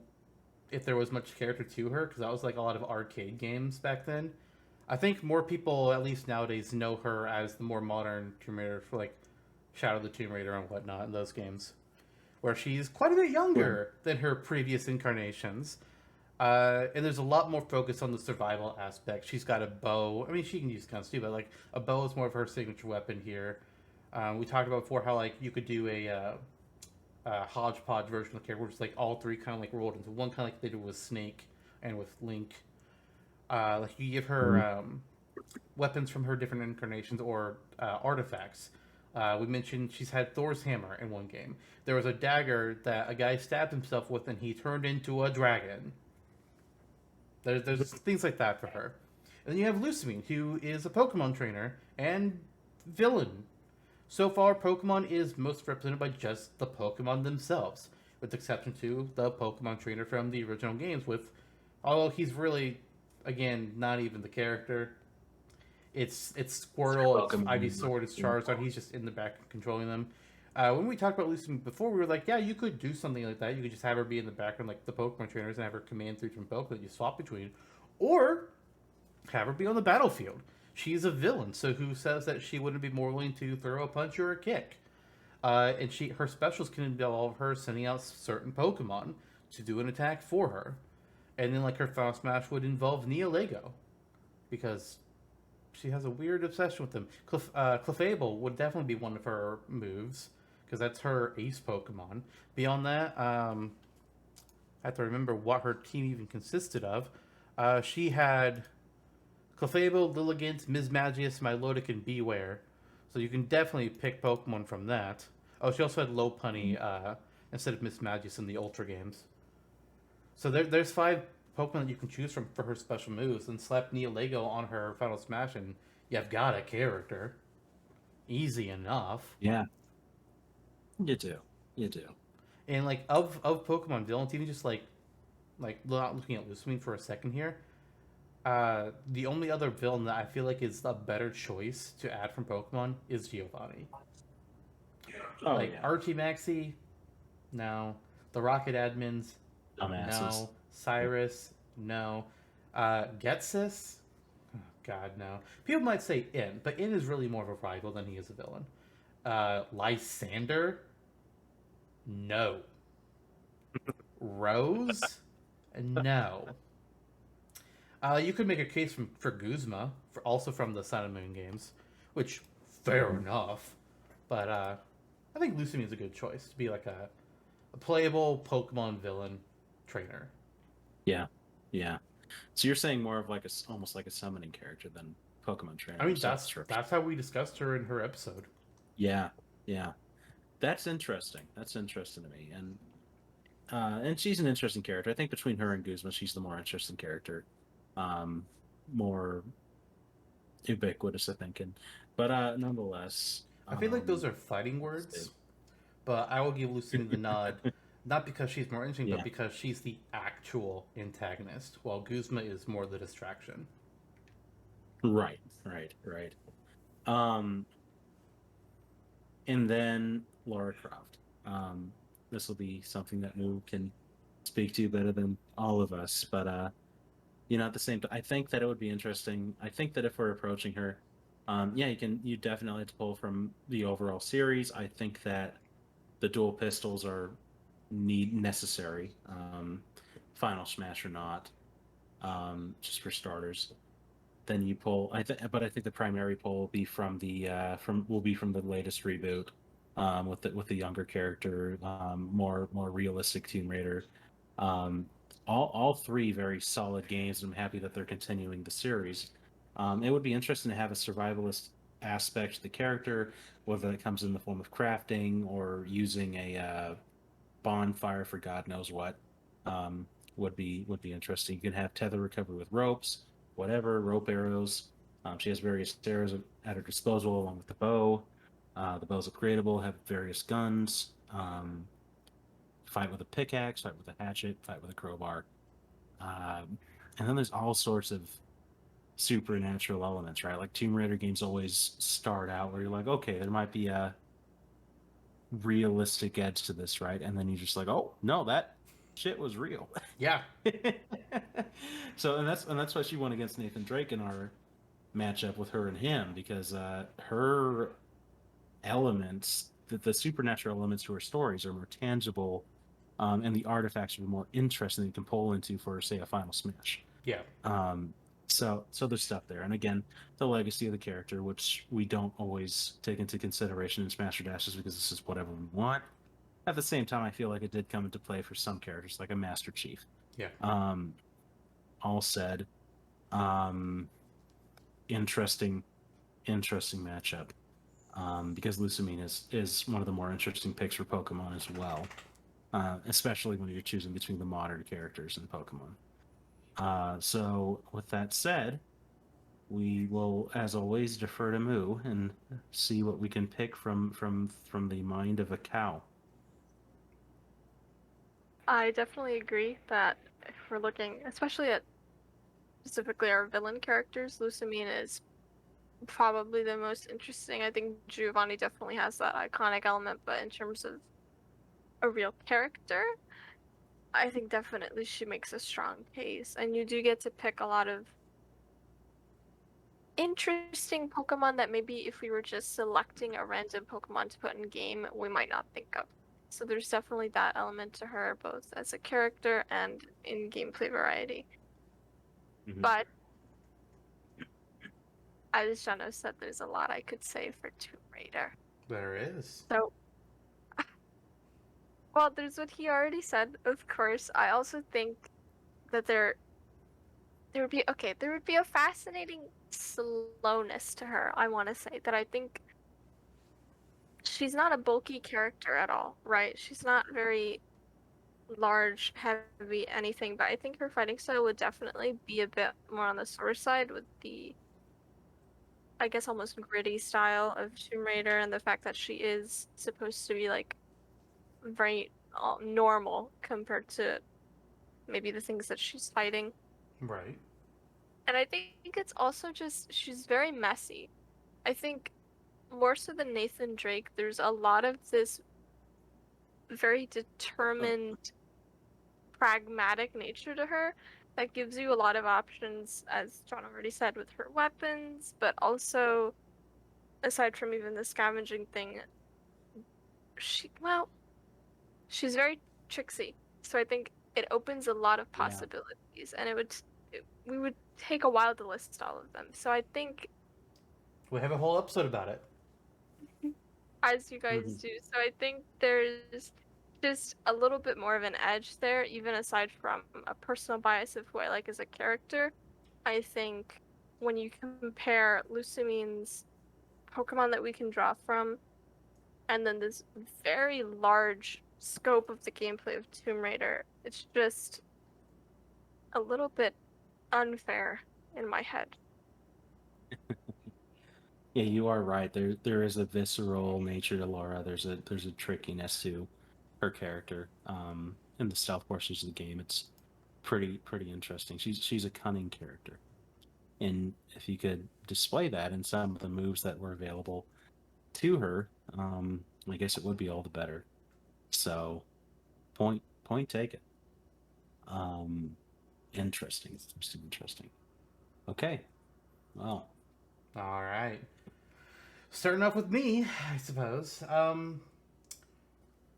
if there was much character to her, because that was like a lot of arcade games back then. I think more people, at least nowadays, know her as the more modern Tomb Raider for like Shadow of the Tomb Raider and whatnot in those games, where she's quite a bit younger than her previous incarnations. And there's a lot more focus on the survival aspect. She's got a bow. I mean, she can use guns too, but like a bow is more of her signature weapon here. We talked about before how like you could do a hodgepodge version of the character, which is like all three kind of like rolled into one, kind of like they did with Snake and with Link. Like you give her weapons from her different incarnations or artifacts. We mentioned she's had Thor's hammer in one game. There was a dagger that a guy stabbed himself with, and he turned into a dragon. There's things like that for her. And then you have Lusamine, who is a Pokemon trainer and villain. So far, Pokemon is most represented by just the Pokemon themselves, with exception to the Pokemon trainer from the original games. Although he's really, again, not even the character. It's Squirtle, it's Ivysaur, it's Charizard. He's just in the back controlling them. When we talked about Lucy before, we were like, yeah, you could do something like that. You could just have her be in the background like the Pokemon trainers and have her command through from Pokemon that you swap between. Or have her be on the battlefield. She's a villain, so who says that she wouldn't be more willing to throw a punch or a kick? And her specials can involve her sending out certain Pokemon to do an attack for her. And then like her final smash would involve Neolego, because she has a weird obsession with them. Clefable would definitely be one of her moves, because that's her ace Pokemon. Beyond that, I have to remember what her team even consisted of. She had Clefable, Lilligant, Mismagius, Milotic, and Beware. So you can definitely pick Pokemon from that. Oh, she also had Lopunny instead of Mismagius in the Ultra games. So there's 5 Pokemon that you can choose from for her special moves, and slap Neolego on her Final Smash, and you've got a character. Easy enough. Yeah. You do. And like of Pokemon villains, even just like not looking at Lusamine for a second here, the only other villain that I feel like is a better choice to add from Pokemon is Giovanni. Oh, like yeah. Archie Maxie, no. The Rocket Admins, Dumbasses. no. Cyrus, no. Getsis, oh, God, no. People might say In, but In is really more of a rival than he is a villain. Lysander, no. Rose, no. You could make a case for Guzma, also from the Sun and Moon games, which, fair enough. But I think Lusamine is a good choice to be like a playable Pokemon villain trainer. Yeah. So you're saying more of like almost like a summoning character than Pokemon trainer. I mean, that's how we discussed her in her episode. Yeah. That's interesting. That's interesting to me, and she's an interesting character. I think between her and Guzma, she's the more interesting character, more ubiquitous, I think. But nonetheless, I feel like those are fighting words, but I will give Lusamine the nod. Not because she's more interesting, but because she's the actual antagonist, while Guzma is more the distraction. Right. And then Lara Croft. This will be something that Moo can speak to better than all of us, but at the same time, I think that it would be interesting. I think that if we're approaching her, Yeah, you definitely have to pull from the overall series. I think that the dual pistols are necessary, Final Smash or not, just for starters. Then you pull. But I think the primary pull will be from the latest reboot, with the younger character, more realistic Tomb Raider. Um, all three very solid games. I'm happy that they're continuing the series. It would be interesting to have a survivalist aspect to the character, whether it comes in the form of crafting or using a bonfire for God knows what. Um, would be interesting. You can have tether recovery with ropes, whatever, rope arrows. She has various arrows at her disposal along with the bow. The bow's upgradable, have various guns. Fight with a pickaxe, fight with a hatchet, fight with a crowbar. And then there's all sorts of supernatural elements, right? Like Tomb Raider games always start out where you're like, okay, there might be a realistic edge to this, right? And then you're just like, oh no, that shit was real. Yeah. So and that's why she won against Nathan Drake in our matchup with her and him, because her elements, the supernatural elements to her stories are more tangible, and the artifacts are more interesting that you can pull into for, say, a Final Smash. Yeah. So there's stuff there, and again, the legacy of the character, which we don't always take into consideration in Smash or Dashes because this is whatever we want. At the same time, I feel like it did come into play for some characters, like a Master Chief. Yeah. All said, interesting matchup, because Lusamine is one of the more interesting picks for Pokemon as well, especially when you're choosing between the modern characters in Pokemon. So with that said, we will, as always, defer to Moo and see what we can pick from the mind of a cow. I definitely agree that if we're looking, especially at specifically our villain characters, Lusamine is probably the most interesting. I think Giovanni definitely has that iconic element, but in terms of a real character, I think definitely she makes a strong case. And you do get to pick a lot of interesting Pokemon that maybe if we were just selecting a random Pokemon to put in game, we might not think of. So there's definitely that element to her, both as a character and in gameplay variety. Mm-hmm. But as Jonno said, there's a lot I could say for Tomb Raider. There is. So, well, there's what he already said, of course. I also think that there would be a fascinating slowness to her, I want to say, that I think she's not a bulky character at all, right? She's not very large, heavy, anything, but I think her fighting style would definitely be a bit more on the slower side with the, I guess, almost gritty style of Tomb Raider, and the fact that she is supposed to be like very normal compared to maybe the things that she's fighting. Right. And I think it's also just she's very messy. I think more so than Nathan Drake, there's a lot of this very determined, pragmatic nature to her that gives you a lot of options, as John already said, with her weapons, but also, aside from even the scavenging thing, she's very tricksy. So I think it opens a lot of possibilities, and we would take a while to list all of them. So I think We have a whole episode about it. as you guys do. So I think there's just a little bit more of an edge there, even aside from a personal bias of who I like as a character. I think when you compare Lusamine's Pokemon that we can draw from, and then this very large scope of the gameplay of Tomb Raider, it's just a little bit unfair in my head. Yeah, you are right. There is a visceral nature to Lara. There's a trickiness to her character. In the stealth portions of the game, it's pretty interesting. She's a cunning character, and if you could display that in some of the moves that were available to her, I guess it would be all the better. So, point taken. Interesting. Okay. Well. All right. Starting off with me, I suppose.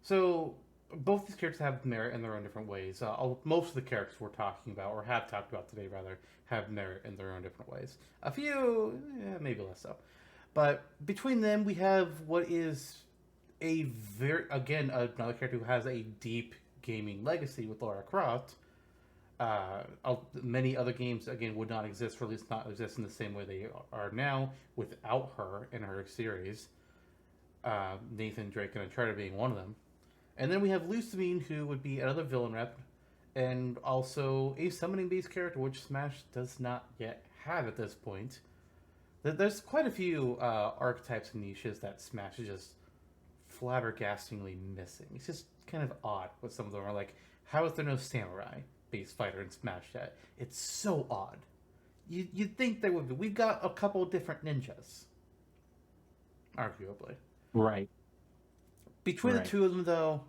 So both these characters have merit in their own different ways. Most of the characters we're talking about, or have talked about today, rather, have merit in their own different ways. A few, maybe less so. But between them, we have what is a very, again, another character who has a deep gaming legacy with Lara Croft. Many other games, again, would not exist, or at least not exist in the same way they are now, without her in her series. Nathan, Drake, and Uncharted being one of them. And then we have Lusamine, who would be another villain rep, and also a summoning-based character, which Smash does not yet have at this point. There's quite a few archetypes and niches that Smash is just flabbergastingly missing. It's just kind of odd what some of them are like. How is there no samurai-based fighter in Smash yet? It's so odd. You'd think there would be. We've got a couple different ninjas, arguably. Right. Between the two of them, though,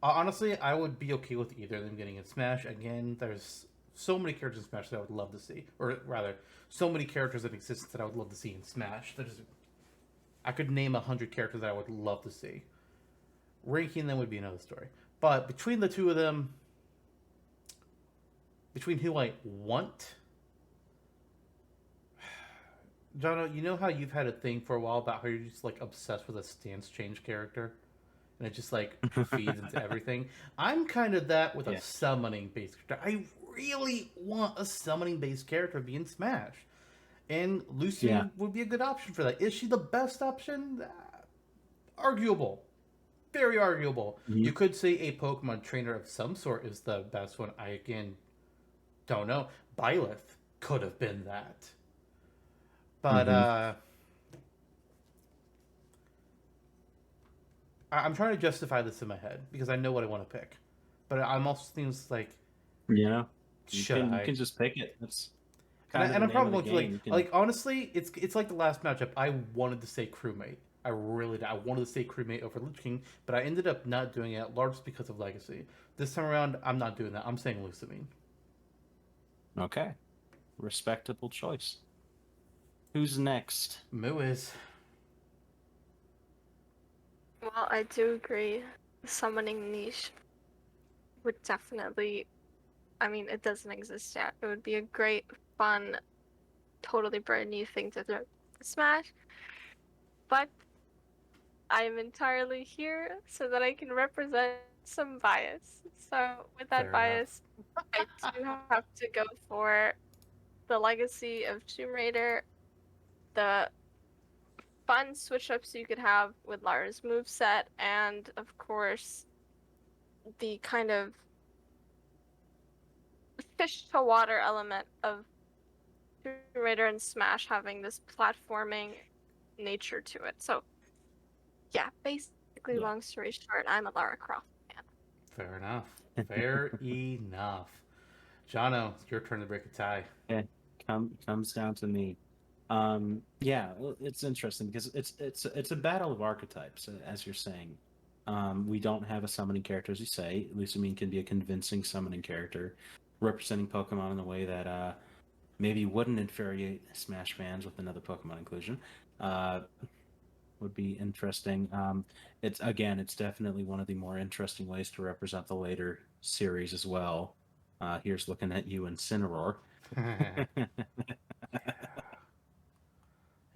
honestly, I would be okay with either of them getting in Smash. Again, there's so many characters in Smash that I would love to see. Or rather, so many characters in existence that I would love to see in Smash. I could name 100 characters that I would love to see. Ranking them would be another story. But between the two of them, between who I want... Jonno, you know how you've had a thing for a while about how you're just like obsessed with a stance change character? And it just like feeds into everything? I'm kind of that with a summoning based character. I really want a summoning based character to be in Smash. And Lucy would be a good option for that. Is she the best option? Arguable. Very arguable. Mm-hmm. You could say a Pokemon trainer of some sort is the best one. I, again, don't know. Byleth could have been that. But, I'm trying to justify this in my head because I know what I want to pick. But I'm also things like... Yeah. You can just pick it. That's and I'm probably going to, like, honestly, it's like the last matchup. I wanted to say Crewmate. I really did. I wanted to say Crewmate over Lich King, but I ended up not doing it, largely because of Legacy. This time around, I'm not doing that. I'm saying Lusamine. Okay. Respectable choice. Who's next? Moo is. Well, I do agree. The summoning niche would definitely... I mean, it doesn't exist yet. It would be a great, fun, totally brand new thing to throw to Smash. But I am entirely here so that I can represent some bias. So with that bias, I do have to go for the legacy of Tomb Raider, the fun switch-ups you could have with Lara's moveset, and of course, the kind of fish to water element of Tomb Raider and Smash having this platforming nature to it. So, yeah, basically, long story short, I'm a Lara Croft fan. Fair enough. Fair enough. Jonno, it's your turn to break a tie. Yeah, comes down to me. Yeah, it's interesting because it's a battle of archetypes, as you're saying. We don't have a summoning character, as you say. Lusamine can be a convincing summoning character, representing Pokemon in a way that maybe wouldn't infuriate Smash fans with another Pokemon inclusion. Would be interesting. It's definitely one of the more interesting ways to represent the later series as well. Here's looking at you, Incineroar.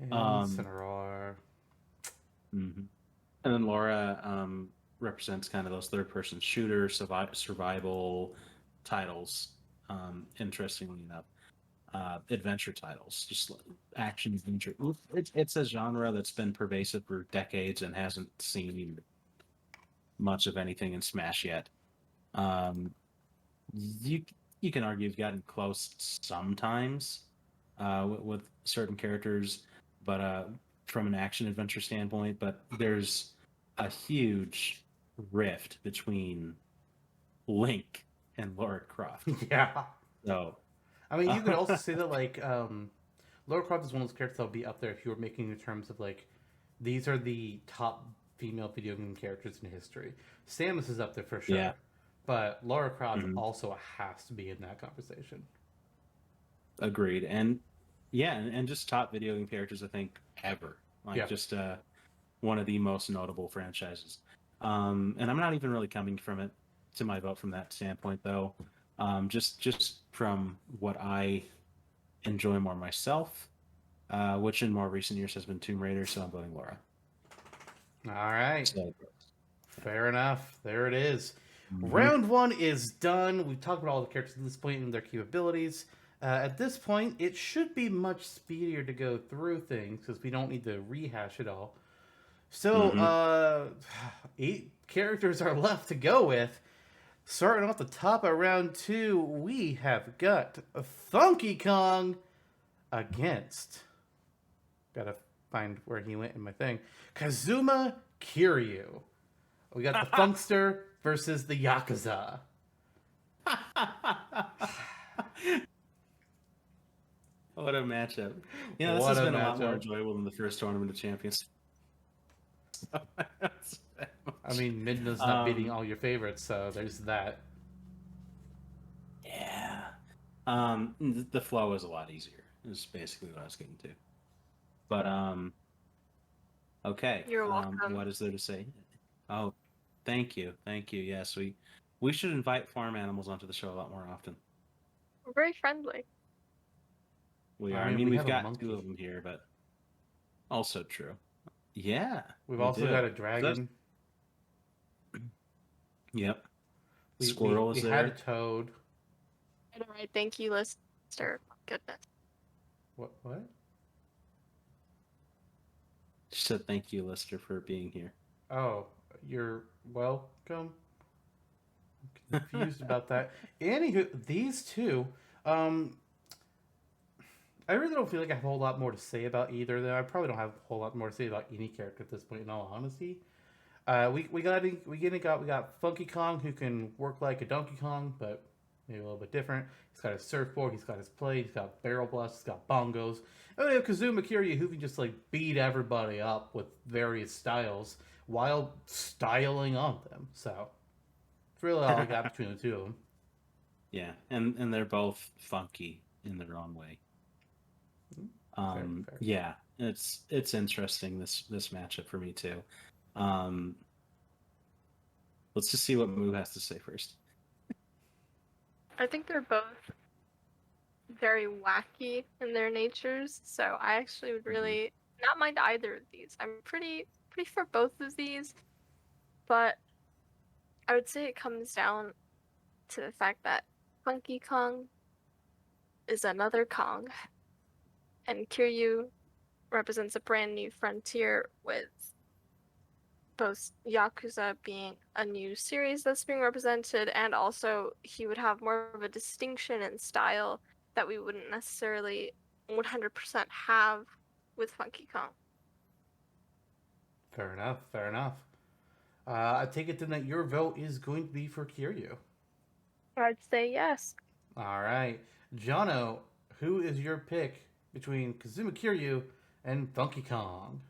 Incineroar. Mm-hmm. And then Laura represents kind of those third-person shooter, survival titles. Interestingly enough, adventure titles, just action adventure. It's a genre that's been pervasive for decades and hasn't seen much of anything in Smash yet. You can argue you've gotten close sometimes with certain characters, but from an action adventure standpoint, but there's a huge rift between Link and Lara Croft. Yeah. So, I mean, you could also say that, like, Lara Croft is one of those characters that'll be up there if you were making in terms of, like, these are the top female video game characters in history. Samus is up there for sure. Yeah. But Lara Croft also has to be in that conversation. Agreed. And Yeah, and just top video game characters I think ever. Like Yeah. just one of the most notable franchises. And I'm not even really coming from it to my vote from that standpoint though. Just from what I enjoy more myself, which in more recent years has been Tomb Raider, so I'm voting Laura. All right. So, Fair enough. There it is. mhm. Round 1 is done. We've talked about all the characters at this point and their capabilities. At this point, it should be much speedier to go through things because we don't need to rehash it all. So, Mhm. 8 characters are left to go with. Starting off the top of round 2, we have got Funky Kong against. Gotta find where he went in my thing. Kazuma Kiryu. We got the Funkster versus the Yakuza. What a matchup. Yeah, this What has a been a lot more matchup. enjoyable than the first Tournament of Champions. I mean, Midna's not beating all your favorites, so there's that. Yeah. The flow is a lot easier. Is basically what I was getting to. But okay. You're welcome. What is there to say? Oh, thank you. Yes, we should invite farm animals onto the show a lot more often. We're very friendly. We I are. I mean, mean, we we've have a got monkey. 2 of them here, but also true. Yeah. We've we also do. got a dragon. Yep. We Squirrel is had there. a toad. All right, thank you, Lister. Goodness. She said thank you, Lister, for being here. Oh, you're welcome. I'm confused about that. Anywho, these two, I really don't feel like I have a whole lot more to say about either of them. I probably don't have a whole lot more to say about any character at this point, in all honesty. We got Funky Kong, who can work like a Donkey Kong, but maybe a little bit different. He's got his surfboard, he's got his plate, he's got barrel blasts, he's got bongos. And we have Kazuma Kiryu, who can just like beat everybody up with various styles while styling on them. So it's really all I got between the two of them. Yeah, and they're both funky in their own way. Fair. Yeah, it's interesting this matchup for me too. Let's just see what Moo has to say first. I think they're both very wacky in their natures, so I actually would really not mind either of these. I'm pretty for both of these, but I would say it comes down to the fact that Funky Kong is another Kong, and Kiryu represents a brand new frontier with both Yakuza being a new series that's being represented, and also he would have more of a distinction in style that we wouldn't necessarily 100% have with Funky Kong. Fair enough. I take it then that your vote is going to be for Kiryu. I'd say yes. All right. Jonno, who is your pick between Kazuma Kiryu and Funky Kong?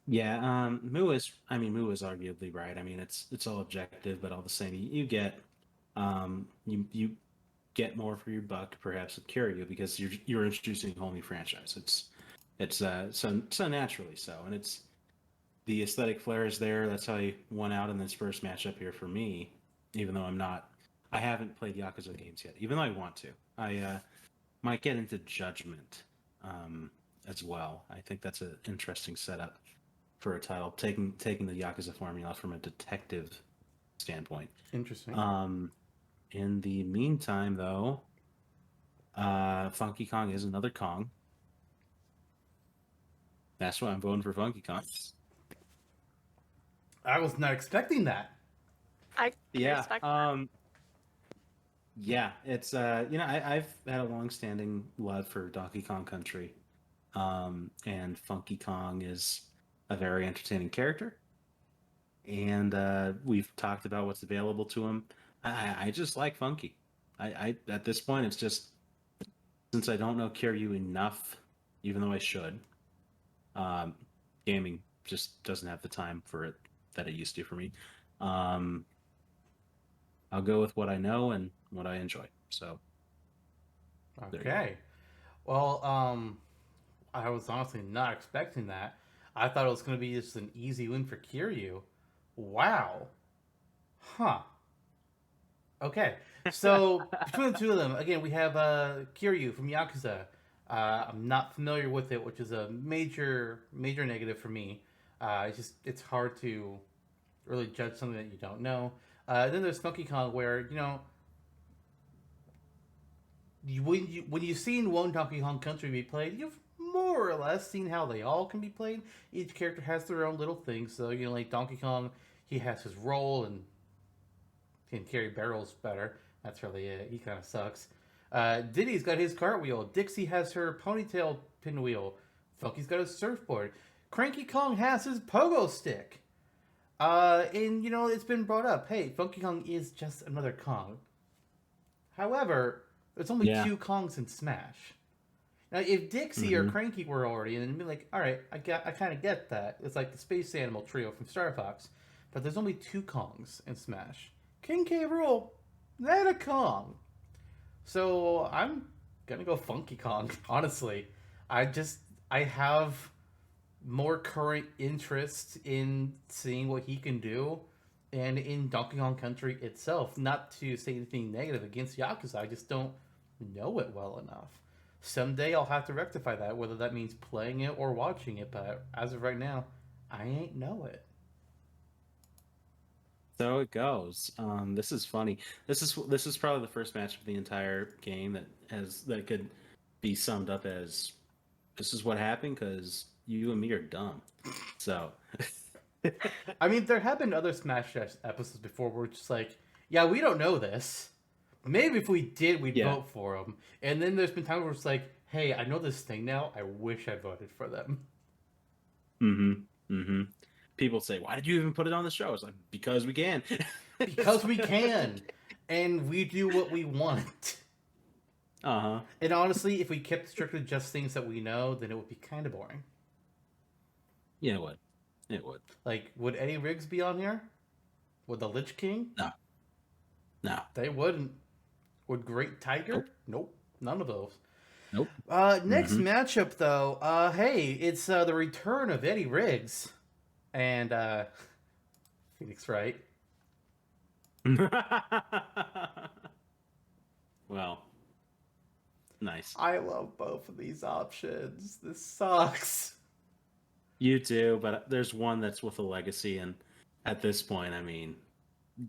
Yeah, Moo is arguably right. I mean, it's all objective, but all the same, you get you get more for your buck perhaps with Kiryu because you're introducing a whole new franchise. It's so naturally so, and it's the aesthetic flair is there. That's how he won out in this first matchup here for me. Even though I haven't played Yakuza games yet. Even though I want to, I might get into Judgment as well. I think that's an interesting setup for a title, taking the Yakuza formula from a detective standpoint. Interesting. In the meantime, though, Funky Kong is another Kong. That's why I'm voting for Funky Kong. I was not expecting that. I respect that. Yeah, it's I've had a long-standing love for Donkey Kong Country, and Funky Kong is a very entertaining character, and we've talked about what's available to him. I just like Funky. I at this point, it's just since I don't know Kiryu enough, even though I should. Gaming just doesn't have the time for it that it used to for me. I'll go with what I know and what I enjoy. So, okay. Well, I was honestly not expecting that. I thought it was going to be just an easy win for Kiryu. Wow. Huh. Okay. So between the two of them, again, we have Kiryu from Yakuza. I'm not familiar with it, which is a major negative for me. It's hard to really judge something that you don't know. Then there's Donkey Kong, where when you've seen one Donkey Kong Country be played, you've more or less seen how they all can be played. Each character has their own little things. So like Donkey Kong, he has his role and can carry barrels better. That's really it. He kind of sucks. Diddy's got his cartwheel. Dixie has her ponytail pinwheel. Funky's got his surfboard. Cranky Kong has his pogo stick. And it's been brought up. Hey, Funky Kong is just another Kong. However, there's only Yeah. two Kongs in Smash. Now, if Dixie or Cranky were already, and then be like, all right, I kind of get that. It's like the space animal trio from Star Fox, but there's only two Kongs in Smash. King K. Rool, not a Kong. So I'm gonna go Funky Kong. Honestly, I have more current interest in seeing what he can do, and in Donkey Kong Country itself. Not to say anything negative against Yakuza, I just don't know it well enough. Someday I'll have to rectify that, whether that means playing it or watching it. But as of right now, I ain't know it. So it goes. This is funny. This is probably the first match of the entire game that could be summed up as this is what happened because you and me are dumb. So I mean, there have been other Smash Dash episodes before where it's just like, yeah, we don't know this. Maybe if we did, we'd Yeah. vote for them. And then there's been times where it's like, hey, I know this thing now. I wish I voted for them. People say, "Why did you even put it on the show?" It's like because we can. Because we can. And we do what we want. Uh-huh. And honestly, if we kept strictly just things that we know, then it would be kind of boring. Yeah, it would. It would. Like, would Eddie Riggs be on here? Would the Lich King? No. They wouldn't. Would Great Tiger? Nope. None of those. Nope. Next matchup, though. Hey, it's the return of Eddie Riggs and Phoenix Wright. Well, nice. I love both of these options. This sucks. You do, but there's one that's with a legacy, and at this point, I mean,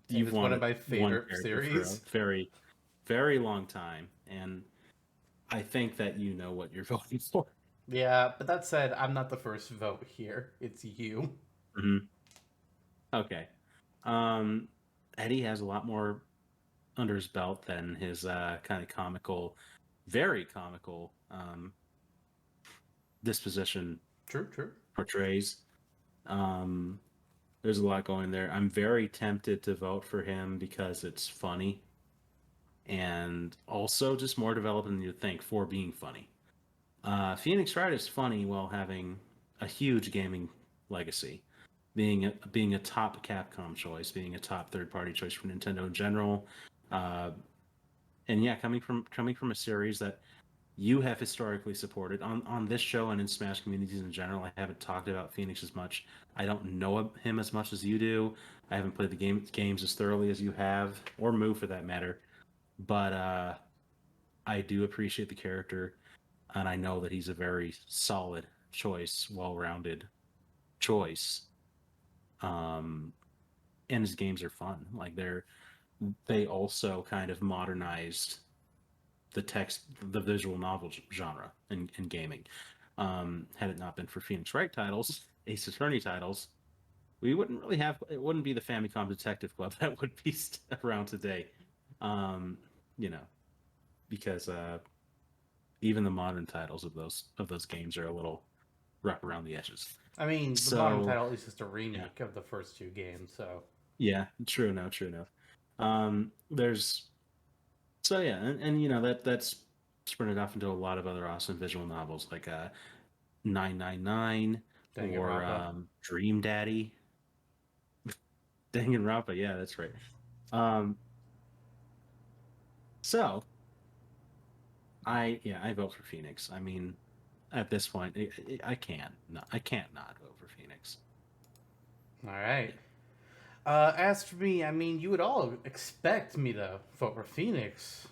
you've it's won one of my one favorite character series. for a very, very long time, and I think that you know what you're voting for. Yeah, but that said, I'm not the first vote here. It's you. Okay. Eddie has a lot more under his belt than his kind of comical, very comical disposition True. portrays. There's a lot going there. I'm very tempted to vote for him because it's funny and also just more developed than you'd think for being funny. Phoenix Wright is funny while having a huge gaming legacy, being a top Capcom choice, being a top third-party choice for Nintendo in general, and yeah, coming from a series that you have historically supported on this show and in Smash communities in general. I haven't talked about Phoenix as much. I don't know him as much as you do. I haven't played the games as thoroughly as you have, or Moo for that matter. But I do appreciate the character, and I know that he's a very solid choice, well-rounded choice. And his games are fun. Like they also kind of modernized the visual novel genre in gaming. Had it not been for Phoenix Wright titles, Ace Attorney titles, we wouldn't really have. It wouldn't be the Famicom Detective Club that would be around today. Because even the modern titles of those games are a little rough around the edges. I mean, the modern title is just a remake of the first two games, so yeah, true enough. There's and that's sprinted off into a lot of other awesome visual novels like 999 or Dream Daddy. Danganronpa, yeah, that's right. So I vote for Phoenix. I mean, at this point, I can't not vote for Phoenix. All right. As for me, I mean, you would all expect me to vote for Phoenix.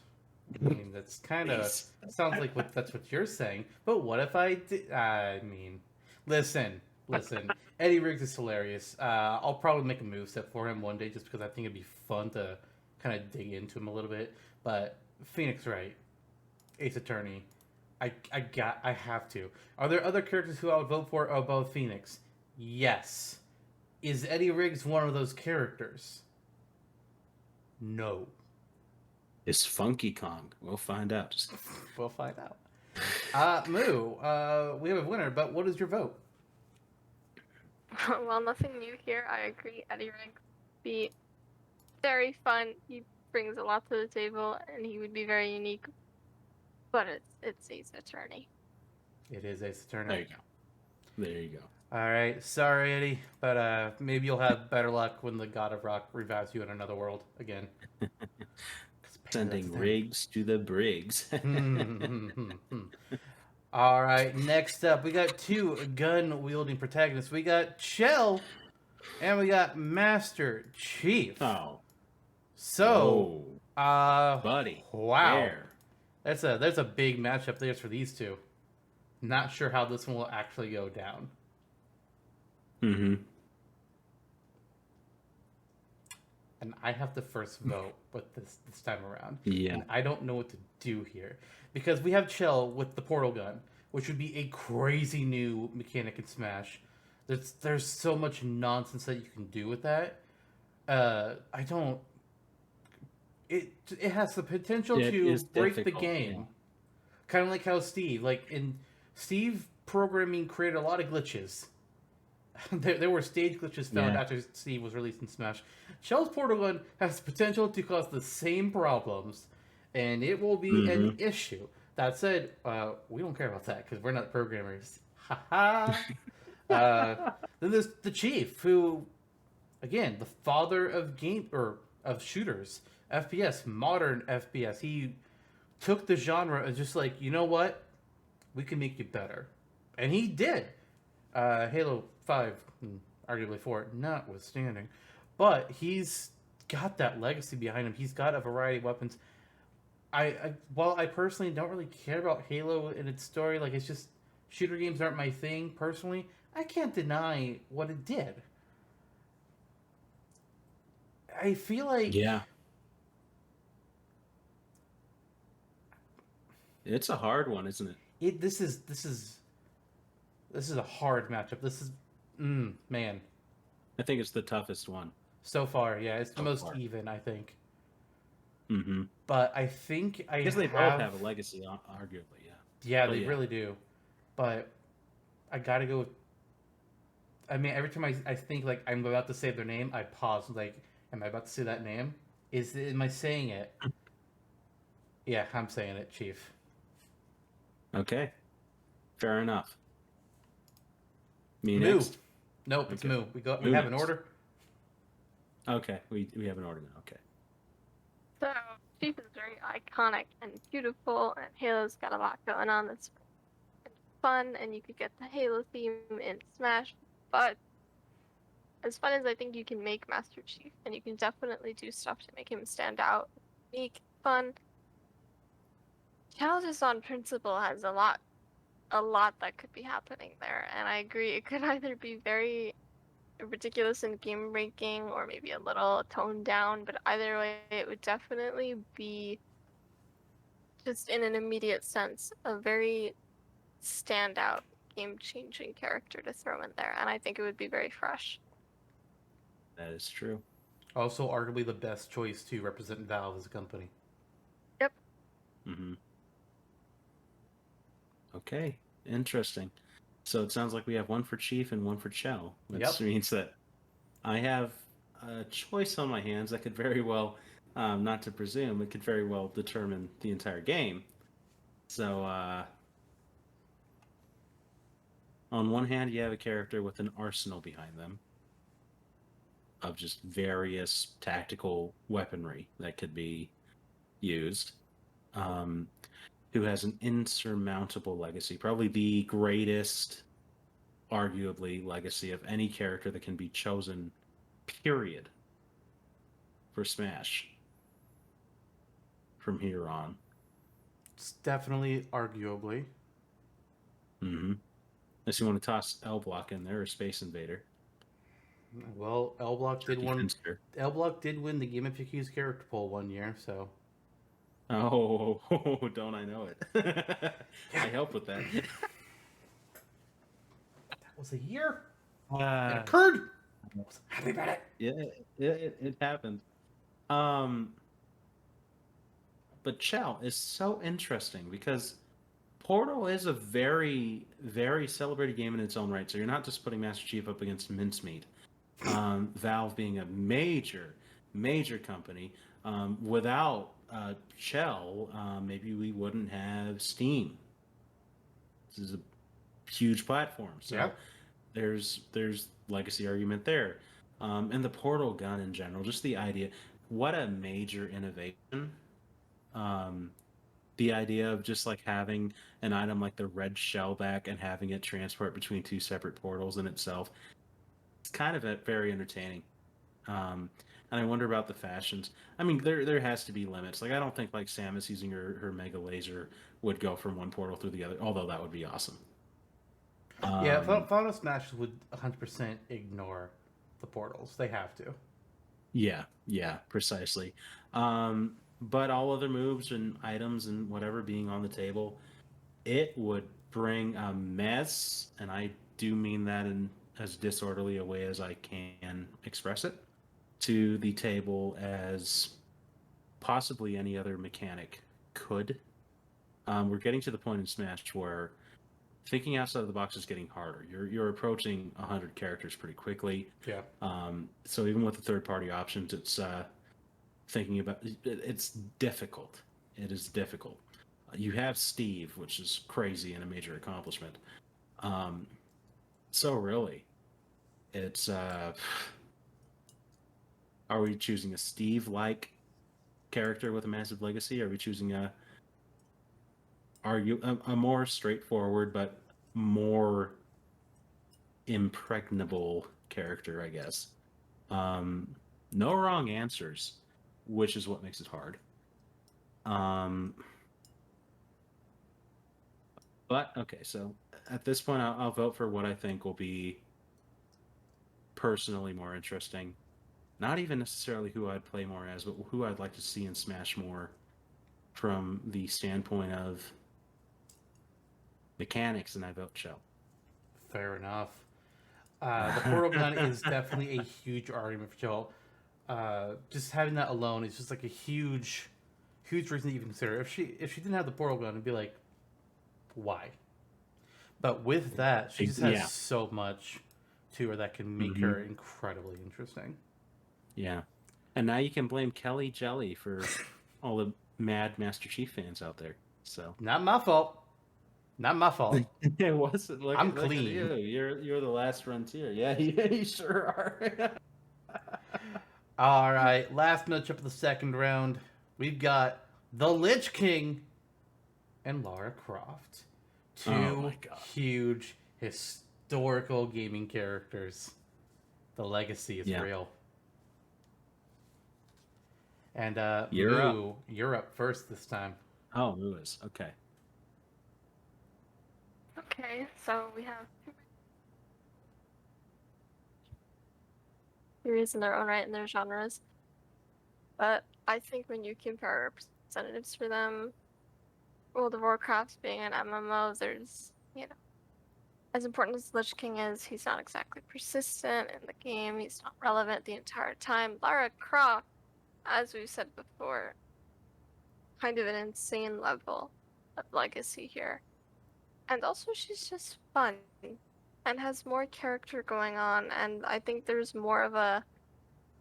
I mean, that's kind of Please. sounds like that's what you're saying. But what if I did? I mean, listen. Eddie Riggs is hilarious. I'll probably make a moveset for him one day just because I think it'd be fun to kind of dig into him a little bit. But Phoenix, right? Ace Attorney. I have to. Are there other characters who I would vote for above Phoenix? Yes. Is Eddie Riggs one of those characters? No. It's Funky Kong. We'll find out. We'll find out. Moo, we have a winner, but what is your vote? Well, nothing new here. I agree. Eddie Riggs be very fun. He brings a lot to the table, and he would be very unique. But it's Ace Attorney. It is Ace There Attorney. you go. There you go. All right, sorry, Eddie, but maybe you'll have better luck when the God of Rock revives you in another world again. Sending Riggs to the Briggs. All right, next up, we got two gun-wielding protagonists. We got Chell, and we got Master Chief. Oh. So, buddy. wow, There. there's a big matchup there for these two. Not sure how this one will actually go down. Mm-hmm. And I have to first vote with this time around. Yeah. And I don't know what to do here. Because we have Chell with the portal gun, which would be a crazy new mechanic in Smash. There's so much nonsense that you can do with that. I don't... It has the potential to break the game. Yeah. Kind of like how Steve programming created a lot of glitches. There were stage glitches found after Steve was released in Smash. Chell's portal gun has the potential to cause the same problems, and it will be an issue. That said, we don't care about that because we're not programmers. Then there's the Chief, who, again, the father of of shooters, FPS, modern FPS. He took the genre and just like, you know what, we can make you better, and he did. Halo 5, arguably 4, notwithstanding. But he's got that legacy behind him. He's got a variety of weapons. While I personally don't really care about Halo and its story, like it's just shooter games aren't my thing personally, I can't deny what it did. I feel like it's a hard one, isn't it? This is a hard matchup. This is man. I think it's the toughest one. So far, yeah, it's the most even, I think. Mm-hmm. But I think I guess they both have a legacy, arguably, yeah. Yeah, they really do. But I gotta go with... I mean, every time I think, like, I'm about to say their name, I pause. Like, am I about to say that name? Am I saying it? Yeah, I'm saying it, Chief. Okay. Fair enough. Me Moo. next? Nope, it's Moo. We have next. an order. Okay, we have an order now. Okay. So, Chief is very iconic and beautiful, and Halo's got a lot going on that's fun, and you could get the Halo theme in Smash, but as fun as I think you can make Master Chief, and you can definitely do stuff to make him stand out, unique, fun, Chell just on principle has a lot that could be happening there, and I agree, it could either be very ridiculous and game breaking or maybe a little toned down, but either way it would definitely be, just in an immediate sense, a very standout game changing character to throw in there, and I think it would be very fresh. That is true. Also, arguably the best choice to represent Valve as a company. Yep. Mm-hmm. Okay, interesting. So it sounds like we have one for Chief and one for Chell, which means that I have a choice on my hands that could very well, not to presume, it could very well determine the entire game. So, on one hand, you have a character with an arsenal behind them of just various tactical weaponry that could be used. who has an insurmountable legacy, probably the greatest, arguably, legacy of any character that can be chosen, period, for Smash from here on. It's definitely arguably. Mm-hmm. Unless you want to toss L Block in there or Space Invader. Well, L Block did Turkey win. Finster. L Block did win the Game of Yuki's character poll one year, so Oh, don't I know it? I help with that. that was a year. It Uh, occurred. Happy about it. yeah, it happened. But Chell is so interesting because Portal is a very, very celebrated game in its own right. So you're not just putting Master Chief up against mincemeat. Valve being a major, major company. Without Chell, maybe we wouldn't have Steam. This is a huge platform. So Yeah. there's legacy argument there. And the Portal gun in general, just the idea, what a major innovation. The idea of just like having an item like the red shellback and having it transport between two separate portals in itself, it's kind of very entertaining. And I wonder about the fashions. I mean, there has to be limits. Like I don't think like Samus using her mega laser would go from one portal through the other, although that would be awesome. Yeah, Final Smash would 100% ignore the portals. They have to. Yeah, precisely. But all other moves and items and whatever being on the table, it would bring a mess, and I do mean that in as disorderly a way as I can express it, to the table as possibly any other mechanic could. We're getting to the point in Smash where thinking outside of the box is getting harder. You're approaching 100 characters pretty quickly. Yeah. So even with the third-party options, it's thinking about it's difficult. It is difficult. You have Steve, which is crazy and a major accomplishment. So really, it's are we choosing a Steve-like character with a massive legacy? Are we choosing a more straightforward but more impregnable character, I guess? No wrong answers, which is what makes it hard. But okay, so at this point, I'll vote for what I think will be personally more interesting. Not even necessarily who I'd play more as, but who I'd like to see in Smash more from the standpoint of mechanics, and I vote Chell. Fair enough. The portal gun is definitely a huge argument for Chell. Just having that alone is just like a huge reason to even consider. If she didn't have the portal gun, it'd be like, why? But with that, she just has so much to her that can make her incredibly interesting. Yeah. And now you can blame Kelly Jelly for all the mad Master Chief fans out there. So Not my fault. Not my fault. it wasn't. I'm look clean. At you. You're the last frontier. Yeah, you sure are. All right, last matchup of the second round. We've got the Lich King and Lara Croft. Two huge historical gaming characters. The legacy is real. And you're up first this time. Oh, Lewis. Okay. Okay, so we have series in their own right in their genres. But I think when you compare representatives for them, World of Warcraft being an MMO, there's, as important as Lich King is, he's not exactly persistent in the game. He's not relevant the entire time. Lara Croft, as we've said before, kind of an insane level of legacy here. And also she's just fun and has more character going on, and I think there's more of a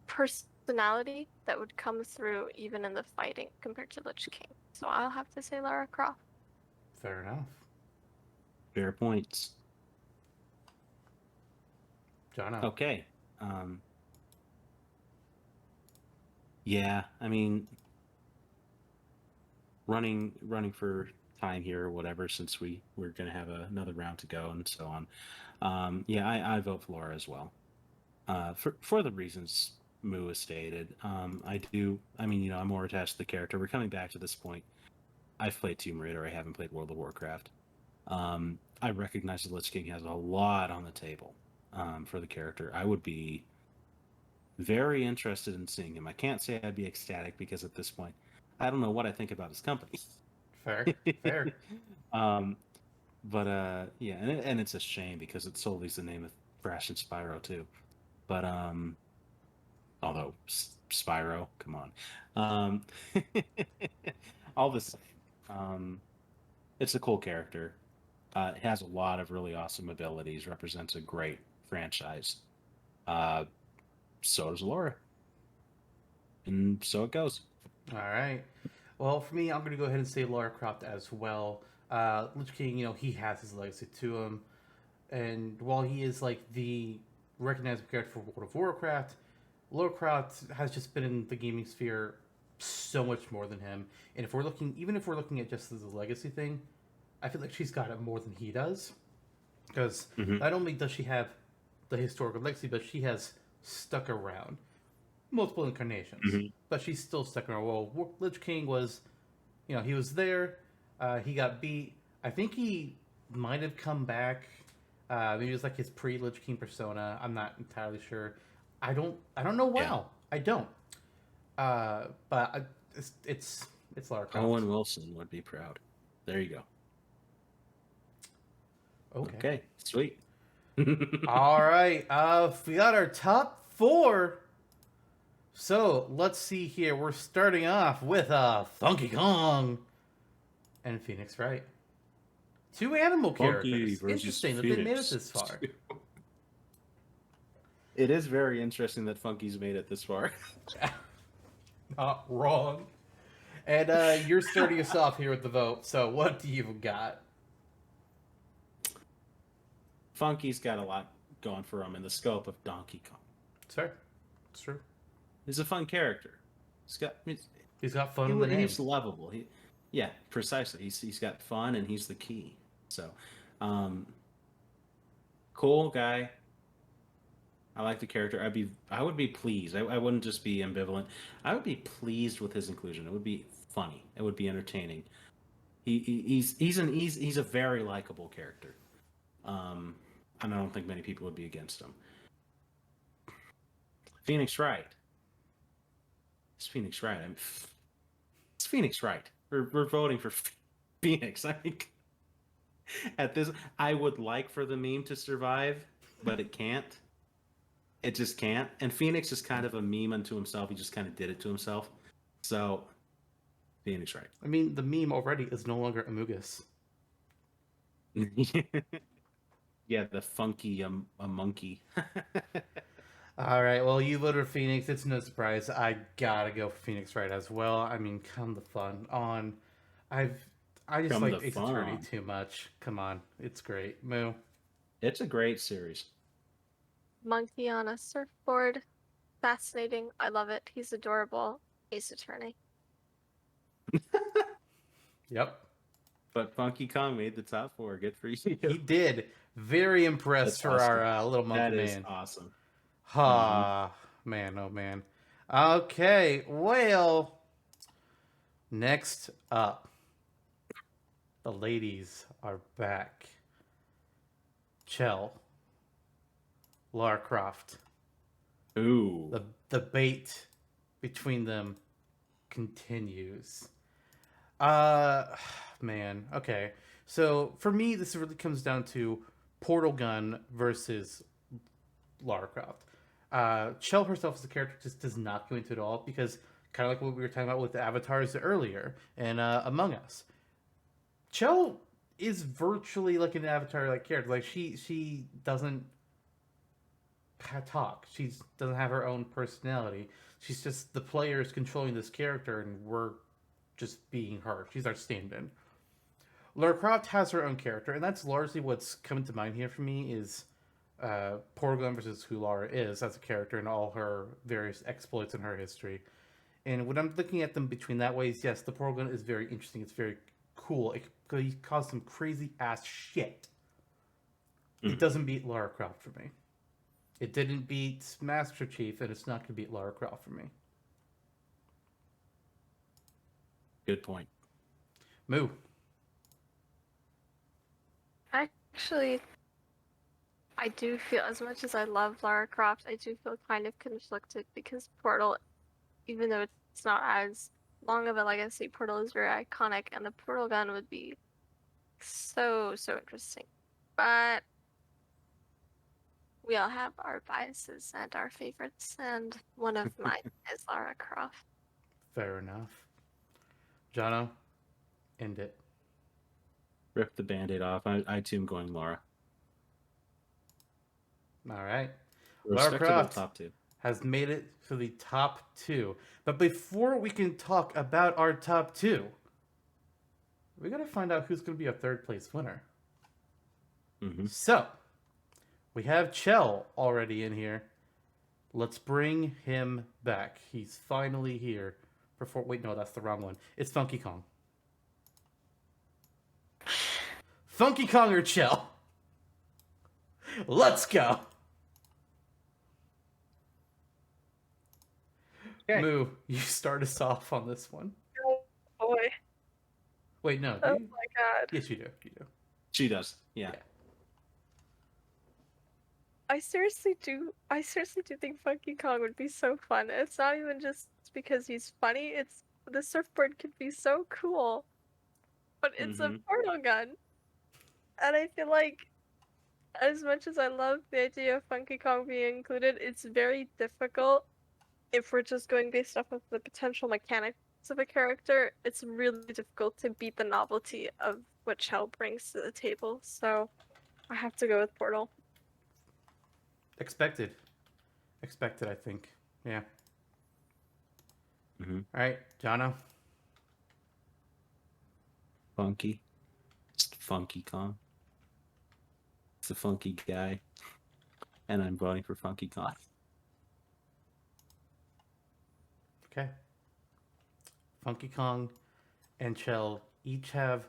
personality that would come through even in the fighting compared to Lich King. So I'll have to say Lara Croft. Fair enough. Fair points. Jonno. Okay. Yeah, I mean, running for time here or whatever, since we're going to have another round to go and so on. Yeah, I vote for Lara as well. For the reasons Moo has stated. I'm more attached to the character. We're coming back to this point. I've played Tomb Raider. I haven't played World of Warcraft. I recognize the Lich King has a lot on the table for the character. I would be very interested in seeing him. I can't say I'd be ecstatic because at this point, I don't know what I think about his company. Fair, fair. Yeah, and it's a shame because it solely is the name of Thrash and Spyro too. But although Spyro, come on, all this, it's a cool character. It has a lot of really awesome abilities. Represents a great franchise. So does Laura, and so it goes. All right. Well, for me, I'm going to go ahead and say Lara Croft as well. Lich King, he has his legacy to him. And while he is like the recognizable character for World of Warcraft, Lara Croft has just been in the gaming sphere so much more than him. And even if we're looking at just as a legacy thing, I feel like she's got it more than he does. Because not only does she have the historical legacy, but she has stuck around multiple incarnations, but she's still stuck around. Well, Lich King was, he was there. He got beat. I think he might have come back. Maybe it was like his pre-Lich King persona. I'm not entirely sure. I don't know. Wow, yeah. I don't. But it's Lara Croft. Owen Wilson would be proud. There you go. Okay, sweet. All right. We got our top 4. So let's see here. We're starting off with Funky Kong and Phoenix Wright. 2 animal characters. Interesting that they made it this far. It is very interesting that Funky's made it this far. Not wrong. And you're starting us off here with the vote. So what do you got? Funky's got a lot going for him in the scope of Donkey Kong. It's fair. It's true. He's a fun character. He's got fun in the name. He's lovable. Yeah, precisely. He's got fun, and he's the key. So, cool guy. I like the character. I would be pleased. I wouldn't just be ambivalent. I would be pleased with his inclusion. It would be funny. It would be entertaining. He's a very likable character. And I don't think many people would be against him. Phoenix Wright. It's Phoenix Wright. It's Phoenix Wright. We're voting for Phoenix. I think at this, I would like for the meme to survive, but it can't. It just can't. And Phoenix is kind of a meme unto himself. He just kind of did it to himself. So, Phoenix Wright. I mean, the meme already is no longer Amogus. Yeah, the funky a monkey. All right, well, you voted for Phoenix. It's no surprise. I gotta go for Phoenix Wright as well. I mean, come the fun on. I just like Ace Attorney too much. Come on, it's great. Moo. It's a great series. Monkey on a surfboard. Fascinating. I love it. He's adorable. Ace Attorney. Yep. But Funky Kong made the top 4. Good for you. He did. Very impressed. That's for awesome. Our little monkey man. That is awesome. Man, oh man. Okay, well, next up, the ladies are back. Chell, Lara Croft. Ooh. The debate between them continues. Man, okay. So for me, this really comes down to Portal Gun versus Lara Croft. Chell herself as a character just does not go into it at all because kind of like what we were talking about with the avatars earlier and Among Us. Chell is virtually like an avatar-like character. Like she doesn't talk. She doesn't have her own personality. She's just the players controlling this character, and we're just being her. She's our stand-in. Lara Croft has her own character, and that's largely what's coming to mind here for me is Portal Gun versus who Lara is as a character and all her various exploits in her history. And when I'm looking at them between that ways, yes, the Portal Gun is very interesting. It's very cool. It could cause some crazy ass shit. Mhm. It doesn't beat Lara Croft for me. It didn't beat Master Chief, and it's not going to beat Lara Croft for me. Good point. Moo. Actually, I do feel, as much as I love Lara Croft, I do feel kind of conflicted because Portal, even though it's not as long of a legacy, Portal is very iconic, and the Portal gun would be so interesting. But we all have our biases and our favorites, and one of mine is Lara Croft. Fair enough. Jonno, end it. Rip the Band-Aid off. I too am going Lara. All right. Lara Respectable Croft top two. has made it to the top two. But before we can talk about our top two, we got to find out who's going to be our third place winner. Mm-hmm. So, we have Chell already in here. Let's bring him back. He's finally here. Wait, no, that's the wrong one. It's Funky Kong. Funky Kong or Chell? Let's go. Okay. Moo, you start us off on this one. Oh boy. Wait, no. Do Oh you? my god. Yes, you do. You do. She does. Yeah. I seriously do think Funky Kong would be so fun. It's not even just because he's funny, it's the surfboard could be so cool. But it's a portal gun. And I feel like as much as I love the idea of Funky Kong being included, it's very difficult if we're just going based off of the potential mechanics of a character. It's really difficult to beat the novelty of what Chell brings to the table. So I have to go with Portal. Expected, I think. Yeah. Mm-hmm. All right, Jonno. Funky. It's Funky Kong. It's a funky guy. And I'm voting for Funky Kong. Okay. Funky Kong and Chell each have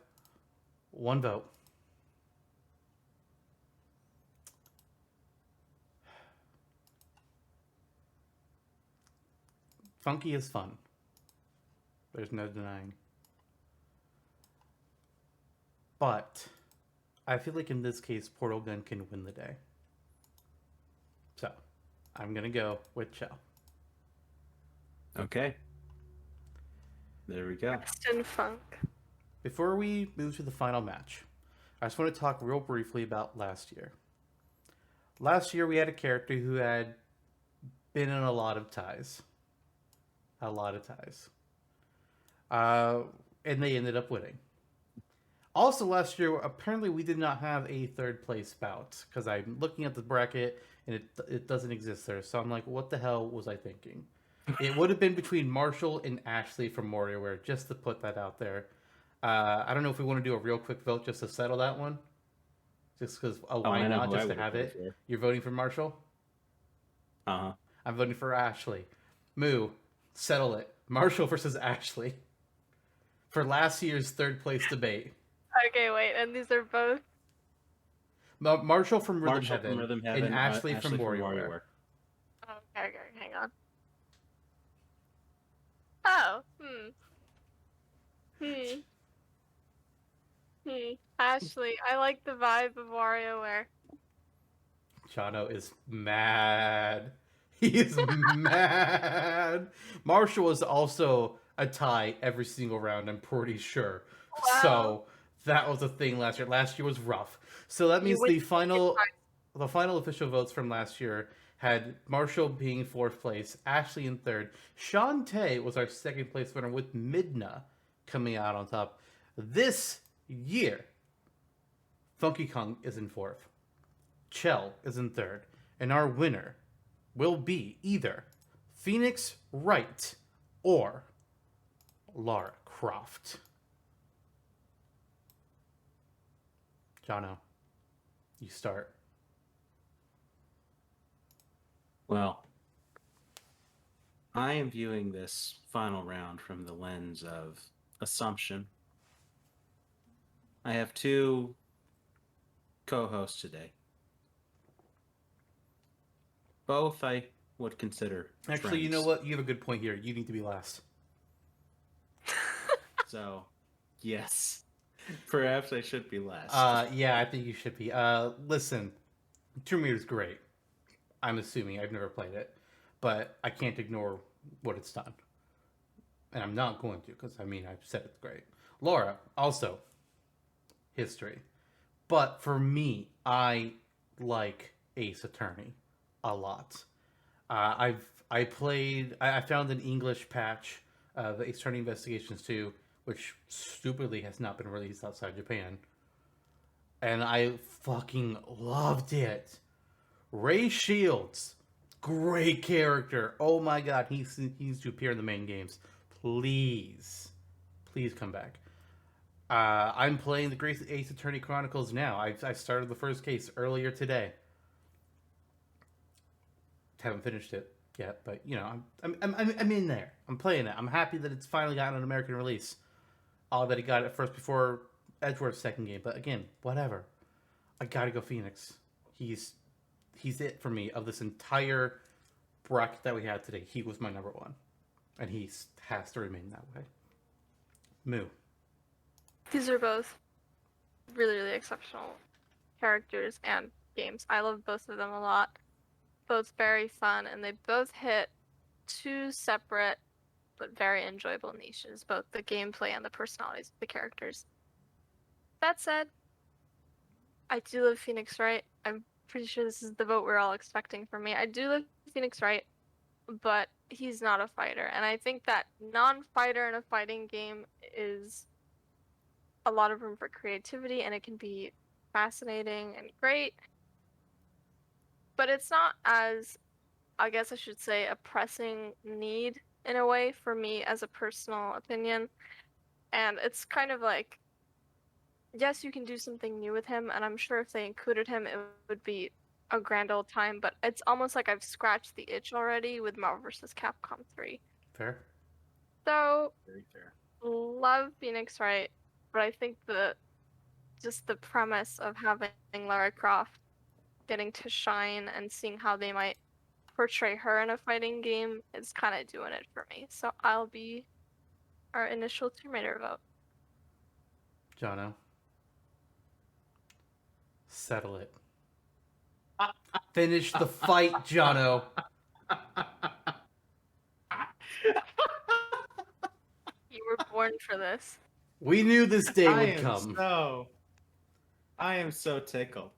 one vote. Funky is fun. There's no denying. But I feel like in this case, Portal Gun can win the day. So I'm going to go with Chell. Okay. There we go. Instant Funk. Before we move to the final match, I just want to talk real briefly about last year. Last year, we had a character who had been in a lot of ties. And they ended up winning. Also, last year, apparently we did not have a third place bout, because I'm looking at the bracket, and it doesn't exist there. So I'm like, what the hell was I thinking? It would have been between Marshall and Ashley from WarioWare, just to put that out there. I don't know if we want to do a real quick vote just to settle that one. Just because, why not? Just to have it. For. You're voting for Marshall? Uh-huh. I'm voting for Ashley. Moo, settle it. Marshall versus Ashley. For last year's third place debate. Okay, wait, and these are both? Marshall from Rhythm Heaven, and Ashley from Oh, WarioWare. okay, hang on. Oh, Ashley, I like the vibe of WarioWare. Jonno is mad. He is mad. Marshall is also a tie every single round, I'm pretty sure. Wow. So that was a thing last year. Last year was rough. So that means the final official votes from last year had Marshall being fourth place, Ashley in third. Shantae was our second place winner with Midna coming out on top. This year, Funky Kong is in fourth. Chell is in third. And our winner will be either Phoenix Wright or Lara Croft. Jonno, you start. Well, I am viewing this final round from the lens of assumption I have two co-hosts today. Both I would consider Actually, you know friends. what? You have a good point here. You need to be last. So, yes. Perhaps I should be last. Yeah, I think you should be. Listen, Tomb Raider's great. I'm assuming I've never played it, but I can't ignore what it's done, and I'm not going to because I mean I've said it's great. Laura also history, but for me, I like Ace Attorney a lot. I found an English patch of Ace Attorney Investigations 2, which stupidly has not been released outside Japan, and I fucking loved it. Ray Shields, great character. Oh my god, he needs to appear in the main games. Please, please come back. I'm playing the Great Ace Attorney Chronicles now. I started the first case earlier today. Haven't finished it yet, but you know, I'm in there. I'm playing it. I'm happy that it's finally gotten an American release. All that he got it first before Edgeworth's second game, but again, whatever. I gotta go Phoenix. He's it for me of this entire bracket that we had today. He was my number one, and he has to remain that way. Moo. These are both really, really exceptional characters and games. I love both of them a lot. Both very fun, and they both hit two separate but very enjoyable niches, both the gameplay and the personalities of the characters. That said, I do love Phoenix Wright. I'm pretty sure this is the vote we're all expecting from me. I do love Phoenix Wright, but he's not a fighter. And I think that non-fighter in a fighting game is a lot of room for creativity, and it can be fascinating and great. But it's not as, I guess I should say, a pressing need in a way for me as a personal opinion. And it's kind of like, yes, you can do something new with him, and I'm sure if they included him, it would be a grand old time, but it's almost like I've scratched the itch already with Marvel vs. Capcom 3. Fair. So, Very fair. love Phoenix Wright, but I think just the premise of having Lara Croft getting to shine and seeing how they might portray her in a fighting game is kind of doing it for me. So I'll be our initial Tomb Raider vote. Jonno. Settle it. Finish the fight, Jonno. You were born for this. We knew this day would come. I am so tickled.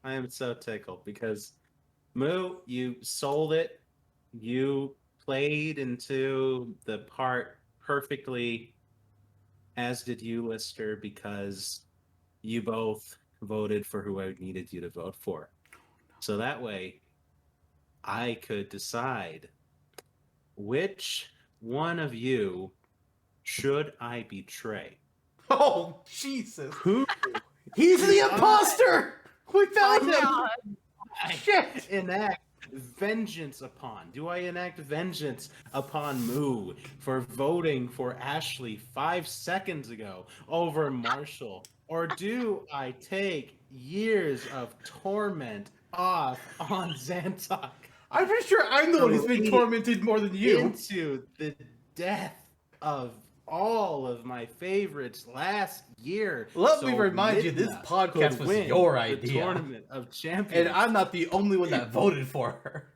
I am so tickled because Moo, you sold it. You played into the part perfectly, as did you, Lister, because you both voted for who I needed you to vote for. So that way, I could decide which one of you should I betray. Oh, Jesus. Who He's the imposter! We found him! God. Shit! enact vengeance upon? Do I enact vengeance upon Moo for voting for Ashley 5 seconds ago over Marshall? Or do I take years of torment off on Zantok I'm pretty sure I'm the one who's been tormented more than you. into the death of all of my favorites last year? Let me remind you, this Midna podcast could was win your the idea. Tournament of Champions. And I'm not the only one that voted for her.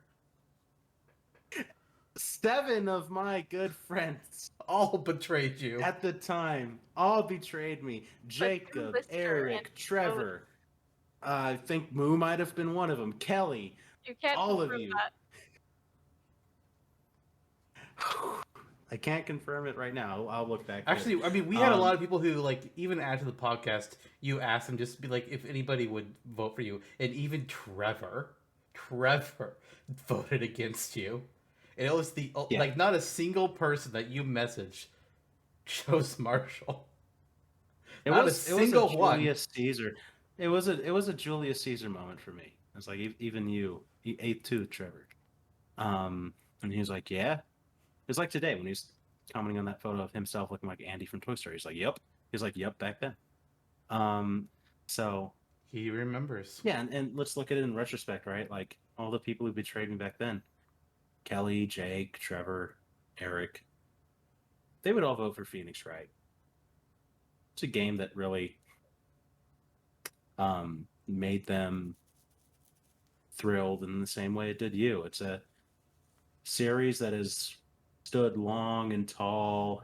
7 of my good friends All betrayed you. at the time all betrayed me. Jacob, Lister Eric, and Trevor. I think Moo might have been one of them. Kelly. You can't All of confirm you. that. I can't confirm it right now. I'll look back. Actually, I mean, we had a lot of people who, like, even after the podcast, you asked them just to be like, if anybody would vote for you. And even Trevor voted against you. And it was like, not a single person that you messaged chose Marshall. It Not was a single one. Julius Caesar. It was a Julius Caesar moment for me. It's like even you ate too, Trevor. And he was like, yeah. It's like today when he was commenting on that photo of himself looking like Andy from Toy Story. He's like, yep. He's like, yep, back then. So He remembers. yeah, and let's look at it in retrospect, right? Like all the people who betrayed me back then, Kelly, Jake, Trevor, Eric, they would all vote for Phoenix Wright. It's a game that really made them thrilled in the same way it did you. It's a series that has stood long and tall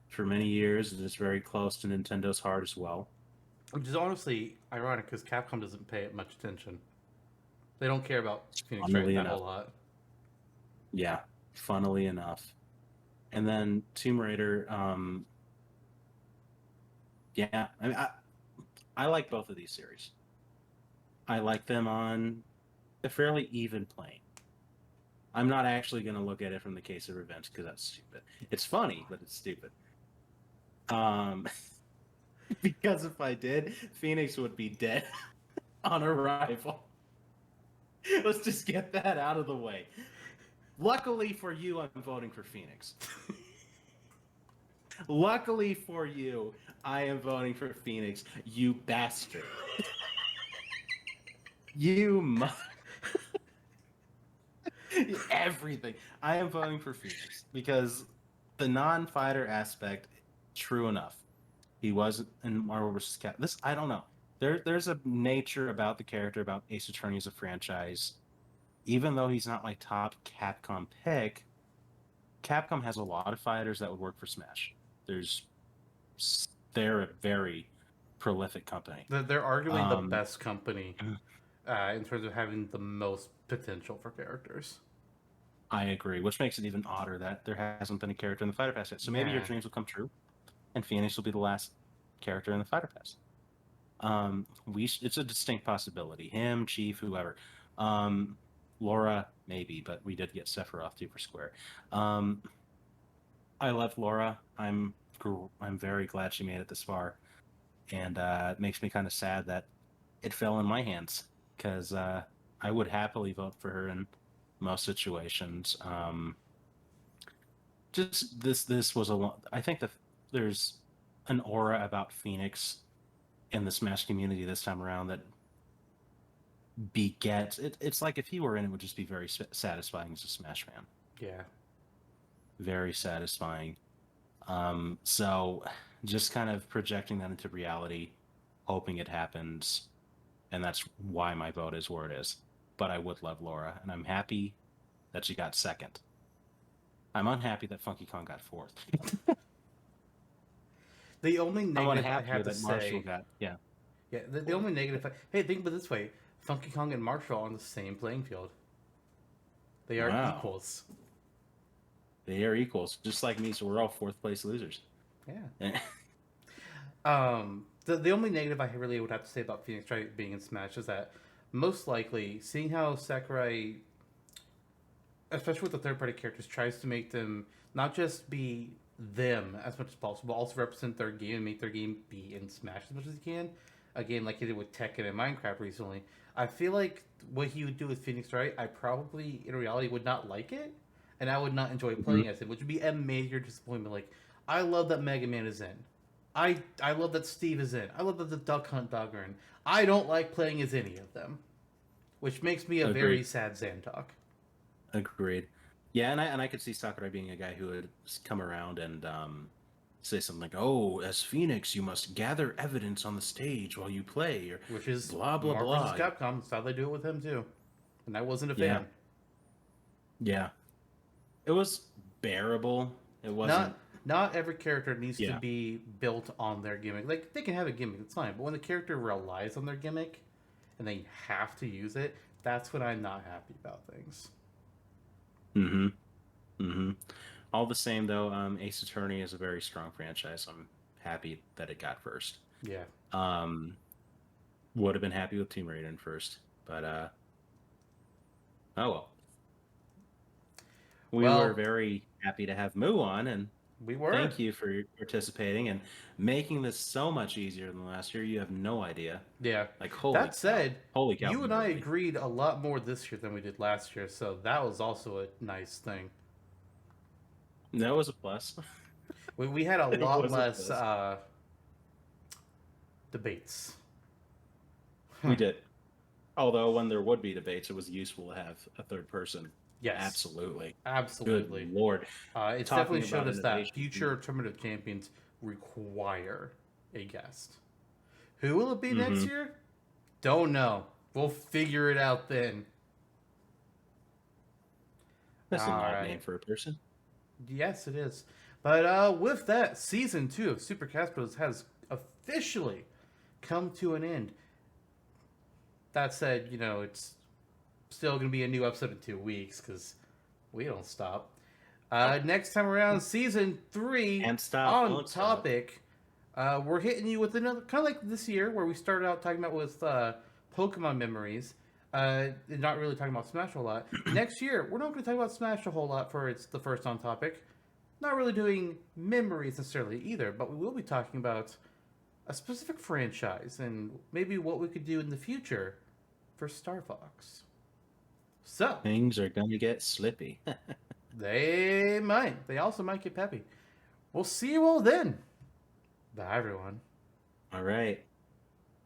for many years, and it's very close to Nintendo's heart as well. Which is honestly ironic because Capcom doesn't pay it much attention. They don't care about Phoenix Wright Funnily that enough. whole lot. Yeah, funnily enough. And then Tomb Raider, yeah, I mean, I like both of these series. I like them on a fairly even plane. I'm not actually going to look at it from the case of revenge because that's stupid. It's funny, but it's stupid. Because if I did, Phoenix would be dead on arrival. Let's just get that out of the way. Luckily for you, I'm voting for Phoenix. Luckily for you, I am voting for Phoenix, you bastard. You everything. I am voting for Phoenix because the non-fighter aspect, true enough. He wasn't in Marvel vs. Capcom. This I don't know. There's a nature about the character, about Ace Attorney as a franchise. Even though he's not my top Capcom pick, Capcom has a lot of fighters that would work for Smash. They're a very prolific company. They're arguably the best company in terms of having the most potential for characters. I agree, which makes it even odder that there hasn't been a character in the Fighter Pass yet. So maybe your dreams will come true, and Phoenix will be the last character in the Fighter Pass. It's a distinct possibility. Him, Chief, whoever. Laura, maybe, but we did get Sephiroth too for Square. I love Laura. I'm very glad she made it this far, and it makes me kind of sad that it fell in my hands because I would happily vote for her in most situations. Just this was I think that there's an aura about Phoenix in the Smash community this time around that begets it. It's like if he were in, it would just be very satisfying as a Smash fan. Yeah, very satisfying. So just kind of projecting that into reality, hoping it happens, and that's why my vote is where it is. But I would love Laura, and I'm happy that she got second. I'm unhappy that Funky Kong got fourth. The only negative I have to that Marshall say, got, yeah. The only negative. Hey, think of it this way: Funky Kong and Marshall are on the same playing field. They are equals. They are equals, just like me. So we're all fourth place losers. Yeah. The only negative I really would have to say about Phoenix Wright being in Smash is that most likely, seeing how Sakurai, especially with the third party characters, tries to make them not just be them as much as possible, but also represent their game and make their game be in Smash as much as he can. Again, like he did with Tekken and Minecraft recently. I feel like what he would do with Phoenix Wright, I probably in reality would not like it, and I would not enjoy playing as him, which would be a major disappointment. Like, I love that Mega Man is in. I love that Steve is in. I love that the Duck Hunt Dog are in. I don't like playing as any of them, which makes me a very sad Zantok. Agreed. Yeah, and I could see Sakurai being a guy who would come around and say something like, "Oh, as Phoenix, you must gather evidence on the stage while you play," or which is blah blah Marvel blah. vs. Capcom. That's how they do it with him too, and I wasn't a fan. Yeah, it was bearable. It wasn't. Not every character needs to be built on their gimmick. Like, they can have a gimmick, it's fine. But when the character relies on their gimmick and they have to use it, that's when I'm not happy about things. All the same, though, Ace Attorney is a very strong franchise. I'm happy that it got first. Yeah. Would have been happy with Tomb Raider in first, but oh well. We were very happy to have Moo on, and we were. Thank you for participating and making this so much easier than last year. You have no idea. Yeah. Like, holy cow, you and I agreed a lot more this year than we did last year, so that was also a nice thing. That was a plus. We had a lot less debates. We did. Although when there would be debates, it was useful to have a third person. Yes. Absolutely. Absolutely. Good Lord. It's Talking definitely showed about us that innovation. future Tournament of Champions require a guest. Who will it be next year? Don't know. We'll figure it out then. That's an All odd right. name for a person. Yes, it is. But with that, season 2 of Super Caspers has officially come to an end. That said, you know, it's still going to be a new episode in 2 weeks because we don't stop. Next time around, season 3 Can't stop, on won't stop. topic. We're hitting you with another, kind of like this year where we started out talking about with Pokemon memories. Not really talking about Smash a whole lot. Next year, we're not going to talk about Smash a whole lot for it's the first on topic. Not really doing memories necessarily either, but we will be talking about a specific franchise and maybe what we could do in the future for Star Fox. So Things are going to get slippy. they might. They also might get peppy. We'll see you all then. Bye, everyone. All right.